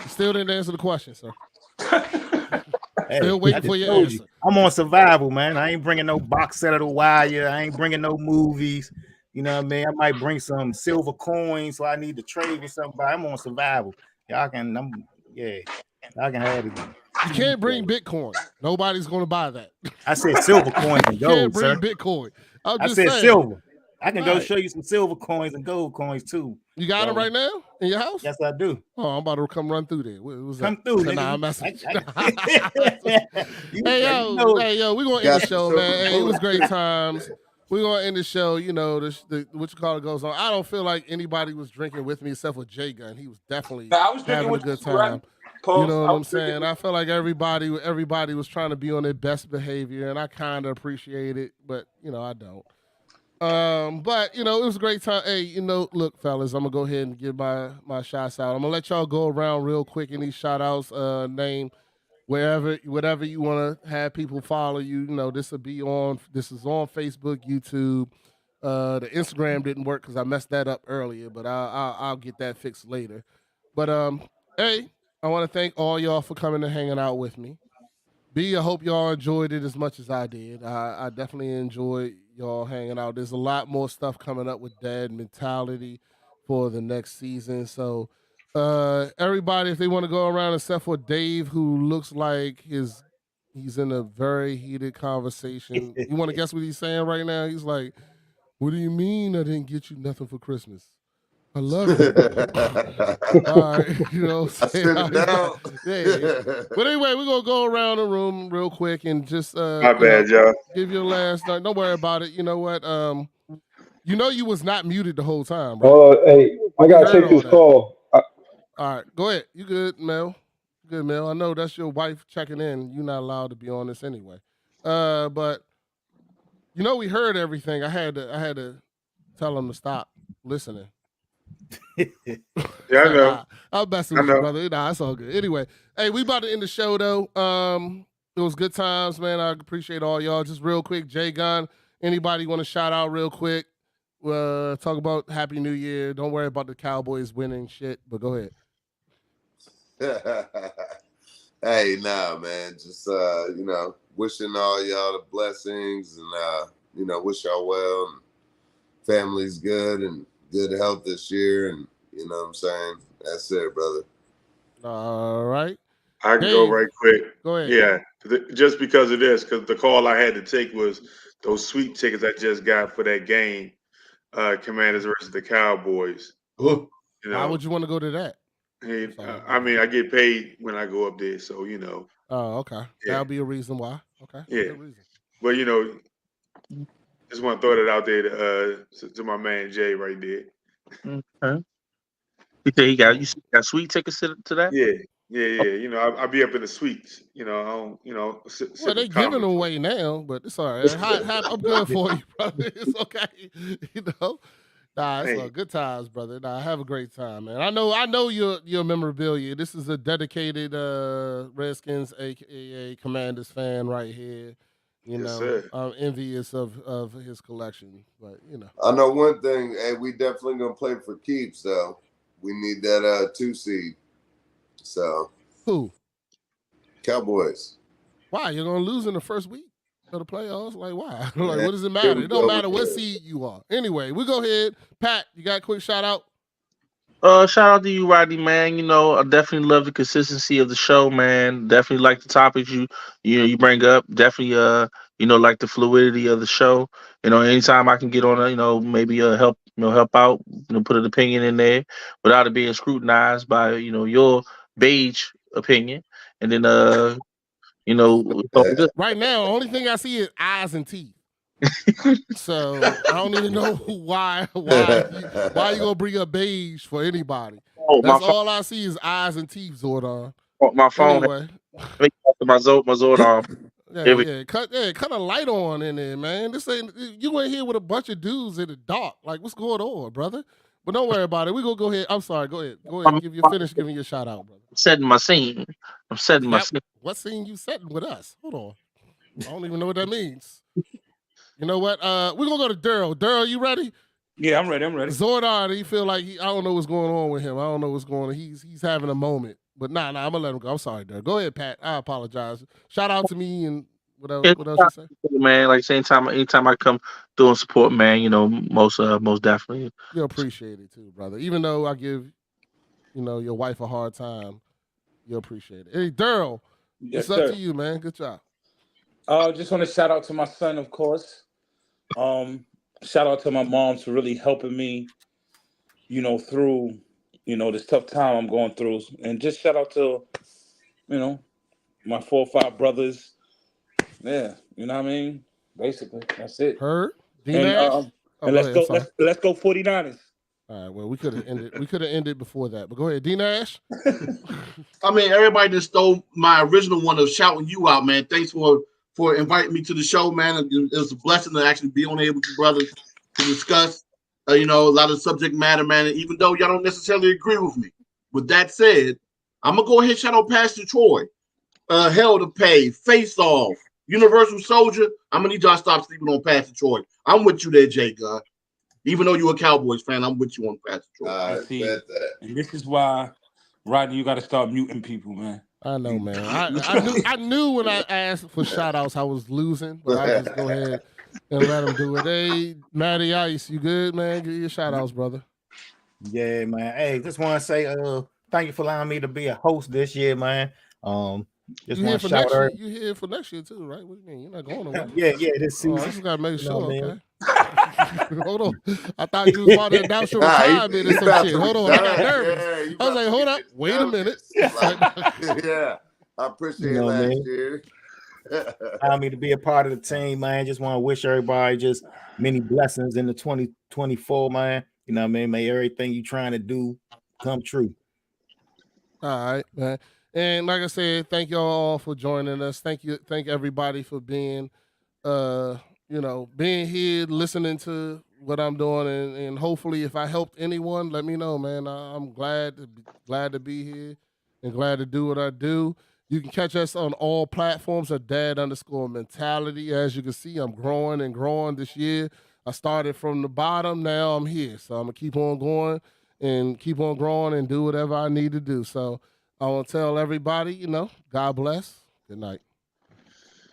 Still didn't answer the question, sir. Still waiting for your answer. I'm on survival, man. I ain't bringing no box set of The Wire. I ain't bringing no movies. You know what I mean? I might bring some silver coins, so I need to trade with somebody. I'm on survival. I can have it. You can't bring Bitcoin. Nobody's going to buy that. I said silver coins and gold, you can't bring sir. Bitcoin. I said silver. I can go show you some silver coins and gold coins too. You got them right now in your house? Yes, I do. Oh, I'm about to come run through there. Come through, nigga. Nah, I'm messing. Hey, yo, we're going to end the show, man. Hey, it was great times. We're going to end the show. You know, what you call it goes on. I don't feel like anybody was drinking with me except for J Gun. He was definitely having a good time. You know what I'm saying? I feel like everybody was trying to be on their best behavior, and I kind of appreciate it, but, I don't. But, it was a great time. Hey, look, fellas, I'm going to go ahead and give my shots out. I'm going to let y'all go around real quick in these shout-outs, name whatever you want to have people follow you. This is on Facebook, YouTube. The Instagram didn't work because I messed that up earlier, but I'll get that fixed later. But, hey, I want to thank all y'all for coming and hanging out with me. B, I hope y'all enjoyed it as much as I did. I definitely enjoyed y'all hanging out. There's a lot more stuff coming up with Dad Mentality for the next season. So everybody, if they want to go around, except for Dave, who looks like he's in a very heated conversation. You want to guess what he's saying right now? He's like, what do you mean I didn't get you nothing for Christmas? I love it. All right, Yeah. But anyway, we're gonna go around the room real quick and just my bad, y'all. Give your last night. Don't worry about it. You know what? You was not muted the whole time, right? Hey, I gotta take this call. All right, go ahead. You good, Mel? Good, Mel. I know that's your wife checking in. You're not allowed to be on this anyway. But we heard everything. I had to tell them to stop listening. Yeah, I know. I'm messing with you, brother. Nah, it's all good. Anyway, hey, we about to end the show though. It was good times, man. I appreciate all y'all. Just real quick, Jay Gunn. Anybody want to shout out real quick? Talk about Happy New Year. Don't worry about the Cowboys winning shit, but go ahead. Hey, nah, man. Just wishing all y'all the blessings and wish y'all well and family's good and good health this year, and you know what I'm saying? That's it, brother. All right. I can go right quick. Go ahead. Yeah, just because of this, because the call I had to take was those sweet tickets I just got for that game. Commanders versus the Cowboys. Oh. You Why know, would you want to go to that? hey, Sorry. I mean, I get paid when I go up there, so you know. Oh, okay. Yeah. That'll be a reason why. Okay. Yeah. Good reason. But you know, just want to throw that out there to my man Jay right there. Okay. You say you got sweet tickets to that? Yeah. You know, I'll be up in the suites. You know, I don't. You know, Well, they giving them away now, but it's all right. I'm good for you, brother. It's okay. You know. Nah, it's all good times, brother. Nah, have a great time, man. I know your memorabilia. This is a dedicated Redskins, aka Commanders fan right here. You know, sir. I'm envious of his collection, but you know. I know one thing. Hey, we definitely gonna play for keeps, though. We need that 2 seed. So who? Cowboys. Why? You're gonna lose in the first week of the playoffs? Like why? Like what does it matter? It don't matter what seed you are. Anyway, we go ahead. Pat, you got a quick shout out? Shout out to you, Rodney, man. You know, I definitely love the consistency of the show, man. Definitely like the topics you bring up. Definitely like the fluidity of the show. You know, anytime I can get on maybe help out, put an opinion in there without it being scrutinized by, your beige opinion. And then right now, the only thing I see is eyes and teeth. So I don't even know why you gonna bring up beige for anybody. That's all I see is eyes and teeth, Zordon. My phone. Anyway. My Zordon. Cut a light on in there, man. This ain't you in here with a bunch of dudes in the dark. Like, what's going on, brother? But don't worry about it. We gonna go ahead. I'm sorry. Go ahead. Finish giving your shout out, brother. I'm setting my scene. What scene you setting with us? Hold on. I don't even know what that means. You know what? We're gonna go to Daryl. Daryl, you ready? Yeah, I'm ready. Zordon, he feel like I don't know what's going on with him. I don't know what's going on. He's having a moment. But nah, I'm gonna let him go. I'm sorry, Daryl. Go ahead, Pat. I apologize. Shout out to me and what else you say? Man, like anytime I come through and support, man, most definitely. You'll appreciate it too, brother. Even though I give, your wife a hard time, you'll appreciate it. Hey, Daryl, it's up to you, man. Good job. Just want to shout out to my son, of course. Shout out to my mom for really helping me, through, this tough time I'm going through. And just shout out to, my 4 or 5 brothers. Yeah, you know what I mean? Basically, that's it. Heard? And let's go 49ers. All right, well, we could have ended before that. But go ahead, D-Nash. I mean, everybody that stole my original one of shouting you out, man. Thanks for inviting me to the show, man. It was a blessing to actually be on here with you brothers to discuss, a lot of subject matter, man. And even though y'all don't necessarily agree with me. With that said, I'm going to go ahead and shout out Pastor Troy. Hell to Pay, Face Off, Universal Soldier. I'm going to need y'all to stop sleeping on Pastor Troy. I'm with you there, Jay God. Even though you're a Cowboys fan, I'm with you on Pastor Troy. And this is why, Rodney, you got to start muting people, man. I know, man. I knew when I asked for shout outs I was losing, but I just go ahead and let them do it. Hey, Matty Ice, you good, man? Give your shout outs, brother. Yeah, man. Hey, just want to say thank you for allowing me to be a host this year, man. Just want to shout out. You here for next year too, right? What do you mean? You're not going away. Yeah, this season. I just gotta make sure, okay? Hold on. I thought you was about to announce your retirement or some shit. Hold on, I got nervous. I was like, hold up, wait a minute. Yeah, I appreciate last year. Allow me to be a part of the team, man. Just want to wish everybody just many blessings in the 2024, man. You know what I mean? May everything you trying to do come true. All right, man. And like I said, thank y'all all for joining us. Thank everybody for being being here, listening to what I'm doing, and hopefully if I helped anyone, let me know, man. I'm glad to be here and glad to do what I do. You can catch us on all platforms at Dad_Mentality. As you can see, I'm growing and growing this year. I started from the bottom, now I'm here. So I'm gonna keep on going and keep on growing and do whatever I need to do. So I want to tell everybody, God bless. Good night.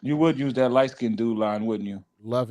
You would use that light-skinned dude line, wouldn't you? Love it.